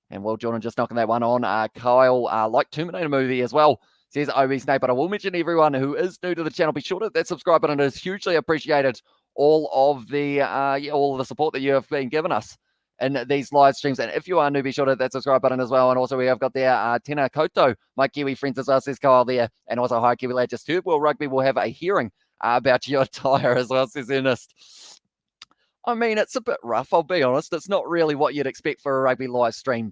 And Will Jordan just knocking that one on. Kyle, like Terminator movie as well, says OB Snake. But I will mention everyone who is new to the channel, be sure to hit that subscribe button. It is hugely appreciated. All of the support that you have been giving us in these live streams. And if you are new, be sure to hit that subscribe button as well. And also we have got there Tena Koto, my Kiwi friends as well, says Kyle there. And also hi Kiwi lad, just heard World Rugby will have a hearing about your attire as well, says Ernest. I mean, it's a bit rough, I'll be honest. It's not really what you'd expect for a rugby live stream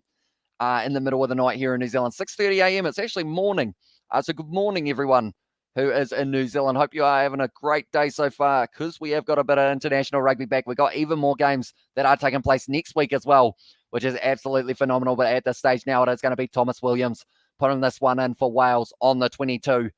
in the middle of the night here in New Zealand. 6:30 a.m. It's actually morning. So good morning, everyone who is in New Zealand. Hope you are having a great day so far, because we have got a bit of international rugby back. We've got even more games that are taking place next week as well, which is absolutely phenomenal. But at this stage now, it is going to be Thomas Williams putting this one in for Wales on the 22.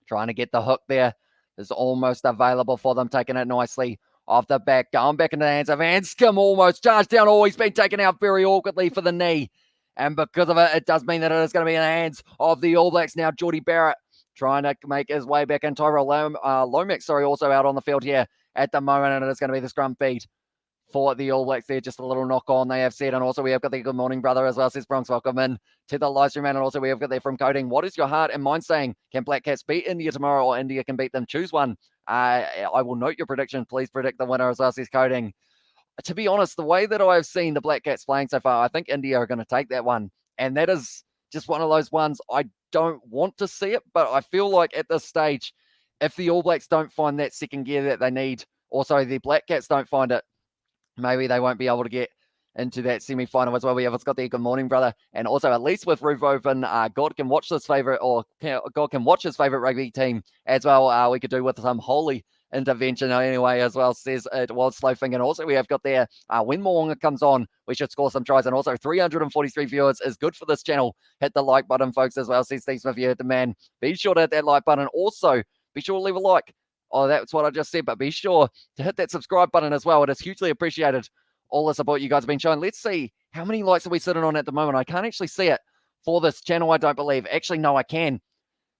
Trying to get the hook there. Is almost available for them, taking it nicely off the back, going back into the hands of Anscombe, almost charged down. He's been taken out very awkwardly for the knee. And because of it, it does mean that it is going to be in the hands of the All Blacks now. Geordie Barrett trying to make his way back in. Tyrell Lomax, also out on the field here at the moment. And it is going to be the scrum feed for the All Blacks there. Just a little knock on, they have said. And also we have got the good morning, brother, as well, says Bronx. Welcome in to the live stream. And also we have got there from Coding. What is your heart and mind saying? Can Black Cats beat India tomorrow, or India can beat them? Choose one. I will note your prediction. Please predict the winner as well, says Coding. To be honest, the way that I've seen the Black Cats playing so far, I think India are going to take that one. And that is just one of those ones I don't want to see it, but I feel like at this stage, if the All Blacks don't find that second gear that they need, also the Black Cats don't find it, maybe they won't be able to get into that semi-final as well. We have got the good morning, brother. And also, at least with roof open, God can watch his favorite rugby team as well. We could do with some holy intervention anyway as well, says it was Slowfing. And also we have got there, when Moonga comes on, we should score some tries. And also 343 viewers is good for this channel. Hit the like button, folks, as well, says Steve Smith. You heard the man. Be sure to hit that like button. Also, be sure to leave a like. Oh, that's what I just said, but be sure to hit that subscribe button as well. It is hugely appreciated, all the support you guys have been showing. Let's see, how many likes are we sitting on at the moment? I can't actually see it for this channel, I don't believe. Actually, no, I can.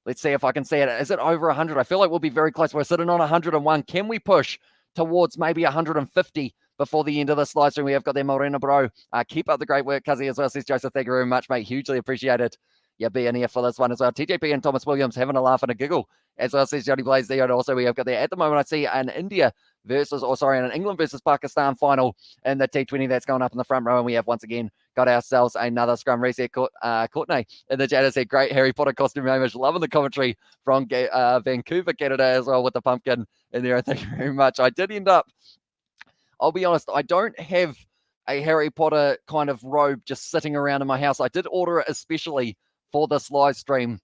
Let's see if I can see it. Is it over 100? I feel like we'll be very close. We're sitting on 101. Can we push towards maybe 150 before the end of this live stream? We have got there, Morena Bro. Keep up the great work, Cuzzy, as well, says Joseph. Thank you very much, mate. Hugely appreciated. Yeah, being here for this one as well. TJP and Thomas Williams having a laugh and a giggle, as well, says Johnny Blaze there. And also we have got there, at the moment, I see an England versus Pakistan final in the T20 that's going up in the front row. And we have once again got ourselves another scrum reset. Courtney in the chat has said, great Harry Potter costume image. Loving the commentary from Vancouver, Canada as well, with the pumpkin in there. Thank you very much. I did end up, I'll be honest, I don't have a Harry Potter kind of robe just sitting around in my house. I did order it especially for this live stream.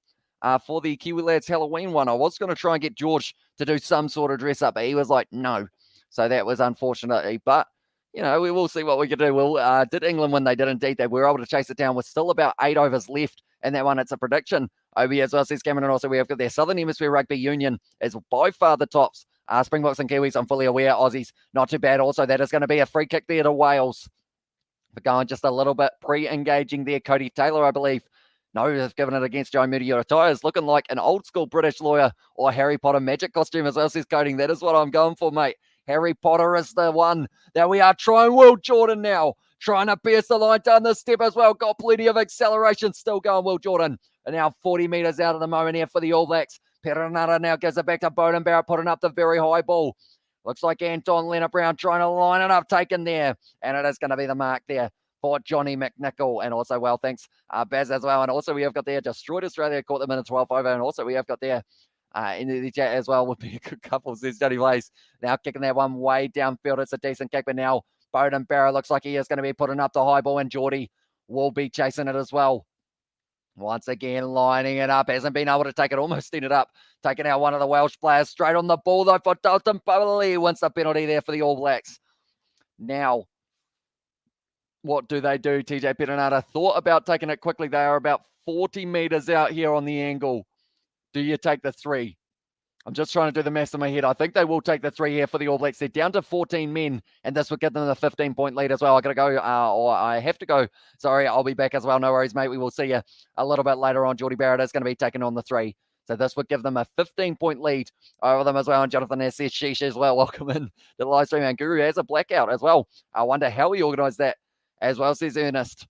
For the Kiwi Lads Halloween one, I was going to try and get George to do some sort of dress up, but he was like, no. So that was unfortunately, but you know, we will see what we can do. Well, did England win? They did indeed. They were able to chase it down with still about 8 overs left in that one. It's a prediction. OB as well, says Cameron. And also we have got their Southern Hemisphere Rugby Union is by far the tops. Springboks and Kiwis, I'm fully aware. Aussies, not too bad. Also, that is going to be a free kick there to Wales. But going just a little bit pre-engaging there. Cody Taylor, I believe, No, they've given it against Joe Moody. Your attire is looking like an old school British lawyer or Harry Potter magic costume as well, says Coding. That is what I'm going for, mate. Harry Potter is the one that we are trying. Will Jordan now trying to pierce the line down the step as well. Got plenty of acceleration. Still going, Will Jordan. And now 40 metres out of the moment here for the All Blacks. Perenara now gives it back to Bowden Barrett, putting up the very high ball. Looks like Anton Leonard-Brown trying to line it up, taken there. And it is going to be the mark there for Johnny McNichol. And also, well, thanks, Baz as well. And also, we have got there Destroyed Australia, caught them in a 12 over. And also, we have got there in the chat as well, would be a good couple, says Johnny Blaze. Now kicking that one way downfield. It's a decent kick, but now Bowden Barrett looks like he is going to be putting up the high ball, and Geordie will be chasing it as well. Once again, lining it up. Hasn't been able to take it, almost ended up taking out one of the Welsh players. Straight on the ball, though, for Dalton Bowley. Wins the penalty there for the All Blacks. Now, what do they do? TJ Perenara thought about taking it quickly. They are about 40 metres out here on the angle. Do you take the 3? I'm just trying to do the maths in my head. I think they will take the 3 here for the All Blacks. They're down to 14 men, and this would give them the 15-point lead as well. I got to go, or I have to go. Sorry, I'll be back as well. No worries, mate. We will see you a little bit later on. Geordie Barrett is going to be taking on the 3. So this would give them a 15-point lead over them as well. And Jonathan has said sheesh as well. Welcome in to the live stream. And Guru has a blackout as well. I wonder how he organised that as well, says Ernest.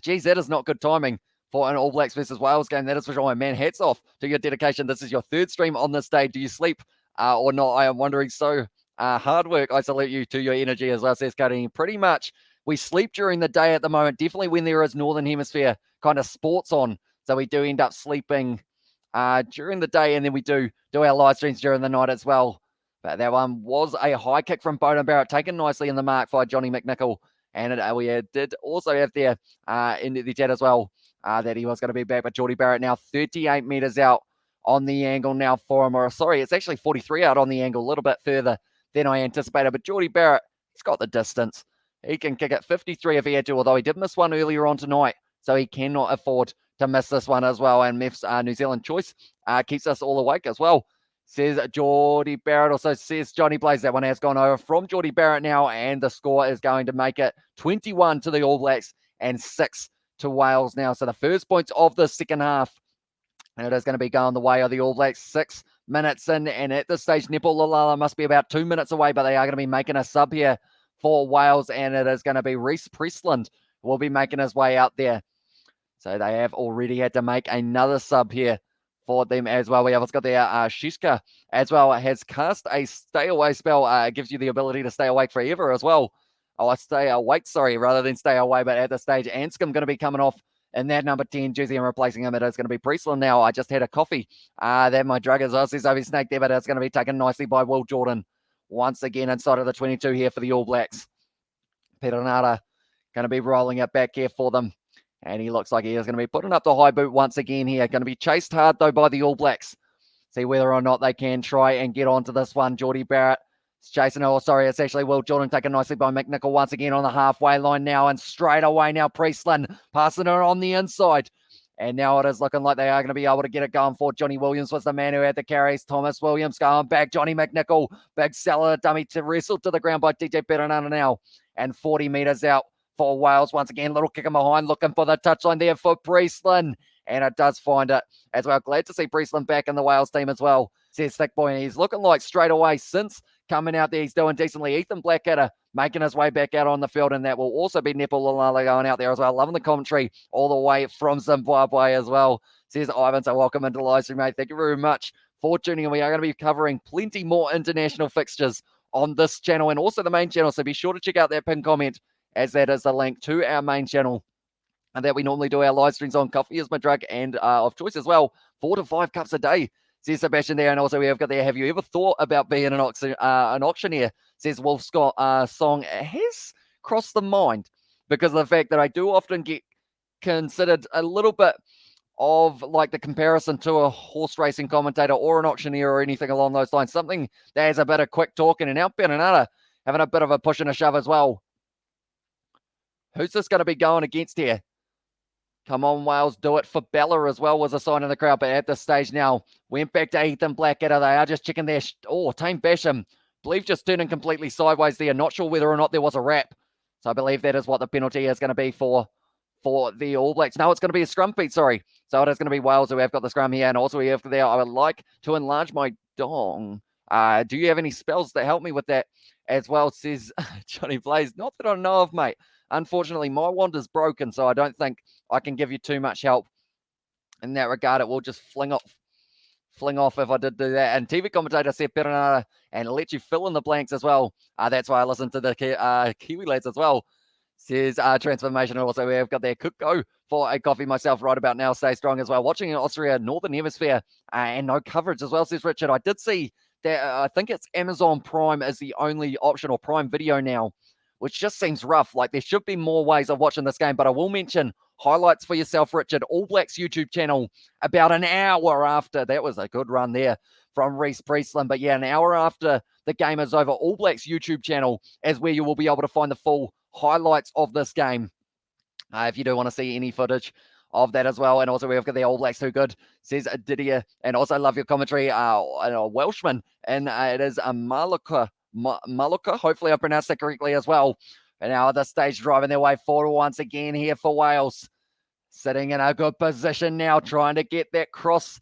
Geez, that is not good timing for an All Blacks versus Wales game. That is for sure. Man, hats off to your dedication. This is your 3rd stream on this day. Do you sleep or not? I am wondering. So hard work. I salute you to your energy as well, says Cody. Pretty much we sleep during the day at the moment. Definitely when there is Northern Hemisphere kind of sports on. So we do end up sleeping during the day, and then we do our live streams during the night as well. But that one was a high kick from Bowden Barrett, taken nicely in the mark by Johnny McNichol. And we did also have there in the chat as well that he was going to be back. But Geordie Barrett now 38 metres out on the angle now for him. Or sorry, it's actually 43 out on the angle, a little bit further than I anticipated. But Geordie Barrett, he's got the distance. He can kick it 53 if he had to, although he did miss one earlier on tonight. So he cannot afford to miss this one as well. And Mef's New Zealand choice keeps us all awake as well, says Geordie Barrett. Also says Johnny Blaze. That one has gone over from Geordie Barrett now, and the score is going to make it 21 to the All Blacks and 6 to Wales now. So the first points of the second half, and it is going to be going the way of the All Blacks. 6 minutes in, and at this stage, Nepal Lalala must be about 2 minutes away, but they are going to be making a sub here for Wales, and it is going to be Reece Priestland who will be making his way out there. So they have already had to make another sub here for them as well. We have got there Shishka as well. Has cast a stay away spell. Gives you the ability to stay awake forever as well. Oh, I stay awake, sorry, rather than stay away. But at the stage, Anscombe going to be coming off in that number 10 jersey and replacing him. It is going to be Priestland now. I just had a coffee. That my drug is Aussies over snake there, but it's going to be taken nicely by Will Jordan. Once again inside of the 22 here for the All Blacks. Perenara going to be rolling it back here for them. And he looks like he is going to be putting up the high boot once again here. Going to be chased hard, though, by the All Blacks. See whether or not they can try and get onto this one. Geordie Barrett is chasing. Oh, sorry, it's actually Will Jordan taken nicely by McNichol once again on the halfway line now. And straight away now, Priestland passing it on the inside. And now it is looking like they are going to be able to get it going for Johnny Williams was the man who had the carries. Thomas Williams going back. Johnny McNichol, big seller dummy to wrestle to the ground by TJ Perenara now. And 40 metres out for Wales. Once again, little kick in behind, looking for the touchline there for Priestland. And it does find it as well. Glad to see Priestland back in the Wales team as well, says Thick Boy. And he's looking like straight away since coming out there, he's doing decently. Ethan Blackadder making his way back out on the field, and that will also be Nepal Lalala going out there as well. Loving the commentary all the way from Zimbabwe as well, says Ivan. So welcome into the live stream, mate. Thank you very much for tuning in. We are going to be covering plenty more international fixtures on this channel and also the main channel. So be sure to check out that pinned comment, as that is the link to our main channel, and that we normally do our live streams on. Coffee is my drug and of choice as well. 4 to 5 cups a day, says Sebastian there. And also we have got there, have you ever thought about being an auctioneer, says Wolf Scott. Song has crossed the mind because of the fact that I do often get considered a little bit of like the comparison to a horse racing commentator or an auctioneer or anything along those lines. Something that has a bit of quick talking, and out Perenara having a bit of a push and a shove as well. Who's this going to be going against here? Come on, Wales, do it for Bella as well, was a sign in the crowd. But at this stage now, went back to Ethan Blackadder. They are just checking their... Oh, Tame Basham, believe just turning completely sideways there. Not sure whether or not there was a wrap. So I believe that is what the penalty is going to be for for the All Blacks. No, it's going to be a scrum feed, sorry. So it is going to be Wales who have got the scrum here. And also we have there, I would like to enlarge my dong. Do you have any spells that help me with that as well, says Johnny Blaze? Not that I know of, mate. Unfortunately, my wand is broken, so I don't think I can give you too much help in that regard. It will just fling off if I did do that. And TV commentator said Perenara and let you fill in the blanks as well. That's why I listen to the Kiwi lads as well. Says transformation. Also, we have got there. Could go for a coffee myself right about now. Stay strong as well. Watching in Austria, Northern Hemisphere, and no coverage as well, says Richard. I did see that. I think it's Amazon Prime is the only option, or Prime Video now, which just seems rough. Like there should be more ways of watching this game, but I will mention highlights for yourself, Richard. All Blacks YouTube channel about an hour after. That was a good run there from Reece Priestland. But yeah, an hour after the game is over, All Blacks YouTube channel is where you will be able to find the full highlights of this game. If you do want to see any footage of that as well. And also we've got the All Blacks too good, says Didier. And also love your commentary, a Welshman. And it is a Maluka. Hopefully I pronounced that correctly as well. And now at this stage, driving their way forward once again here for Wales. Sitting in a good position now, trying to get that cross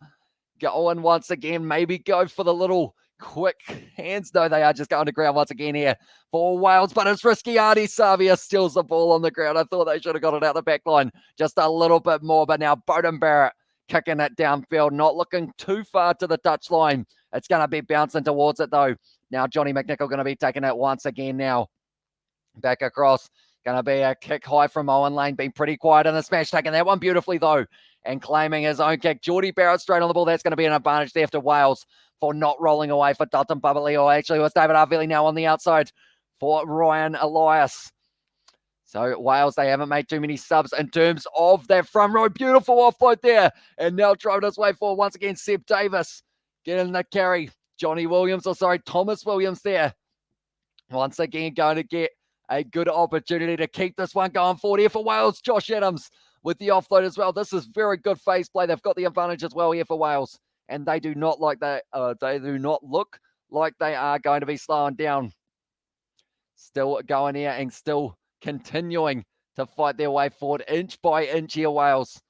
going once again. Maybe go for the little quick hands. No, they are just going to ground once again here for Wales, but it's risky. Artie Savia steals the ball on the ground. I thought they should have got it out the back line just a little bit more, but now Beauden Barrett kicking it downfield, not looking too far to the touchline. It's going to be bouncing towards it though. Now Johnny McNichol going to be taking it once again now. Back across. Going to be a kick high from Owen Lane. Been pretty quiet in the smash. Taking that one beautifully, though. And claiming his own kick. Geordie Barrett straight on the ball. That's going to be an advantage there to Wales for not rolling away for Dalton Babali. Or actually, it was David Arvili now on the outside for Ryan Elias. So Wales, they haven't made too many subs in terms of their front row. Beautiful offload there. And now driving his way forward once again. Seb Davis getting the carry. Thomas Williams there. Once again, going to get a good opportunity to keep this one going forward here for Wales. Josh Adams with the offload as well. This is very good phase play. They've got the advantage as well here for Wales, and they do not like that. They do not look like they are going to be slowing down. Still going here and still continuing to fight their way forward inch by inch here, Wales,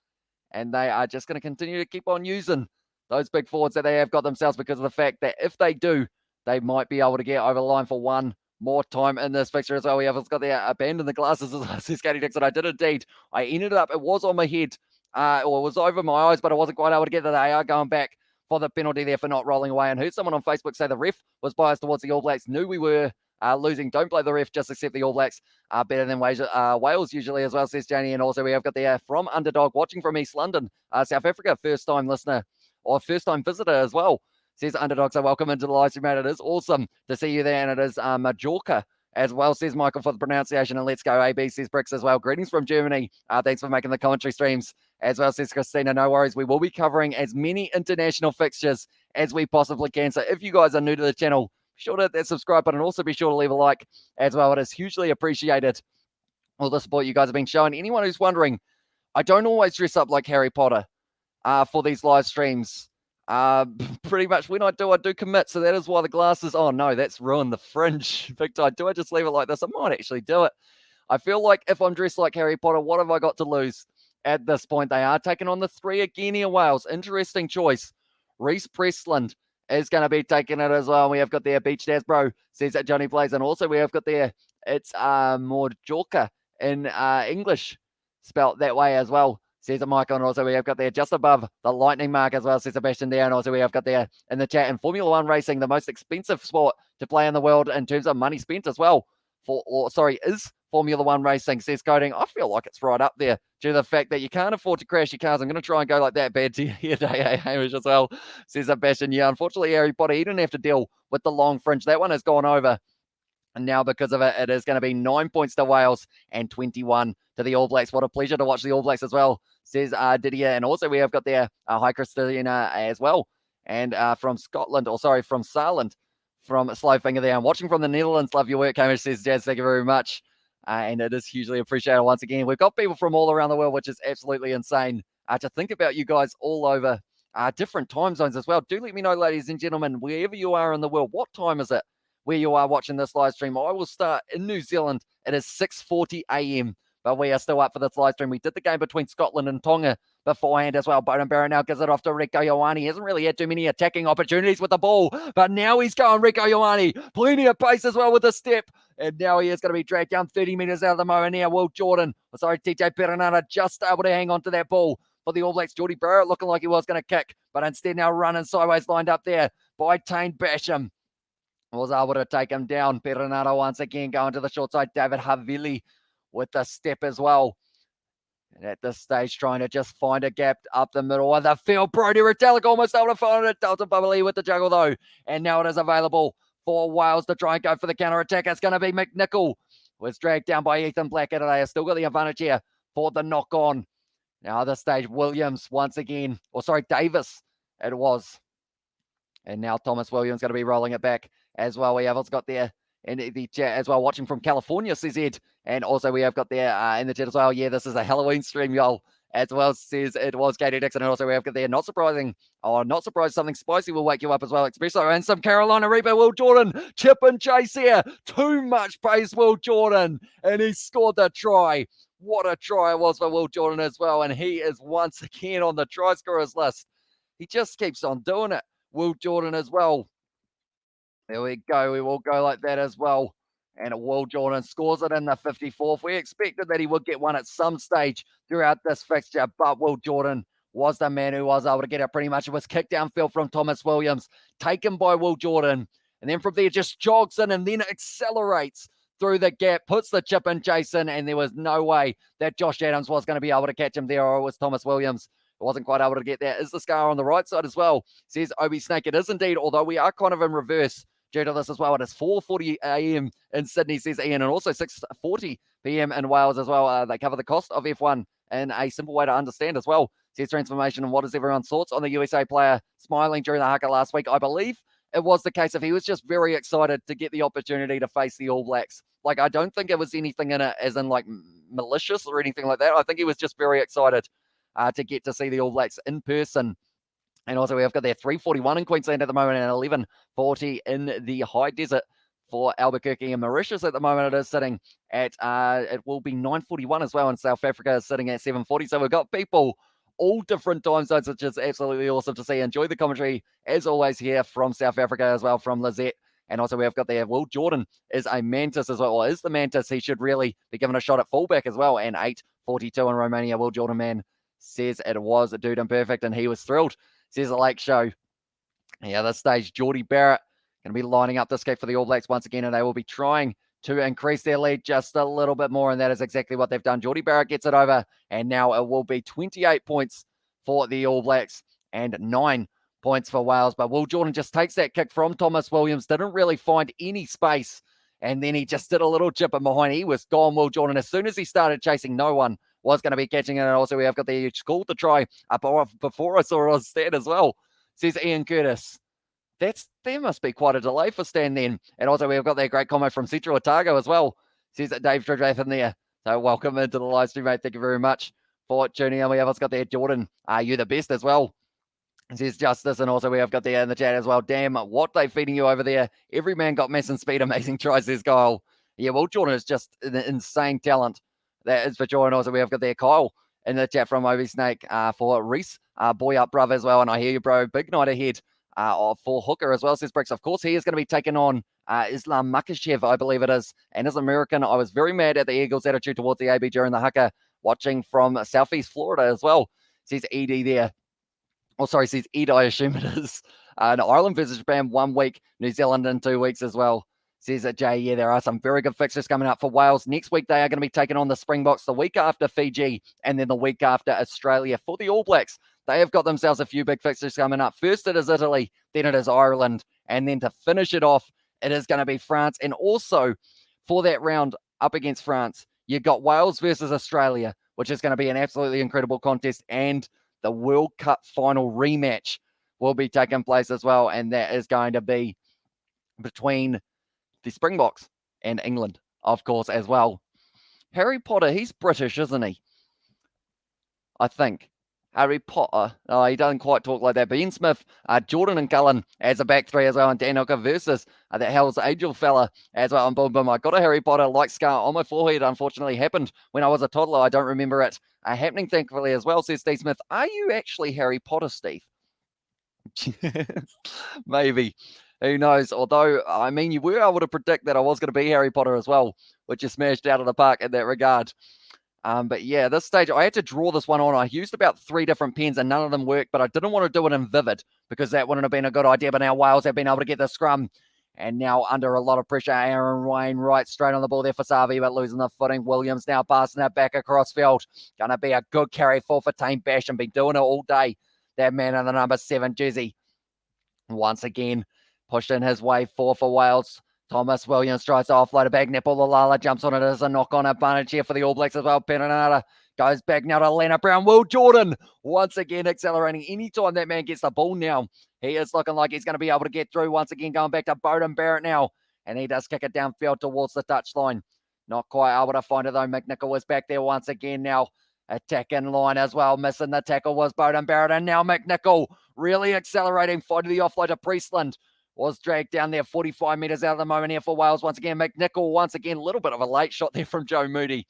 and they are just going to continue to keep on using those big forwards that they have got themselves, because of the fact that if they do, they might be able to get over the line for one more time in this fixture as well. We have got the abandon the glasses as well, says Scotty Dixon. I did indeed. I ended up, it was on my head, or it was over my eyes, but I wasn't quite able to get to the AR going back for the penalty there for not rolling away. And heard someone on Facebook say the ref was biased towards the All Blacks. Knew we were losing. Don't blame the ref, just accept the All Blacks are better than Wales usually as well, says Janie. And also we have got the from Underdog watching from East London, South Africa, first time listener or first time visitor as well. Says Underdog, so welcome into the live stream, mate. It is awesome to see you there, and it is Majorca as well, says Michael, for the pronunciation, and let's go AB, says Bricks as well. Greetings from Germany. Thanks for making the commentary streams as well, says Christina. No worries. We will be covering as many international fixtures as we possibly can. So if you guys are new to the channel, be sure to hit that subscribe button, and also be sure to leave a like as well. It is hugely appreciated, all the support you guys have been showing. Anyone who's wondering, I don't always dress up like Harry Potter for these live streams. Pretty much when I do commit, so that is why the glasses. Oh no, that's ruined the fringe big time. Do I just leave it like this? I might actually do it. I feel like if I'm dressed like Harry Potter, what have I got to lose at this point? They are taking on the three again here, Wales. Interesting choice. Reece Priestland is going to be taking it as well. We have got there Beach Daz Bro, says that Johnny Plays, and also we have got there it's Majorca in English, spelt that way as well, says it Michael. And also we have got there just above the lightning mark as well, says Sebastian there. And also we have got there in the chat, in Formula One racing, the most expensive sport to play in the world in terms of money spent as well. Is Formula One racing, says Coding. I feel like it's right up there due to the fact that you can't afford to crash your cars. I'm going to try and go like that bad to you today, Hamish, as well, says Sebastian. Yeah, unfortunately, Harry Potter, he didn't have to deal with the long fringe. That one has gone over. And now because of it, it is going to be 9 points to Wales and 21 to the All Blacks. What a pleasure to watch the All Blacks as well, says Didier. And also we have got there hi Christina as well. And from Saarland, from Slowfinger there. I'm watching from the Netherlands. Love your work, Hamish, says Jazz. Thank you very much. And it is hugely appreciated once again. We've got people from all around the world, which is absolutely insane to think about you guys all over different time zones as well. Do let me know, ladies and gentlemen, wherever you are in the world, what time is it where you are watching this live stream? I will start in New Zealand. It is 6:40 a.m. but we are still up for this live stream. We did the game between Scotland and Tonga beforehand as well. Beauden Barrett now gives it off to Rieko Ioane. He hasn't really had too many attacking opportunities with the ball, but now he's going Rieko Ioane. Plenty of pace as well with the step. And now he is going to be dragged down 30 metres out of the moment here. Will Jordan, TJ Perenara just able to hang on to that ball for the All Blacks. Jordie Barrett looking like he was going to kick, but instead now running sideways lined up there by Tane Basham. Was able to take him down. Perenara once again going to the short side. David Havili with the step as well. And at this stage, trying to just find a gap up the middle of the field. Brodie Retallick almost able to find it. Dalton Bubbly with the juggle though. And now it is available for Wales to try and go for the counter-attack. It's going to be McNichol. Was dragged down by Ethan Blackett. They have still got the advantage here for the knock-on. Now at this stage, Williams once again. Davis it was. And now Thomas Williams going to be rolling it back as well. We have also got there in the chat as well, watching from California, says Ed. And also we have got there in the chat as well, yeah, this is a Halloween stream, y'all, as well, says it was Katie Dixon. And also we have got there, not surprised, something spicy will wake you up as well, especially in some Carolina Reaper. Will Jordan, chip and chase here. Too much pace, Will Jordan. And he scored the try. What a try it was for Will Jordan as well. And he is once again on the try scorers list. He just keeps on doing it. Will Jordan as well. There we go. We will go like that as well. And Will Jordan scores it in the 54th. We expected that he would get one at some stage throughout this fixture, but Will Jordan was the man who was able to get it pretty much. It was kicked downfield from Thomas Williams, taken by Will Jordan. And then from there, just jogs in and then accelerates through the gap, puts the chip in Jason, and there was no way that Josh Adams was going to be able to catch him there, or it was Thomas Williams. Wasn't quite able to get there. Is the scar on the right side as well? Says Obi Snake. It is indeed, although we are kind of in reverse due to this as well. It is 4:40 a.m. in Sydney, says Ian, and also 6:40 p.m. in Wales as well. They cover the cost of F1 in a simple way to understand as well. Says Transformation. And what is everyone's thoughts on the USA player smiling during the haka last week? I believe it was the case of he was just very excited to get the opportunity to face the All Blacks. Like, I don't think it was anything in it as in like malicious or anything like that. I think he was just very excited to get to see the All Blacks in person. And also we have got there 3:41 in Queensland at the moment and 11:40 in the high desert for Albuquerque and Mauritius at the moment. It is sitting at, it will be 9:41 as well, and South Africa is sitting at 7:40. So we've got people all different time zones, which is absolutely awesome to see. Enjoy the commentary as always here from South Africa as well, from Lizette. And also we have got there, Will Jordan is a Mantis as well. Well, is the Mantis. He should really be given a shot at fullback as well. And 8:42 in Romania. Will Jordan, man, says it was a dude imperfect, and he was thrilled, says the Lake Show. Yeah, this stage, Jordie Barrett going to be lining up this kick for the All Blacks once again, and they will be trying to increase their lead just a little bit more, and that is exactly what they've done. Jordie Barrett gets it over, and now it will be 28 points for the All Blacks and 9 points for Wales. But Will Jordan just takes that kick from Thomas Williams, didn't really find any space, and then he just did a little chip in behind. He was gone, Will Jordan. As soon as he started chasing, no one was going to be catching it. And also we have got the call to try up before I saw it on Stan as well, says Ian Curtis. There must be quite a delay for Stan then. And also we've got that great comment from Citro Otago as well, says that Dave Drathan there. So welcome into the live stream, mate. Thank you very much for tuning in. We have also got there Jordan, you the best as well, says Justice. And also we have got there in the chat as well, damn, what they feeding you over there. Every man got mass and speed, amazing tries, says Kyle. Yeah, Will Jordan is just an insane talent. That is for sure. And also we have got there Kyle in the chat from Obi Snake for Reese, boy up, brother, as well. And I hear you, bro. Big night ahead for hooker as well, says Bricks. Of course, he is going to be taking on Islam Makhachev, I believe it is. And as an American, I was very mad at the Eagles' attitude towards the AB during the haka, watching from Southeast Florida as well, says Edie there. Oh, sorry, says Ed, I assume it is. Ireland versus Japan 1 week, New Zealand in 2 weeks as well. Says that Jay, yeah, there are some very good fixtures coming up for Wales. Next week, they are going to be taking on the Springboks, the week after Fiji, and then the week after Australia. For the All Blacks, they have got themselves a few big fixtures coming up. First, it is Italy, then it is Ireland, and then to finish it off, it is going to be France. And also, for that round up against France, you've got Wales versus Australia, which is going to be an absolutely incredible contest, and the World Cup final rematch will be taking place as well, and that is going to be between the Springboks and England, of course, as well. Harry Potter, he's British, isn't he? I think. Harry Potter. Oh, he doesn't quite talk like that. But Ian Smith, Jordan and Cullen as a back three as well. And Dan Hooker versus that Hell's Angel fella as well. And boom, boom. I got a Harry Potter like scar on my forehead. Unfortunately, happened when I was a toddler. I don't remember it happening, thankfully, as well, says Steve Smith. Are you actually Harry Potter, Steve? Maybe. Who knows? Although, I mean, you were able to predict that I was going to be Harry Potter as well, which you smashed out of the park in that regard. But yeah, this stage, I had to draw this one on. I used about 3 different pens and none of them worked, but I didn't want to do it in vivid because that wouldn't have been a good idea. But now Wales have been able to get the scrum. And now under a lot of pressure, Aaron Wainwright straight on the ball there for Savi, but losing the footing. Williams now passing that back across field. Going to be a good carry for Tame Bash and been doing it all day. That man in the number 7 jersey. Once again, pushed in his way for Wales. Thomas Williams tries to offload a back. Nipple Lalala jumps on it as a knock-on advantage here for the All Blacks as well. Penanata goes back now to Leonard Brown. Will Jordan once again accelerating. Anytime that man gets the ball now, he is looking like he's going to be able to get through. Once again, going back to Bowden Barrett now. And he does kick it downfield towards the touchline. Not quite able to find it though. McNichol was back there once again now. Attacking line as well. Missing the tackle was Bowden Barrett. And now McNichol really accelerating. Finding the offload to Priestland. Was dragged down there 45 metres out of the moment here for Wales. Once again, McNichol, once again, a little bit of a late shot there from Joe Moody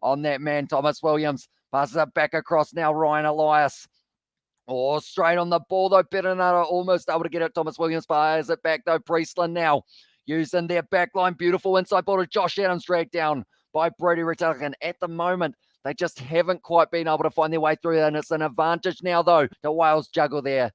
on that man. Thomas Williams passes it back across now. Ryan Elias. Oh, straight on the ball though. Perenara almost able to get it. Thomas Williams fires it back though. Priestland now using their back line. Beautiful inside ball to Josh Adams, dragged down by Brody Retallick. And at the moment, they just haven't quite been able to find their way through. And it's an advantage now though. The Wales juggle there.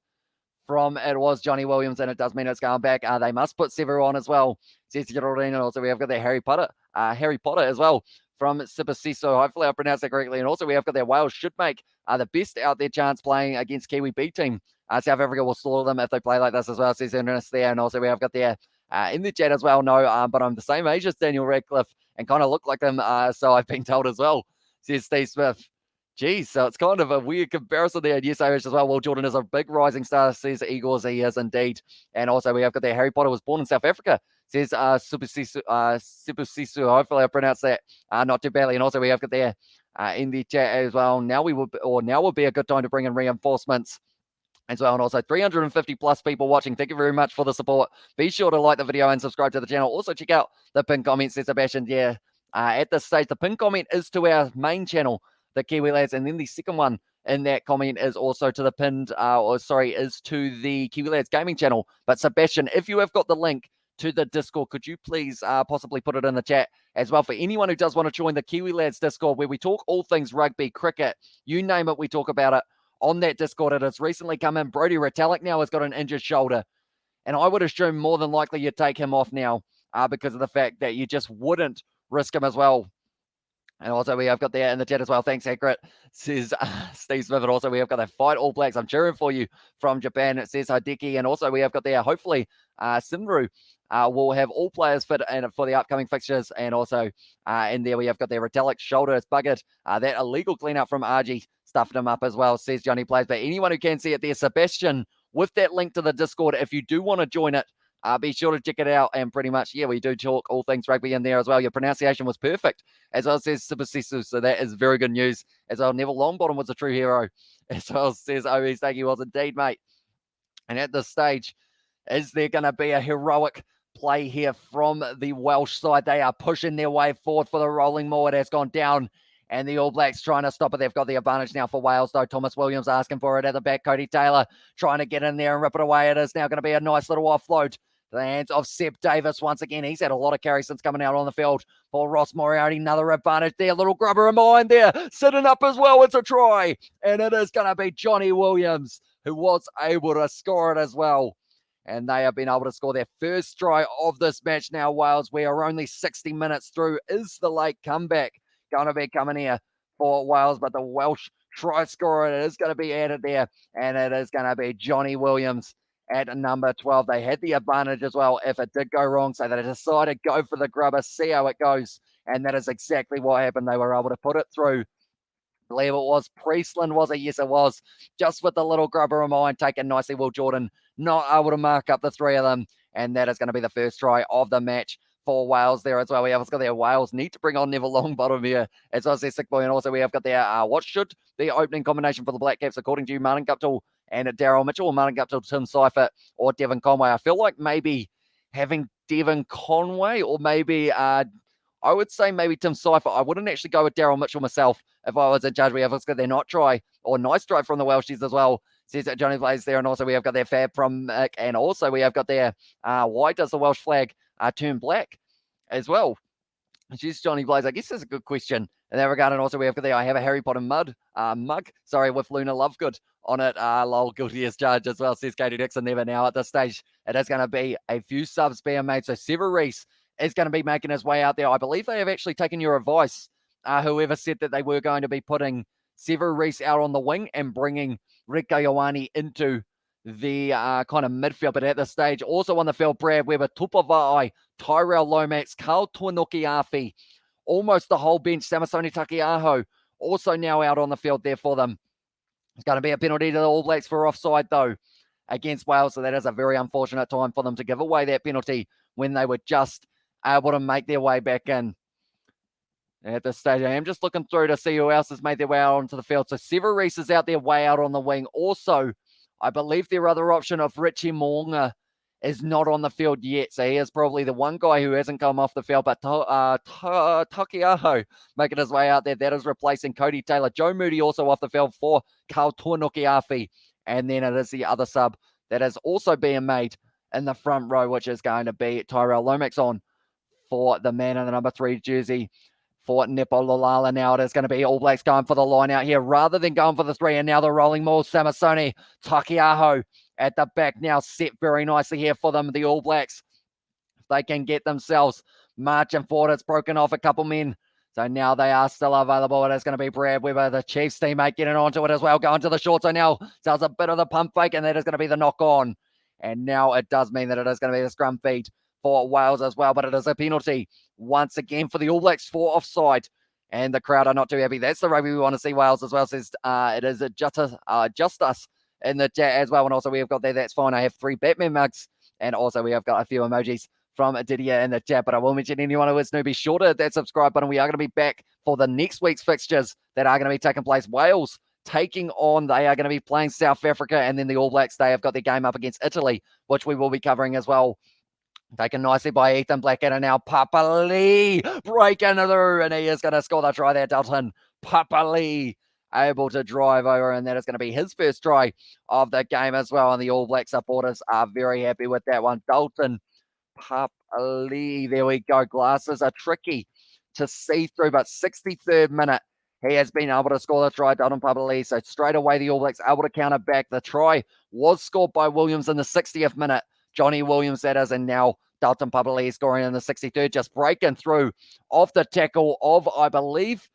From it was Johnny Williams, and it does mean it's going back. They must put Severo on as well. And also we have got their Harry Potter as well from Sipasiso. Hopefully I pronounced that correctly. And also we have got their Wales should make the best out their chance playing against Kiwi B team. South Africa will slaughter them if they play like this as well, says Ernest there. And also we have got their in the chat as well. No, but I'm the same age as Daniel Radcliffe and kind of look like them. So I've been told as well, says Steve Smith. Geez, so it's kind of a weird comparison there. Yes, Irish as well. Well, Jordan is a big rising star, says Eagles. He is indeed. And also we have got there, Harry Potter was born in South Africa, says Sipasisu. Hopefully I pronounced that not too badly. And also we have got there in the chat as well. Now will be a good time to bring in reinforcements as well. And also 350 plus people watching. Thank you very much for the support. Be sure to like the video and subscribe to the channel. Also check out the pinned comment, says Sebastian. Yeah, at this stage, the pinned comment is to our main channel, the Kiwi Lads, and then the second one in that comment is also to the pinned, is to the Kiwi Lads gaming channel. But Sebastian, if you have got the link to the Discord, could you please possibly put it in the chat as well for anyone who does want to join the Kiwi Lads Discord, where we talk all things rugby, cricket, you name it, we talk about it on that Discord. It has recently come in. Brody Retallick now has got an injured shoulder, and I would assume more than likely you'd take him off now because of the fact that you just wouldn't risk him as well. And also we have got there in the chat as well. Thanks, Accurate, says Steve Smith. And also we have got the Fight All Blacks. I'm cheering for you from Japan, it says Hideki. And also we have got there, hopefully, Simru will have all players fit in for the upcoming fixtures. And also in there we have got their Retallick shoulder. It's buggered. That illegal cleanup from RG stuffed him up as well, says Johnny Plays. But anyone who can see it there, Sebastian, with that link to the Discord, if you do want to join it, be sure to check it out. And pretty much, yeah, we do talk all things rugby in there as well. Your pronunciation was perfect, as well, says Sipasisu. So that is very good news. As well, Neville Longbottom was a true hero. As well, says Obi Staggy was indeed, mate. And at this stage, is there going to be a heroic play here from the Welsh side? They are pushing their way forward for the rolling maul. It has gone down. And the All Blacks trying to stop it. They've got the advantage now for Wales, though. Thomas Williams asking for it at the back. Cody Taylor trying to get in there and rip it away. It is now going to be a nice little offload. The hands of Seb Davis once again. He's had a lot of carry since coming out on the field. For Ross Moriarty, another advantage there. Little grubber in mind there. Sitting up as well. It's a try. And it is going to be Johnny Williams, who was able to score it as well. And they have been able to score their first try of this match now, Wales. We are only 60 minutes through. Is the late comeback going to be coming here for Wales? But the Welsh try scorer, it is going to be added there. And it is going to be Johnny Williams at number 12. They had the advantage as well if it did go wrong, so they decided to go for the grubber, see how it goes, and that is exactly what happened. They were able to put it through. I believe it was Priestland, was it? Yes, it was. Just with the little grubber in mind, taken nicely. Will Jordan not able to mark up the three of them, and that is going to be the first try of the match for Wales there as well. We have got their Wales need to bring on Neville Longbottom here as well as their sick boy. And also we have got their what should the opening combination for the Black Caps, according to you, Martin Guptill and Daryl Mitchell, or Martin Guptill, Tim Seifert, or Devon Conway. I feel like maybe having Devon Conway, or maybe I would say maybe Tim Seifert. I wouldn't actually go with Daryl Mitchell myself if I was a judge. We have got their not try or nice try from the Welshies as well. Says that Johnny Blaze there, and also we have got their fab from Mick, and also we have got their why does the Welsh flag turn black as well? She's Johnny Blaze. I guess that's a good question in that regard. And also we have got there, I have a Harry Potter mug, with Luna Lovegood on it. Lol, guilty as charged as well, says Katie Dixon. Never now at this stage. It is going to be a few subs being made. So Sever Reece is going to be making his way out there. I believe they have actually taken your advice. Whoever said that they were going to be putting Sever Reece out on the wing and bringing Rika Ioane into the kind of midfield. But at this stage, also on the field, Brad Weber, Tupavai, Tyrell Lomax, Carl Tuanuki-Afi, almost the whole bench, Samasoni Takiaho, also now out on the field there for them. It's going to be a penalty to the All Blacks for offside, though, against Wales. So that is a very unfortunate time for them to give away that penalty when they were just able to make their way back in. At this stage, I am just looking through to see who else has made their way out onto the field. So Sever Reece is out there way out on the wing. Also, I believe their other option of Richie Moonga is not on the field yet. So he is probably the one guy who hasn't come off the field. But Takiaho making his way out there. That is replacing Cody Taylor. Joe Moody also off the field for Carl Tuanuki-Afi. And then it is the other sub that is also being made in the front row, which is going to be Tyrell Lomax on for the man in the number 3 jersey. For Nepo Lalala now, it is going to be All Blacks going for the line out here rather than going for the 3. And now the rolling maul, Samasoni Takiaho at the back now, set very nicely here for them, the All Blacks. If they can get themselves marching forward, it's broken off a couple men. So now they are still available. It is going to be Brad Weber, the Chiefs teammate, getting onto it as well, going to the short. So now does a bit of the pump fake, and that is going to be the knock on. And now it does mean that it is going to be the scrum feed for Wales as well, but it is a penalty once again for the All Blacks for offside, and the crowd are not too happy. That's the rugby we want to see. Wales as well says it is just us in the chat as well, and also we have got there. That's fine. I have 3 Batman mugs, and also we have got a few emojis from Didier in the chat. But I will mention anyone who is new, be sure to hit that subscribe button. We are going to be back for the next week's fixtures that are going to be taking place. Wales taking on, they are going to be playing South Africa, and then the All Blacks, they have got their game up against Italy, which we will be covering as well. Taken nicely by Ethan Blackadder now. Papa Lee breaking through, and he is going to score the try there, Dalton. Papa Lee able to drive over, and that is going to be his first try of the game as well. And the All Black supporters are very happy with that one. Dalton Papa Lee, there we go. Glasses are tricky to see through, but 63rd minute, he has been able to score the try, Dalton Papa Lee. So straight away, the All Blacks able to counter back. The try was scored by Williams in the 60th minute. Johnny Williams, that is, and now Dalton Papa Lee scoring in the 63rd, just breaking through off the tackle of, I believe,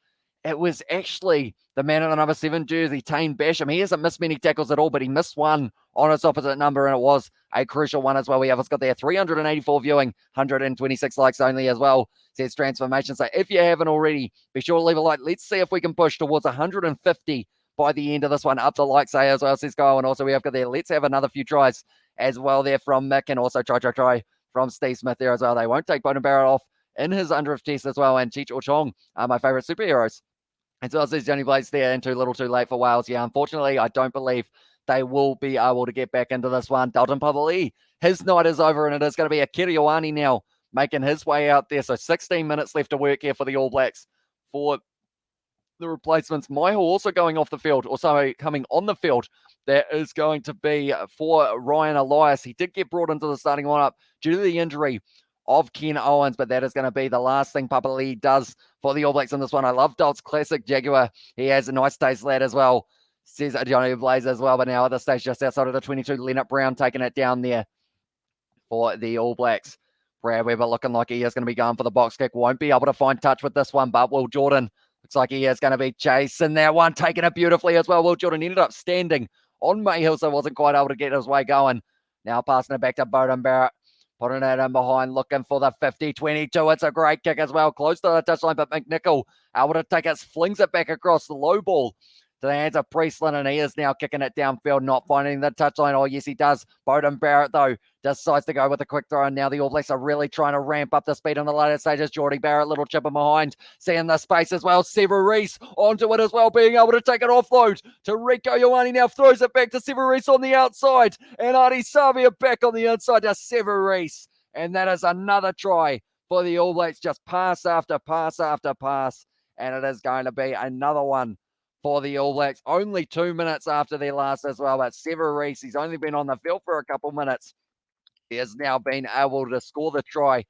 it was actually the man in the number 7 jersey, Tane Basham. He hasn't missed many tackles at all, but he missed one on his opposite number, and it was a crucial one as well. We have got there 384 viewing, 126 likes only as well, says Transformation. So if you haven't already, be sure to leave a like. Let's see if we can push towards 150 by the end of this one. Up to like say as well, says Go. And also we have got there, let's have another few tries as well there from Mick, and also try from Steve Smith there as well. They won't take Bowden Barrett off in his 100th test as well, and Cheech or Chong are my favourite superheroes. And so says Johnny Blaze there, and too little too late for Wales. Yeah, unfortunately, I don't believe they will be able to get back into this one. Dalton Papa Lee, his night is over, and it is going to be Akira Ioane now making his way out there. So 16 minutes left to work here for the All Blacks for the replacements. Maiho also going off the field, or sorry, coming on the field. That is going to be for Ryan Elias. He did get brought into the starting lineup due to the injury of Ken Owens, but that is going to be the last thing Papa Lee does for the All Blacks in this one. I love Dalt's classic Jaguar. He has a nice taste lad as well, says Johnny Blaze as well. But now at the stage just outside of the 22, Leonard Brown taking it down there for the All Blacks. Brad Weber looking like he is going to be going for the box kick. Won't be able to find touch with this one, but Will Jordan looks like he is going to be chasing that one, taking it beautifully as well. Will Jordan ended up standing on Mayhill, so wasn't quite able to get his way going. Now passing it back to Bowden Barrett, putting it in behind, looking for the 50-22. It's a great kick as well, close to the touchline, but McNichol able to take it, flings it back across the low ball to the hands of Priestland, and he is now kicking it downfield, not finding the touchline. Oh, yes, he does. Bowden Barrett, though, decides to go with a quick throw, and now the All Blacks are really trying to ramp up the speed on the later stages. Geordie Barrett, little chipper behind, seeing the space as well. Severis onto it as well, being able to take an offload to Rico Ioane. Now throws it back to Severis on the outside, and Artie Savia back on the inside to Severis, and that is another try for the All Blacks. Just pass after pass after pass, and it is going to be another one for the All Blacks. Only 2 minutes after their last as well, but Severis, he's only been on the field for a couple minutes. He has now been able to score the try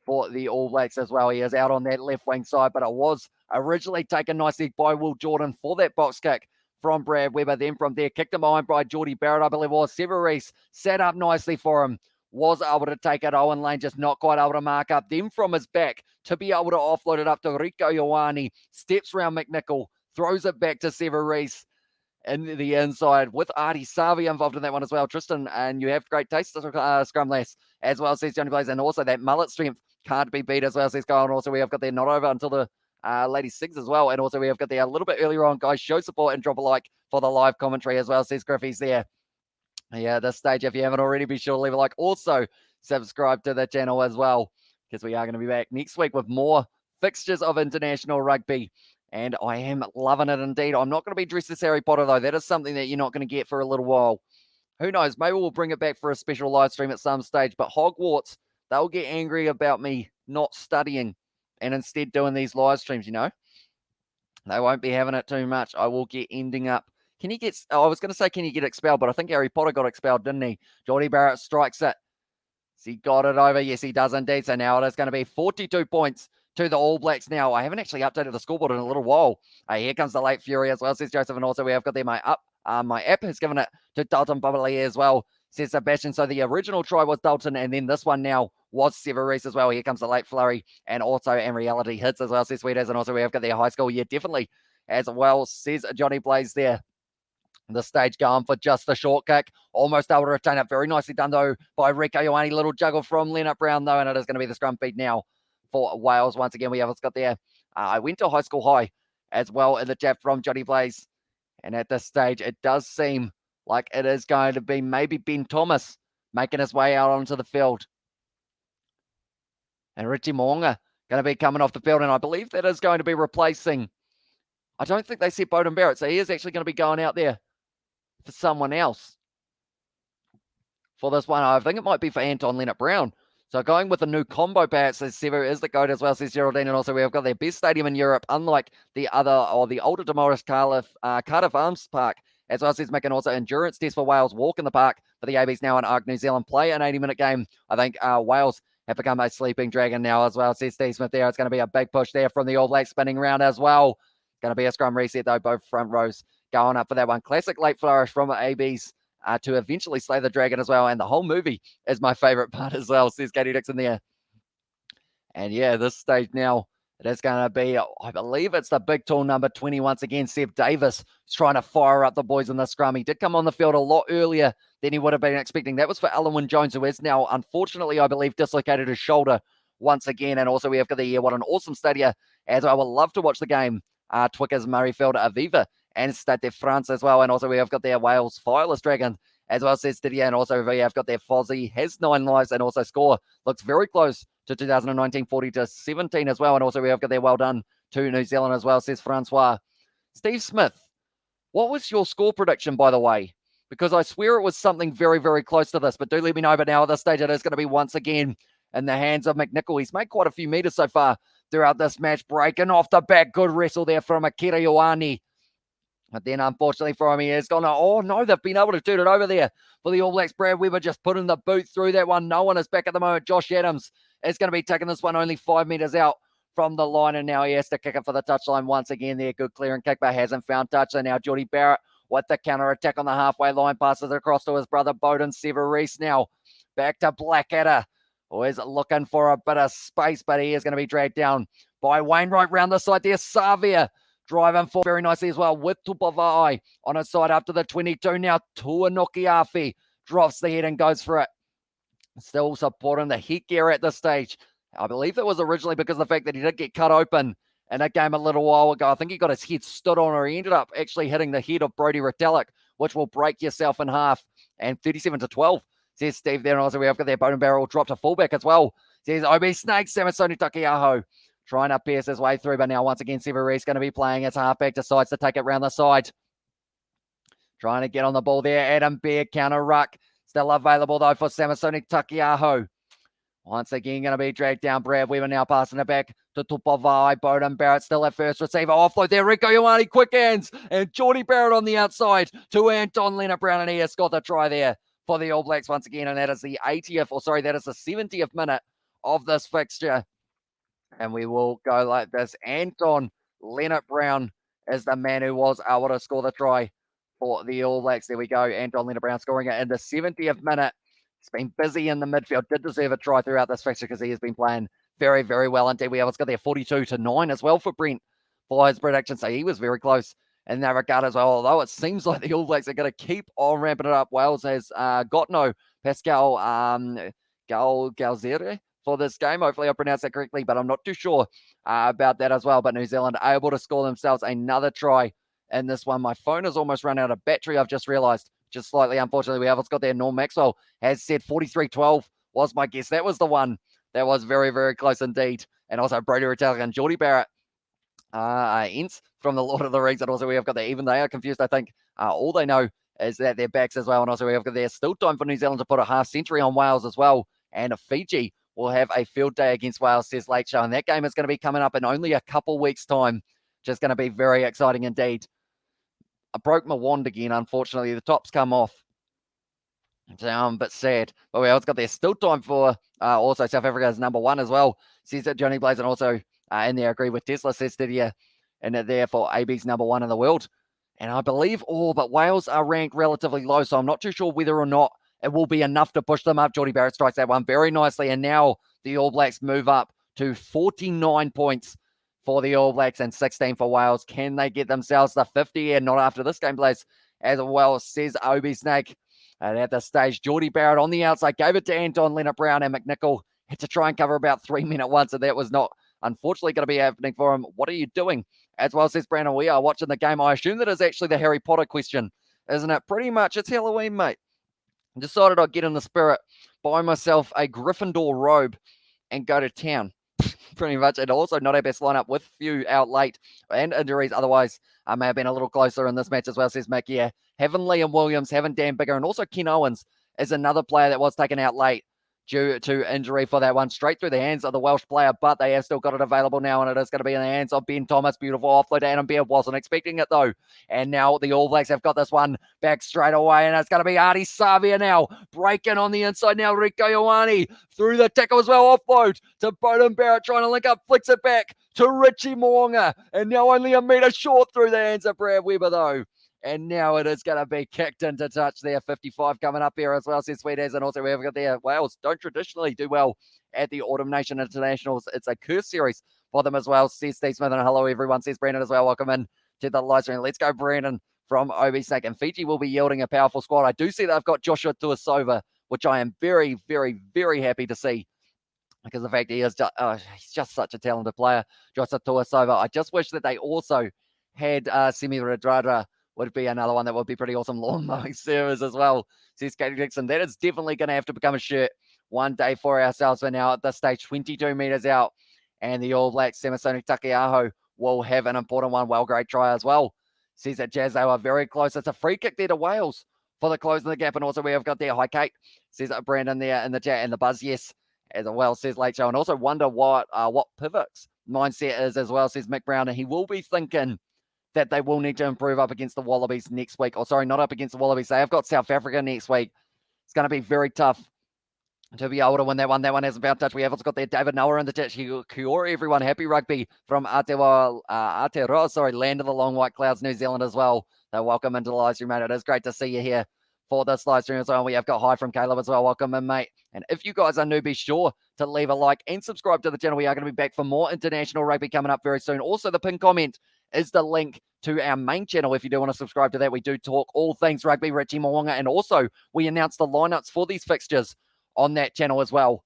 for the All Blacks as well. He is out on that left wing side, but it was originally taken nicely by Will Jordan for that box kick from Brad Weber. Then from there, kicked him behind by Geordie Barrett, I believe it was. Severis set up nicely for him, was able to take it. Owen Lane just not quite able to mark up. Then from his back to be able to offload it up to Rico Ioane, steps round McNichol, throws it back to Severis in the inside with Artie Savi involved in that one as well. Tristan, and you have great taste, scrum less, as well, says Johnny Blaze, and also that mullet strength can't be beat as well, says Kyle. And also we have got there not over until the ladies six as well, and also we have got there a little bit earlier on, guys, show support and drop a like for the live commentary as well, says Griffey's there. Yeah, this stage, if you haven't already, be sure to leave a like. Also, subscribe to the channel as well, because we are going to be back next week with more fixtures of international rugby. And I am loving it indeed. I'm not going to be dressed as Harry Potter, though. That is something that you're not going to get for a little while. Who knows? Maybe we'll bring it back for a special live stream at some stage. But Hogwarts, they'll get angry about me not studying and instead doing these live streams, you know. They won't be having it too much. I will get ending up. Can he get... Oh, I was going to say, can he get expelled? But I think Harry Potter got expelled, didn't he? Geordie Barrett strikes it. He got it over. Yes, he does indeed. So now it is going to be 42 points to the All Blacks now. I haven't actually updated the scoreboard in a little while. Here comes the late fury as well, says Joseph. And also we have got there my app has given it to Dalton Bubbly as well, says Sebastian. So the original try was Dalton, and then this one now was Severis as well. Here comes the late flurry, and also in reality hits as well, says Sweeters. And also we have got their high school. Yeah, definitely as well, says Johnny Blaze there. The stage going for just the short kick. Almost able to retain it. Very nicely done, though, by Rico Ioane. Little juggle from Leonard Brown, though, and it is going to be the scrum feed now for Wales. Once again, we have got there. I went to high school high as well in the chat from Johnny Blaze. And at this stage, it does seem like it is going to be maybe Ben Thomas making his way out onto the field. And Richie Moonga going to be coming off the field. And I believe that is going to be replacing... I don't think they said Bowden Barrett, so he is actually going to be going out there for someone else for this one. I think it might be for Anton Leonard Brown. So going with a new combo, perhaps, says Sever is the goat as well, says Geraldine. And also we have got their best stadium in Europe, unlike the other, or the older demolished Cardiff Arms Park, as well, says Mick. And also endurance test for Wales, walk in the park for the ABs now in Ark, New Zealand. Play an 80-minute game. I think Wales have become a sleeping dragon now as well, says Steve Smith there. It's going to be a big push there from the All Blacks spinning round as well. Going to be a scrum reset, though, both front rows going up for that one. Classic late flourish from ABs to eventually slay the dragon as well. And the whole movie is my favorite part as well, says Katie Dixon there. And yeah, this stage now, it is going to be, I believe it's the big tall number 20 once again, Seb Davis. He's trying to fire up the boys in the scrum. He did come on the field a lot earlier than he would have been expecting. That was for Alan Wynne Jones, who is now, unfortunately, I believe, dislocated his shoulder once again. And also we have got the, what an awesome stadia, as I would love to watch the game. Twickers, Murrayfield, Aviva, and Stade de France as well. And also we have got their Wales Fireless Dragon as well, says Didier. And also we have got their Fozzie, has 9 lives, and also score looks very close to 2019, 40-17 as well. And also we have got their well done to New Zealand as well, says Francois. Steve Smith, what was your score prediction, by the way? Because I swear it was something very, very close to this, but do let me know. But now at this stage, it is going to be once again in the hands of McNichol. He's made quite a few meters so far throughout this match, breaking off the back. Good wrestle there from Akira Ioane. But then, unfortunately for him, he has gone, oh no, they've been able to turn it over there for the All Blacks. Brad Weber just putting the boot through that one. No one is back at the moment. Josh Adams is going to be taking this one only 5 meters out from the line, and now he has to kick it for the touchline once again there. Good clearing kick, but hasn't found touch. So now Geordie Barrett with the counter attack on the halfway line, passes it across to his brother Bowden Severis now. Back to Blackadder. Always looking for a bit of space, but he is going to be dragged down by Wainwright round the side there. Savia driving forward very nicely as well with Tupavai on his side up to the 22. Now Tuanokiafi drops the head and goes for it. Still supporting the headgear at this stage. I believe it was originally because of the fact that he did get cut open in a game a little while ago. I think he got his head stood on, or he ended up actually hitting the head of Brodie Retallick, which will break yourself in half. And 37-12, says Steve there. And also, we've got their bone and barrel drop to fullback as well. Says OB Snake, Samasoni Takiaho trying to pierce his way through. But now, once again, Severe's going to be playing as halfback, decides to take it round the side. Trying to get on the ball there. Adam Bear, counter ruck. Still available, though, for Samasoni Takiaho. Once again, going to be dragged down. Brad Weber now passing it back to Tupavai. Bowden Barrett still at first receiver. Offload there. Rico Ioane, quick hands. And Geordie Barrett on the outside to Anton Leonard-Brown. And he has got the try there for the All Blacks once again. And that is the 80th, or sorry, that is the 70th minute of this fixture. And we will go like this. Anton Leonard-Brown is the man who was able to score the try for the All Blacks. There we go. Anton Leonard-Brown scoring it in the 70th minute. He's been busy in the midfield. Did deserve a try throughout this fixture because he has been playing very, very well indeed. We have got there 42-9 as well for Brent for his prediction. So he was very close in that regard as well. Although it seems like the All Blacks are going to keep on ramping it up. Wales has got no Pascal Galzere for this game. Hopefully I pronounced that correctly, but I'm not too sure about that as well. But New Zealand able to score themselves another try in this one. My phone has almost run out of battery, I've just realized. Just slightly, unfortunately, we haven't got there. Norm Maxwell has said 43-12 was my guess. That was the one that was very, very close indeed. And also Brodie Retallick and Geordie Barrett, Ents from the Lord of the Rings. And also we have got there. Even they are confused, I think. All they know is that they're backs as well. And also we have got there still time for New Zealand to put a half century on Wales as well. And Fiji will have a field day against Wales, says Late Show. And that game is going to be coming up in only a couple weeks' time. Just going to be very exciting indeed. I broke my wand again, unfortunately. The top's come off. I'm a bit sad. But we also got there still time for also South Africa's number one as well. Says that Johnny Blaze, and also in there agree with Tesla, says that here and there for AB's number one in the world. And I believe all but Wales are ranked relatively low, so I'm not too sure whether or not it will be enough to push them up. Geordie Barrett strikes that one very nicely, and now the All Blacks move up to 49 points for the All Blacks and 16 for Wales. Can they get themselves the 50? And not after this game, Blaze, as well, says Obi Snake. And at this stage, Geordie Barrett on the outside gave it to Anton Leonard-Brown, and McNichol had to try and cover about 3 men at once, and that was not, unfortunately, going to be happening for him. What are you doing? As well, says Brandon, we are watching the game. I assume that is actually the Harry Potter question, isn't it? Pretty much. It's Halloween, mate. I decided I'd get in the spirit, buy myself a Gryffindor robe, and go to town. Pretty much. And also not our best lineup with few out late and injuries. Otherwise, I may have been a little closer in this match as well, says Mick. Yeah, having Liam Williams, having Dan Bigger, and also Ken Owens is another player that was taken out late due to injury for that one. Straight through the hands of the Welsh player, but they have still got it available now, and it is going to be in the hands of Ben Thomas. Beautiful offload to Adam Beard. Wasn't expecting it, though. And now the All Blacks have got this one back straight away, and it's going to be Artie Savia now. Breaking on the inside now. Rico Ioane through the tackle as well. Offload to Bowden Barrett, trying to link up. Flicks it back to Richie Mo'unga. And now only a metre short through the hands of Brad Weber, though. And now it is going to be kicked into touch there. 55 coming up here as well, says Sweet As. And also we have got there, Wales don't traditionally do well at the Autumn Nation Internationals. It's a curse series for them as well, says Steve Smith. And hello, everyone, says Brandon as well. Welcome in to the live stream. Let's go, Brandon, from OB Snake. And Fiji will be yielding a powerful squad. I do see that I've got Joshua Tuasova, which I am very, very, very happy to see, because the fact he is he's just such a talented player, Joshua Tuasova. I just wish that they also had Semi Radradra. Would be another one that would be pretty awesome. Lawn mowing service as well, says Katie Dixon. That is definitely going to have to become a shirt one day for ourselves. For now, at this stage, 22 metres out, and the All Blacks, Samasoni Takiaho, will have an important one. Well, great try as well, says that Jazz. They are very close. It's a free kick there to Wales for the closing the gap. And also we have got there, hi Kate, says Brandon there in the chat, and the buzz, yes, as well, says Late Show. And also wonder what Pivot's mindset is as well, says Mick Brown. And he will be thinking that they will need to improve up against the Wallabies next week. Or sorry, not up against the Wallabies. They have got South Africa next week. It's going to be very tough to be able to win that one. That one hasn't found touch. We have also got there David Noah in the chat. Kia ora, everyone. Happy rugby from Aotearoa, sorry, land of the long white clouds, New Zealand as well. So welcome into the live stream, mate. It is great to see you here for this live stream as well. We have got hi from Caleb as well. Welcome in, mate. And if you guys are new, be sure to leave a like and subscribe to the channel. We are going to be back for more international rugby coming up very soon. Also, the pinned comment is the link to our main channel. If you do want to subscribe to that, we do talk all things rugby, Richie Mo'unga, and also we announce the lineups for these fixtures on that channel as well.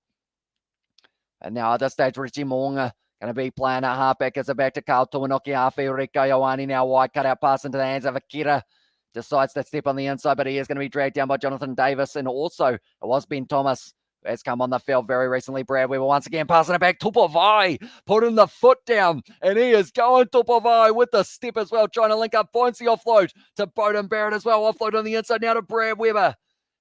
And now at this stage, Richie Mo'unga Going to be playing a halfback as a back to Carl Tuanoki, halfway Rico Ioane now wide, cut out pass into the hands of Akira. Decides to step on the inside, but he is going to be dragged down by Jonathan Davis. And also, it was Ben Thomas who has come on the field very recently. Brad Weber once again passing it back. Tupovai putting the foot down, and he is going Tupovai with the step as well, trying to link up, finds the offload to Bowden Barrett as well. Offload on the inside now to Brad Weber.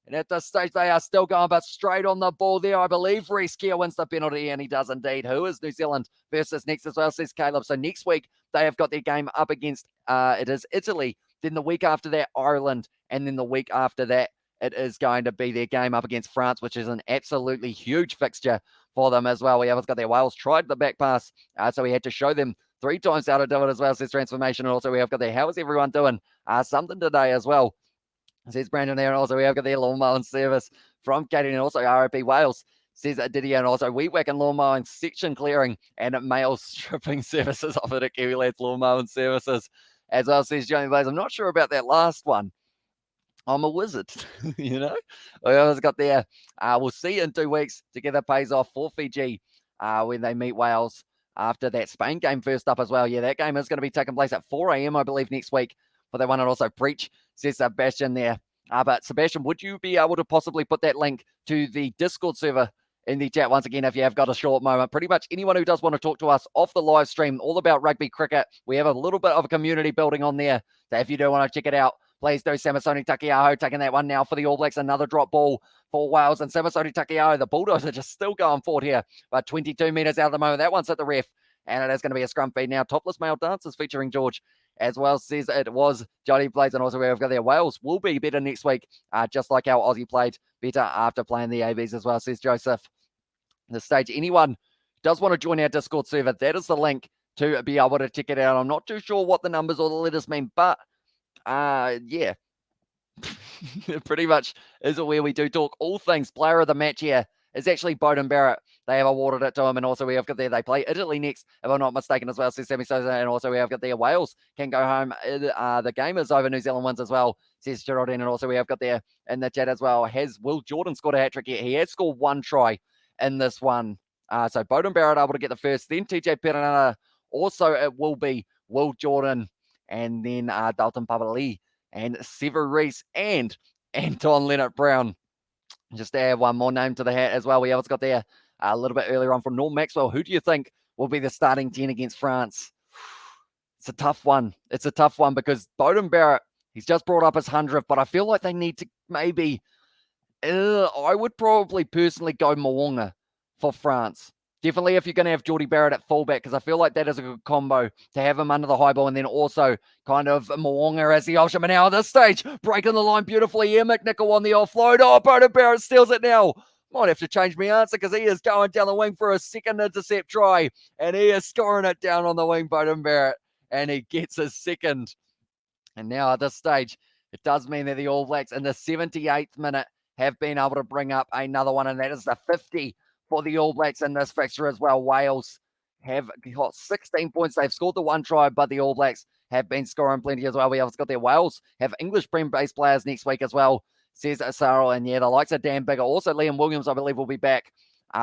And at this stage, they are still going, but straight on the ball there. I believe Reece Keir wins the penalty, and he does indeed. Who is New Zealand versus next as well, says Caleb. So next week, they have got their game up against, it is Italy. Then the week after that, Ireland. And then the week after that, it is going to be their game up against France, which is an absolutely huge fixture for them as well. We have got their Wales tried the back pass, so we had to show them 3 times how to do it as well, says Transformation. And also, we have got their how is everyone doing something today as well, says Brandon there. And also, we have got their lawnmower service from Katie, and also ROP Wales, says Didier. And also, we whack and lawnmower section clearing and male stripping services offered at Kiwi Lads Lawnmower Services as well, says Johnny Blaze. I'm not sure about that last one. I'm a wizard, you know. We always got there. We'll see in 2 weeks. Together pays off for Fiji when they meet Wales after that Spain game first up as well. Yeah, that game is going to be taking place at 4 a.m., I believe, next week for that one. And also Preach, says Sebastian there. But Sebastian, would you be able to possibly put that link to the Discord server in the chat once again if you have got a short moment? Pretty much anyone who does want to talk to us off the live stream, all about rugby cricket, we have a little bit of a community building on there. So if you do want to check it out, please do. Samasoni Takiaho taking that one now for the All Blacks. Another drop ball for Wales. And Samasoni Takiaho, the Bulldogs are just still going forward here. But 22 metres out at the moment. That one's at the ref. And it is going to be a scrum feed now. Topless male dancers featuring George as well, says it was Johnny Blades. And also we've got there. Wales will be better next week, just like how Aussie played better after playing the ABs as well, says Joseph. The stage, anyone does want to join our Discord server, that is the link to be able to check it out. I'm not too sure what the numbers or the letters mean, but yeah, pretty much is where we do talk all things. Player of the match here is actually Bowden Barrett. They have awarded it to him. And also we have got there, they play Italy next, if I'm not mistaken as well, says Sammy Sosa. And also we have got there, Wales can go home. The game is over, New Zealand wins as well, says Geraldine. And also we have got there in the chat as well, has Will Jordan scored a hat-trick yet? He has scored 1 try in this one. So Bowden Barrett able to get the first, then TJ Perenara. Also it will be Will Jordan, and then Dalton Pavali and Sever Reese and Anton Leonard-Brown. Just to add one more name to the hat as well. We also got there a little bit earlier on from Norm Maxwell. Who do you think will be the starting 10 against France? It's a tough one. It's a tough one because Bowden Barrett, he's just brought up his 100th, but I feel like they need to maybe, I would probably personally go Moonga for France. Definitely if you're going to have Geordie Barrett at fullback, because I feel like that is a good combo to have him under the high ball, and then also kind of Moonga as the option. But now at this stage, breaking the line beautifully here, McNichol on the offload. Oh, Bowden Barrett steals it now. Might have to change my answer because he is going down the wing for a second intercept try, and he is scoring it down on the wing, Bowden Barrett, and he gets his second. And now at this stage, it does mean that the All Blacks in the 78th minute have been able to bring up another one, and that is the 50 for the All Blacks in this fixture as well. Wales have got 16 points. They've scored the 1 try, but the All Blacks have been scoring plenty as well. We have got their Wales have English Prem-based players next week as well, says Sarah. And yeah, the likes of Dan Bigger. Also, Liam Williams, I believe, will be back,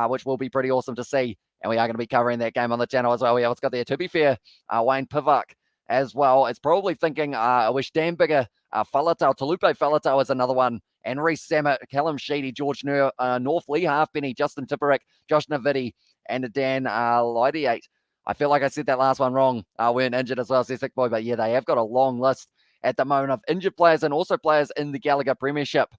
which will be pretty awesome to see. And we are going to be covering that game on the channel as well. We have got there, to be fair, Wayne Pivak as well. It's probably thinking, I wish Dan Bigger, Falatau, Talupe Falatau is another one. And Reece Samet, Callum Sheedy, George North, Lee Halfpenny, Justin Tipperick, Josh Navidi, and Dan Lydiate. I feel like I said that last one wrong. Weren't injured as well, says Thick Boy. But yeah, they have got a long list at the moment of injured players and also players in the Gallagher Premiership.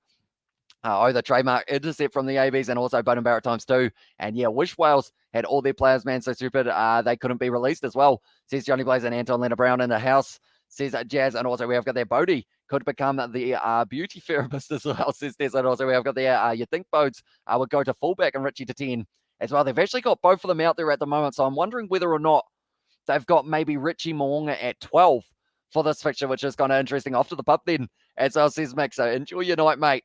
The trademark intercept from the ABs and also Bowden Barrett ×2. And yeah, wish Wales had all their players, man, so stupid they couldn't be released as well, says Johnny Blaze. And Anton Leonard-Brown in the house, says Jazz. And also we have got their Bodie could become the beauty therapist as well, says Des. And also we have got their, you think Bodes would go to fullback and Richie to 10 as well. They've actually got both of them out there at the moment, so I'm wondering whether or not they've got maybe Richie Moonga at 12 for this fixture, which is kind of interesting. Off to the pub then, as well, says Mick. So enjoy your night, mate.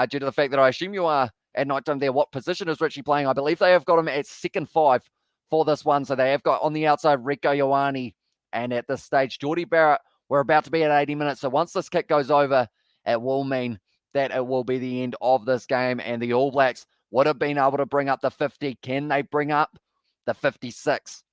Due to the fact that I assume you are at night time there. What position is Richie playing? I believe they have got him at second 5 for this one. So they have got on the outside Rico Ioane, and at this stage, Geordie Barrett. We're about to be at 80 minutes. So once this kick goes over, it will mean that it will be the end of this game. And the All Blacks would have been able to bring up the 50. Can they bring up the 56?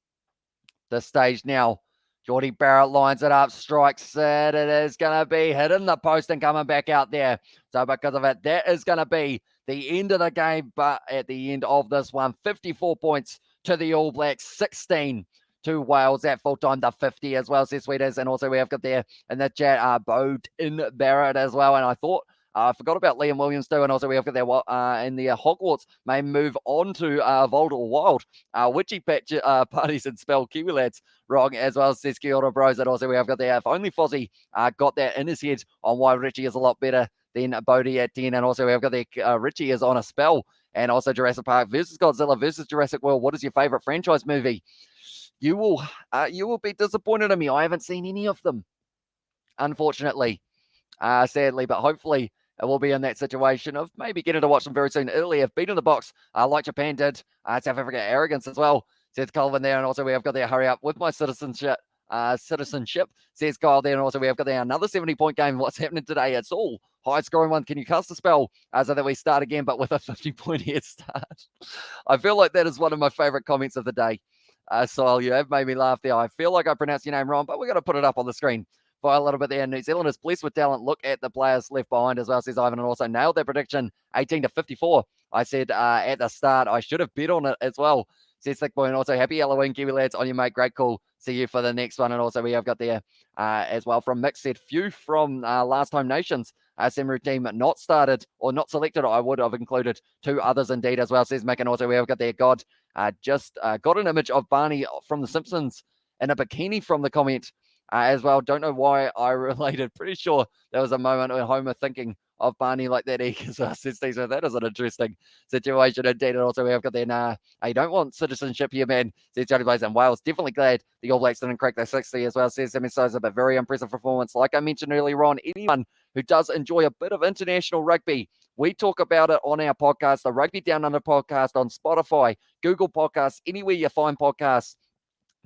This stage now. Geordie Barrett lines it up, strikes it. It is going to be hitting the post and coming back out there. So because of it, that is going to be the end of the game. But at the end of this one, 54 points to the All Blacks, 16 to Wales at full time, the 50 as well, says Sweeters. And also we have got there in the chat, Bode in Barrett as well. And I thought, I forgot about Liam Williams too, and also we have got there in the Hogwarts may move on to Voldal Wild. Witchy patch parties and spell Kiwi lads wrong as well, says Kia ora bros. And also we have got there, if only Fozzie got that in his head on why Richie is a lot better than Bodie at 10. And also we have got there, Richie is on a spell. And also Jurassic Park versus Godzilla versus Jurassic World. What is your favorite franchise movie? You will be disappointed in me. I haven't seen any of them, unfortunately, sadly, but hopefully it will be in that situation of maybe getting to watch them very soon. Italy have beaten the box like Japan did. South Africa arrogance as well, says Colvin there. And also we have got there, hurry up with my citizenship, says Kyle there. And also we have got there another 70-point game. What's happening today? It's all high scoring one. Can you cast a spell so that we start again, but with a 50-point head start? I feel like that is one of my favorite comments of the day. So you have made me laugh there. I feel like I pronounced your name wrong, but we're going to put it up on the screen for a little bit there. New Zealand is blessed with talent. Look at the players left behind as well, says Ivan, and also nailed that prediction, 18-54. I said at the start, I should have bet on it as well, says Thick Boy. And also happy Halloween, Kiwi lads, on you, mate. Great call. See you for the next one. And also we have got there as well from Mick said, few from Last Home Nations Samurai team not started or not selected. I would have included 2 others indeed as well, says Mick. And also we have got there, God just got an image of Barney from The Simpsons in a bikini from the comment as well. Don't know why I related. Pretty sure there was a moment when Homer thinking of Barney like that. Says Steve, so that is an interesting situation indeed. And also we have got there, I don't want citizenship here, man, says Johnny Blaze. And Wales definitely glad the All Blacks didn't crack the 60 as well, says Sammy Sosa, but very impressive performance. Like I mentioned earlier on, anyone who does enjoy a bit of international rugby, we talk about it on our podcast, the Rugby Down Under podcast on Spotify, Google Podcasts, anywhere you find podcasts.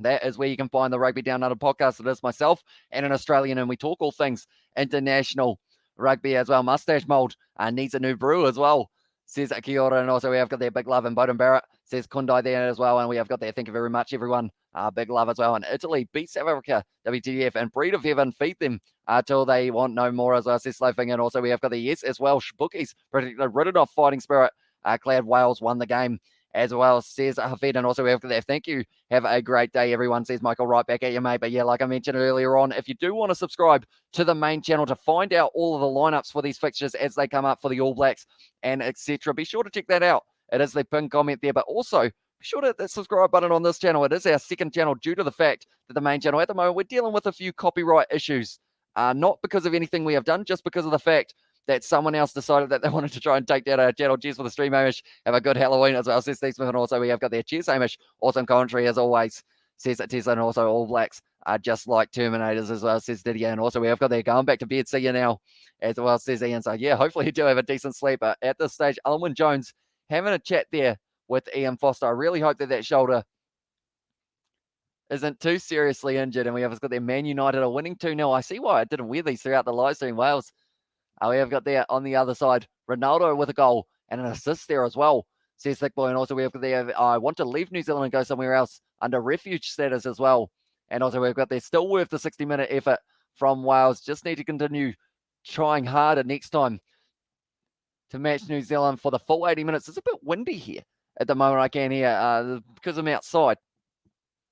That is where you can find the Rugby Down Under podcast. It is myself and an Australian, and we talk all things international rugby as well. Mustache Mold needs a new brew as well, says Kia ora. And also we have got their big love in Bowden Barrett, says Kundai there as well. And we have got there, thank you very much, everyone. Big love as well. And Italy beat South Africa, WTF, and Breed of Heaven feed them till they want no more as well, says Slowfinger. And also we have got the yes as well. Bookies predicted ridden off fighting spirit. Glad Wales won the game as well, says Hafid. And also we have got there, thank you. Have a great day, everyone, says Michael. Right back at you, mate. But yeah, like I mentioned earlier on, if you do want to subscribe to the main channel to find out all of the lineups for these fixtures as they come up for the All Blacks and etc., be sure to check that out. It is the pinned comment there, but also be sure to hit the subscribe button on this channel. It is our second channel due to the fact that the main channel at the moment, we're dealing with a few copyright issues, not because of anything we have done, just because of the fact that someone else decided that they wanted to try and take down our channel. Cheers for the stream, Hamish. Have a good Halloween as well, says Steve Smith. And also we have got there, cheers, Hamish. Awesome commentary as always, says Tesla. And also All Blacks are just like Terminators as well, says Didier. And also we have got there, going back to bed, see you now, as well, says Ian. So yeah, hopefully you do have a decent sleep. But at this stage, Alwyn Jones having a chat there with Ian Foster. I really hope that shoulder isn't too seriously injured. And we have got there, Man United are winning 2-0. I see why I didn't wear these throughout the live stream. Wales. We have got there on the other side, Ronaldo with a goal and an assist there as well, says Thick Boy. And also we have got there, I want to leave New Zealand and go somewhere else under refuge status as well. And also we've got there, still worth the 60-minute effort from Wales. Just need to continue trying harder next time to match New Zealand for the full 80 minutes. It's a bit windy here at the moment, I can hear, because I'm outside.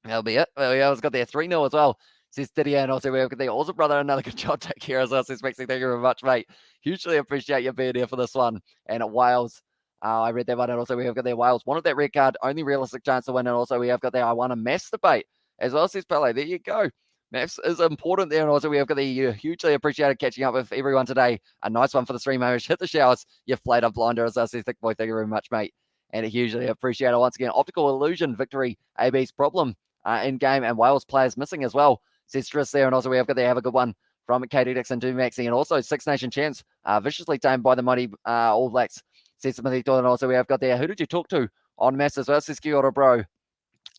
That'll be it. Well, yeah, it's got there 3-0 as well, says Didier. And also we've got the awesome brother, another good job take care as well, says Maxie. Thank you very much, mate. Hugely appreciate you being here for this one. And at Wales, I read that one. And also we have got there, Wales wanted that red card, only realistic chance to win. And also we have got there, I won a maths debate as well, says Pele. There you go. Maths is important there. And also we have got the hugely appreciated catching up with everyone today. A nice one for the stream, Hamish. Hit the showers. You've played a blinder as well, says Thick Boy. Thank you very much, mate. And I hugely appreciate it once again. Optical illusion victory, AB's problem in game, and Wales players missing as well, says Tris there. And also we have got there, have a good one from Katie Dixon to Maxi. And also Six Nation champs viciously tamed by the mighty All Blacks, says Smithy Thorne. And also we have got there, who did you talk to on Mass as well, says Kia ora, bro.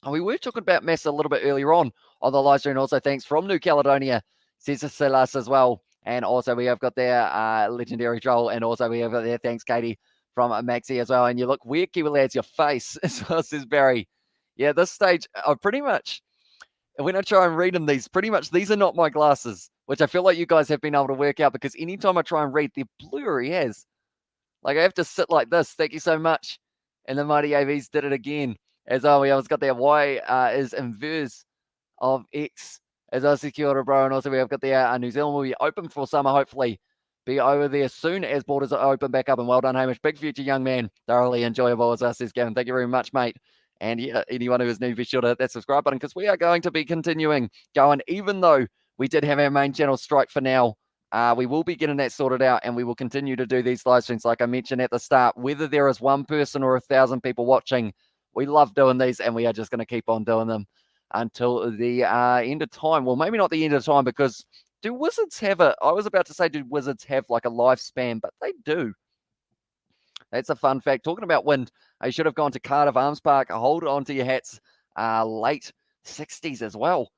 And we were talking about Mass a little bit earlier on the live stream. Also thanks from New Caledonia, says Silas as well. And also we have got there legendary troll. And also we have got there, thanks Katie, from Maxi as well. And you look weird, Kiwi lads, your face as well, says Barry. Yeah, this stage, I pretty much when I try and read in these, pretty much these are not my glasses, which I feel like you guys have been able to work out because anytime I try and read, they're blurry as. Like I have to sit like this. Thank you so much. And the Mighty AVs did it again. As we always got their Y is inverse of X. As I said, kia ora, bro. And also we have got the New Zealand will be open for summer, hopefully. Be over there soon as borders are open back up. And well done, Hamish. Big future, young man. Thoroughly enjoyable, as I says, Gavin. Thank you very much, mate. And yeah, anyone who is new, be sure to hit that subscribe button because we are going to be continuing going, even though we did have our main channel strike for now. We will be getting that sorted out and we will continue to do these live streams, like I mentioned at the start. Whether there is one person or 1,000 people watching, we love doing these and we are just going to keep on doing them until the end of time. Well, maybe not the end of time because do Wizards have I was about to say, do Wizards have like a lifespan? But they do. That's a fun fact. Talking about wind, I should have gone to Cardiff Arms Park. Hold on to your hats. Late 60s as well.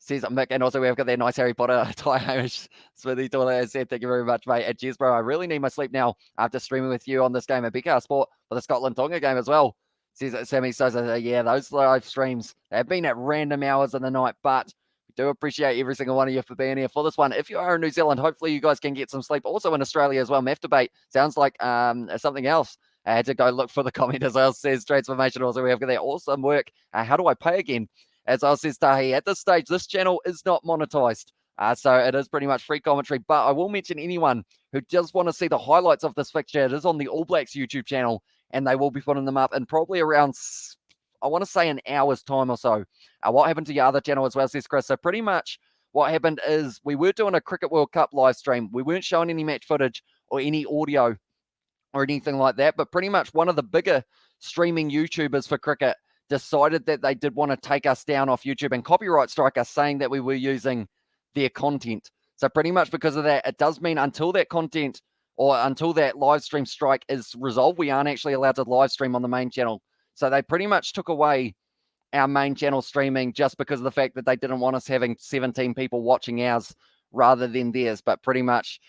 Says Mick, and also we've got that nice Harry Potter tie Hamish Smithy Toilet said, thank you very much, mate. And cheers, bro. I really need my sleep now after streaming with you on this game at BK Sport for the Scotland Tonga game as well. Says Sammy Sosa, yeah, those live streams have been at random hours in the night, but we do appreciate every single one of you for being here for this one. If you are in New Zealand, hopefully you guys can get some sleep. Also in Australia as well. Math debate sounds like something else. I had to go look for the comment as well. Says transformation. Also, we have got that awesome work. How do I pay again? As I says, Tahi, at this stage, this channel is not monetized. So it is pretty much free commentary. But I will mention anyone who does want to see the highlights of this fixture. It is on the All Blacks YouTube channel, and they will be putting them up in probably around, I want to say, an hour's time or so. What happened to your other channel as well, says Chris. So pretty much what happened is we were doing a Cricket World Cup live stream. We weren't showing any match footage or any audio or anything like that. But pretty much one of the bigger streaming YouTubers for cricket decided that they did want to take us down off YouTube and copyright strike us, saying that we were using their content. So pretty much because of that, it does mean until that content or until that live stream strike is resolved, we aren't actually allowed to live stream on the main channel. So they pretty much took away our main channel streaming just because of the fact that they didn't want us having 17 people watching ours rather than theirs. But pretty much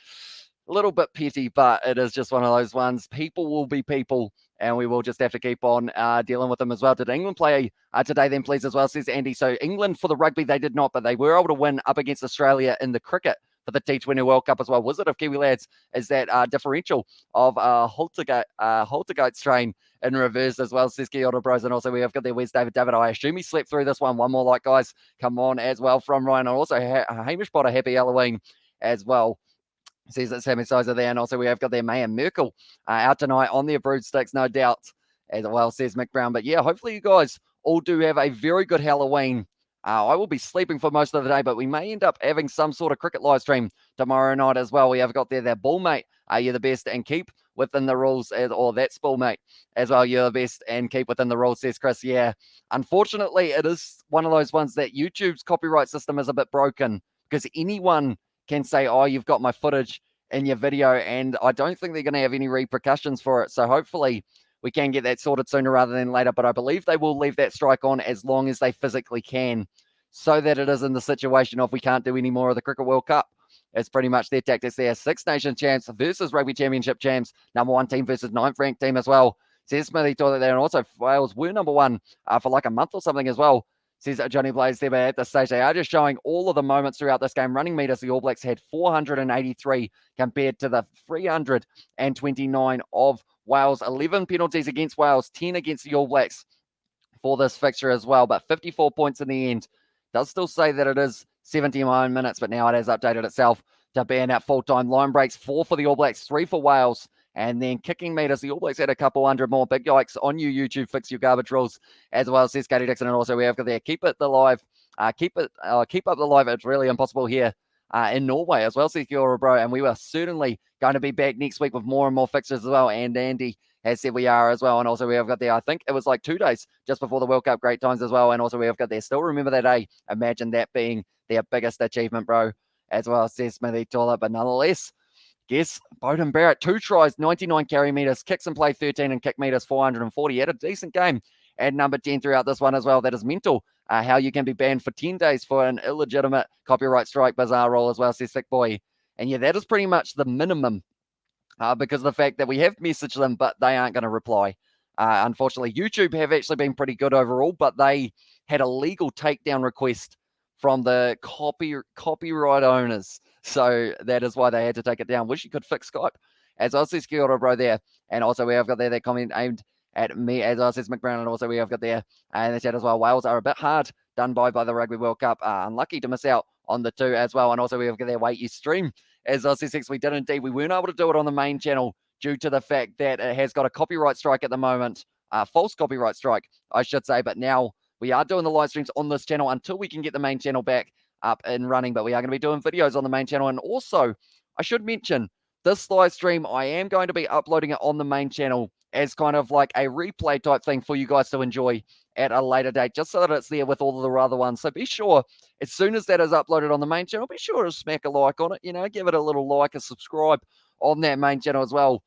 a little bit petty, but it is just one of those ones. People will be people, and we will just have to keep on dealing with them as well. Did England play today then, please, as well, says Andy. So England for the rugby, they did not, but they were able to win up against Australia in the cricket for the T20 World Cup as well. Wizard of Kiwi lads is that differential of Haltergoat strain in reverse as well, says Kia ora, bros. And also we have got there, where's David? I assume he slept through this one. One more like, guys, come on as well from Ryan. And also Hamish Potter, happy Halloween as well. Says that Sammy Sizer there, and also we have got their May and Merkel out tonight on their brood sticks, no doubt, as well, says Mick Brown. But yeah, hopefully you guys all do have a very good Halloween. I will be sleeping for most of the day, but we may end up having some sort of cricket live stream tomorrow night as well. We have got there that ball, mate. You're the best and keep within the rules, or that's ball, mate, as well. You're the best and keep within the rules, says Chris. Yeah, unfortunately, it is one of those ones that YouTube's copyright system is a bit broken because anyone can say, oh, you've got my footage in your video, and I don't think they're going to have any repercussions for it. So hopefully we can get that sorted sooner rather than later, but I believe they will leave that strike on as long as they physically can, so that it is in the situation of we can't do any more of the Cricket World Cup. It's pretty much their tactics there. Six Nation champs versus Rugby Championship champs, number one team versus ninth ranked team as well. Says Smithy Toilet there, and also Wales were number one for like a month or something as well. Says Johnny Blaze there, but at this stage, they are just showing all of the moments throughout this game. Running meters, the All Blacks had 483 compared to the 329 of Wales. 11 penalties against Wales, 10 against the All Blacks for this fixture as well. But 54 points in the end. Does still say that it is 79 minutes, but now it has updated itself to being at full-time. Line breaks, 4 for the All Blacks, 3 for Wales. And then kicking meters, the All Blacks had a couple hundred more. Big yikes on you, YouTube. Fix your garbage rules as well, says Katie Dixon. And also we have got there, keep it alive. Keep up the live. It's really impossible here in Norway as well, says Kia ora, bro. And we were certainly going to be back next week with more and more fixtures as well. And Andy has said we are as well. And also we have got there, I think it was like 2 days just before the World Cup. Great times as well. And also we have got there, still remember that day. Imagine that being their biggest achievement, bro, as well, says Smithy Toilet. But nonetheless, guess Beauden Barrett, 2 tries, 99 carry meters, kicks and play 13 and kick meters 440. He had a decent game at number 10 throughout this one as well. That is mental. How you can be banned for 10 days for an illegitimate copyright strike, bizarre role as well, says Thick Boy. And yeah, that is pretty much the minimum because of the fact that we have messaged them, but they aren't going to reply. Unfortunately, YouTube have actually been pretty good overall, but they had a legal takedown request from the copyright owners. So that is why they had to take it down. Wish you could fix Skype. As I says, kia ora, bro, there. And also we have got there that comment aimed at me, as I says, McBrown, and also we have got there in the chat as well. Wales are a bit hard done by the Rugby World Cup. Unlucky to miss out on the 2 as well. And also we have got there, wait, you stream. As I says, we did indeed. We weren't able to do it on the main channel due to the fact that it has got a copyright strike at the moment. False copyright strike, I should say. But now we are doing the live streams on this channel until we can get the main channel back up and running. But we are going to be doing videos on the main channel. And also, I should mention, this live stream, I am going to be uploading it on the main channel as kind of like a replay type thing for you guys to enjoy at a later date, just so that it's there with all of the other ones. So be sure, as soon as that is uploaded on the main channel, be sure to smack a like on it, give it a little like, a subscribe on that main channel as well.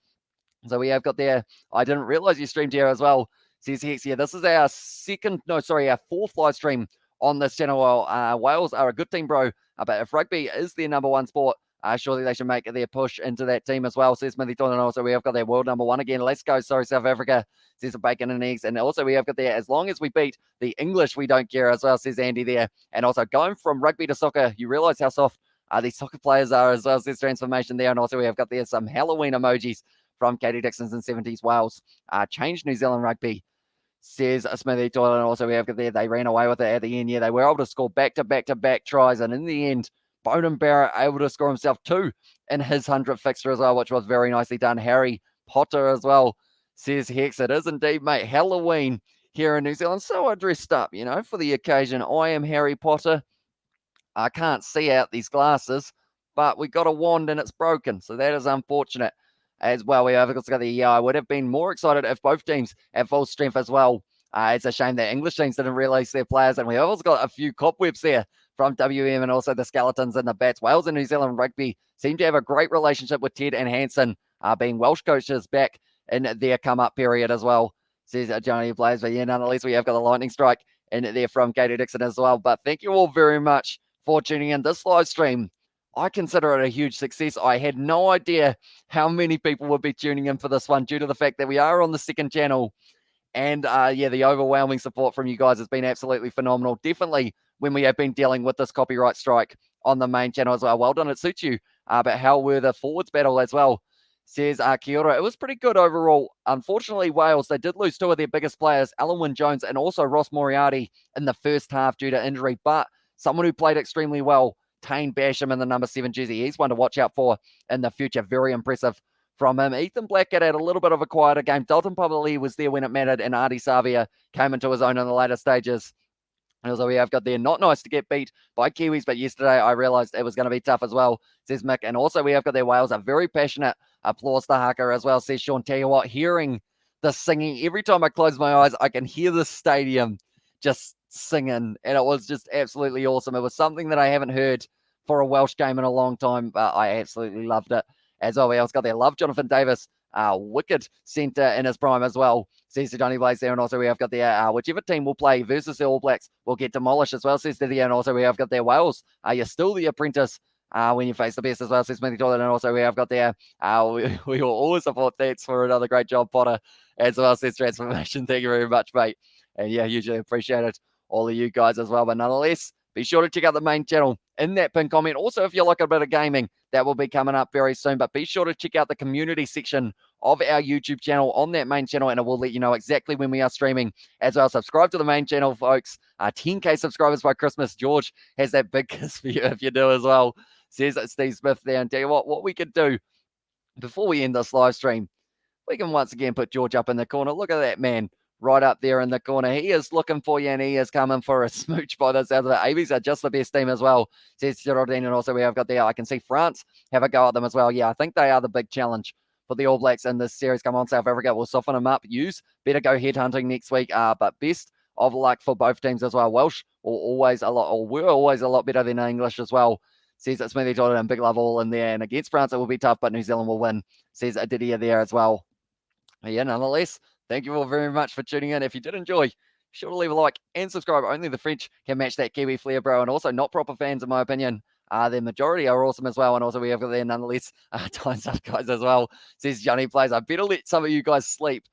So we have got there, I didn't realize you streamed here as well. Says Hex, yeah, this is our fourth live stream on this channel. Wales are a good team, bro. But if rugby is their number one sport, surely they should make their push into that team as well. Says Smithy Thorne. And also we have got their world number 1 again. Let's go. Sorry, South Africa. Says a bacon and eggs. And also we have got there, as long as we beat the English, we don't care as well, says Andy there. And also going from rugby to soccer, you realize how soft these soccer players are as well, says transformation there. And also we have got there some Halloween emojis from Katie Dixon's and 70s Wales. Changed New Zealand rugby, says Smithy Toilet. And also we have got there, they ran away with it at the end. Yeah, they were able to score back-to-back tries. And in the end, Bowden Barrett able to score himself 2 in his 100th fixture as well, which was very nicely done. Harry Potter as well, says Hex. It is indeed, mate, Halloween here in New Zealand. So I dressed up, for the occasion. I am Harry Potter. I can't see out these glasses, but we got a wand and it's broken. So that is unfortunate as well. We have got the I would have been more excited if both teams at full strength as well. It's a shame that English teams didn't release their players, and we also got a few cobwebs there from WM and also the Skeletons and the Bats. Wales and New Zealand rugby seem to have a great relationship with Ted and Hansen, being Welsh coaches back in their come-up period as well, says Johnny Blaze. But yeah, nonetheless, we have got the lightning strike in there from Katie Dixon as well. But thank you all very much for tuning in. This live stream, I consider it a huge success. I had no idea how many people would be tuning in for this one due to the fact that we are on the second channel. And the overwhelming support from you guys has been absolutely phenomenal. Definitely when we have been dealing with this copyright strike on the main channel as well. Well done, it suits you. But how were the forwards battle as well? Says kia ora. It was pretty good overall. Unfortunately, Wales, they did lose 2 of their biggest players, Alan Wynne-Jones and also Ross Moriarty in the first half due to injury. But someone who played extremely well, Tane Basham in the number 7 jersey. He's one to watch out for in the future. Very impressive from him. Ethan Blackett had a little bit of a quieter game. Dalton Pavali was there when it mattered, and Artie Savia came into his own in the later stages. And also we have got there, not nice to get beat by Kiwis, but yesterday I realised it was going to be tough as well, says Mick. And also we have got there, Wales are very passionate. Applause to haka as well, says Sean. Tell you what, hearing the singing, every time I close my eyes, I can hear the stadium just singing, and it was just absolutely awesome. It was something that I haven't heard for a Welsh game in a long time, but I absolutely loved it. As well, we also got there, love Jonathan Davis, wicked centre in his prime as well, says Johnny Blaze there. And also we have got there, whichever team will play versus the All Blacks will get demolished as well, says Didier. And also we have got there, Wales, you're still the apprentice when you face the best as well, says Smithy Toilet. And also we have got there, we will always support. Thanks for another great job, Potter, as well, says Transformation. Thank you very much, mate. And yeah, hugely appreciate it, all of you guys as well. But nonetheless, be sure to check out the main channel in that pinned comment. Also, if you like a bit of gaming, that will be coming up very soon. But be sure to check out the community section of our YouTube channel on that main channel, and it will let you know exactly when we are streaming as well. Subscribe to the main channel, folks. 10K subscribers by Christmas. George has that big kiss for you if you do as well, says Steve Smith there. And tell you what we could do before we end this live stream, we can once again put George up in the corner. Look at that man right up there in the corner. He is looking for you, and he is coming for a smooch by the sound of it. ABs are just the best team as well, says Geraldine. And also we have got there, I can see France have a go at them as well. Yeah, I think they are the big challenge for the All Blacks in this series. Come on, South Africa, we'll soften them up. Use better go headhunting next week. But best of luck for both teams as well. Welsh were always a lot better than English as well, says it's Smithy Jordan, and big love all in there. And against France, it will be tough, but New Zealand will win, says Didier there as well. Yeah, nonetheless, thank you all very much for tuning in. If you did enjoy, be sure to leave a like and subscribe. Only the French can match that Kiwi flair, bro. And also not proper fans, in my opinion. The majority are awesome as well. And also we have got there, nonetheless, time's up, guys, as well, says Johnny Plays. I better let some of you guys sleep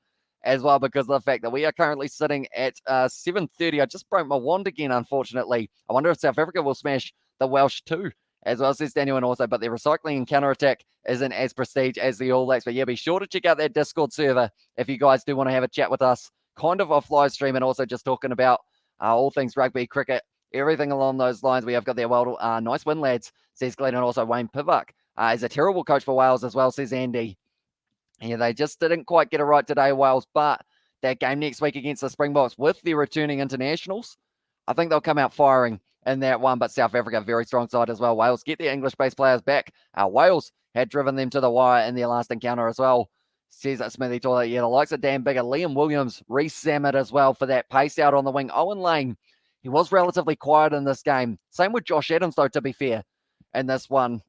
as well because of the fact that we are currently sitting at 7:30. I just broke my wand again, unfortunately. I wonder if South Africa will smash the Welsh too, as well, says Daniel, and also, but their recycling and counter-attack isn't as prestige as the All Blacks. But yeah, be sure to check out that Discord server if you guys do want to have a chat with us, kind of off live stream, and also just talking about all things rugby, cricket, everything along those lines. We have got there. Well, nice win, lads, says Glenn, and also Wayne Pivak is a terrible coach for Wales as well, says Andy. Yeah, they just didn't quite get it right today, Wales, but that game next week against the Springboks with the returning internationals, I think they'll come out firing in that one. But South Africa, very strong side as well. Wales get their English-based players back. Wales had driven them to the wire in their last encounter as well. Says that Smithy Toilet. Yeah, the likes of Dan Bigger, Liam Williams, Reece Zammit as well for that pace out on the wing. Owen Lane, he was relatively quiet in this game. Same with Josh Adams, though, to be fair, in this one.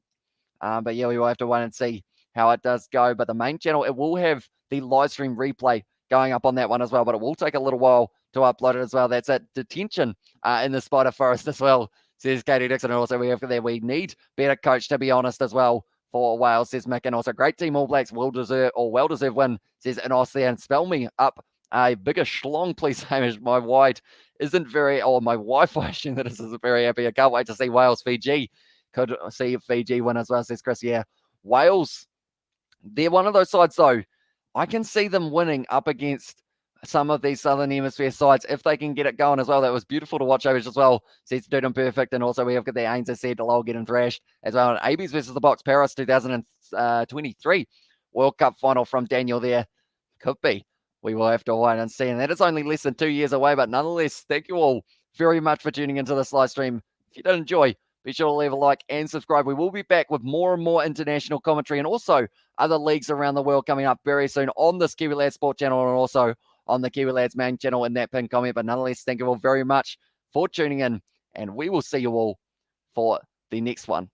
But yeah, we will have to wait and see how it does go. But the main channel, it will have the live stream replay going up on that one as well, but it will take a little while to upload it as well. That's at detention in the Spider Forest as well, says Katie Dixon. And also we have there, we need better coach, to be honest, as well for Wales, says Mick. And also great team All Blacks, well-deserved win, says Enos there. And spell me up a bigger schlong, please, Hamish. My wide isn't very, or my Wi-Fi issue that isn't very happy. I can't wait to see Wales, Fiji. Could see Fiji win as well, says Chris. Yeah, Wales, they're one of those sides, though. I can see them winning up against some of these Southern Hemisphere sides if they can get it going as well. That was beautiful to watch over as well. Says Dude and Perfect. And also we have got the Ains, as said, Lowell getting thrashed as well. And ABs versus the Box, Paris 2023 World Cup final from Daniel there. Could be. We will have to wait and see. And that is only less than 2 years away. But nonetheless, thank you all very much for tuning into this live stream. If you did enjoy, be sure to leave a like and subscribe. We will be back with more and more international commentary and also other leagues around the world coming up very soon on this Kiwi Lads Sport channel and also on the Kiwi Lads main channel in that pinned comment. But nonetheless, thank you all very much for tuning in, and we will see you all for the next one.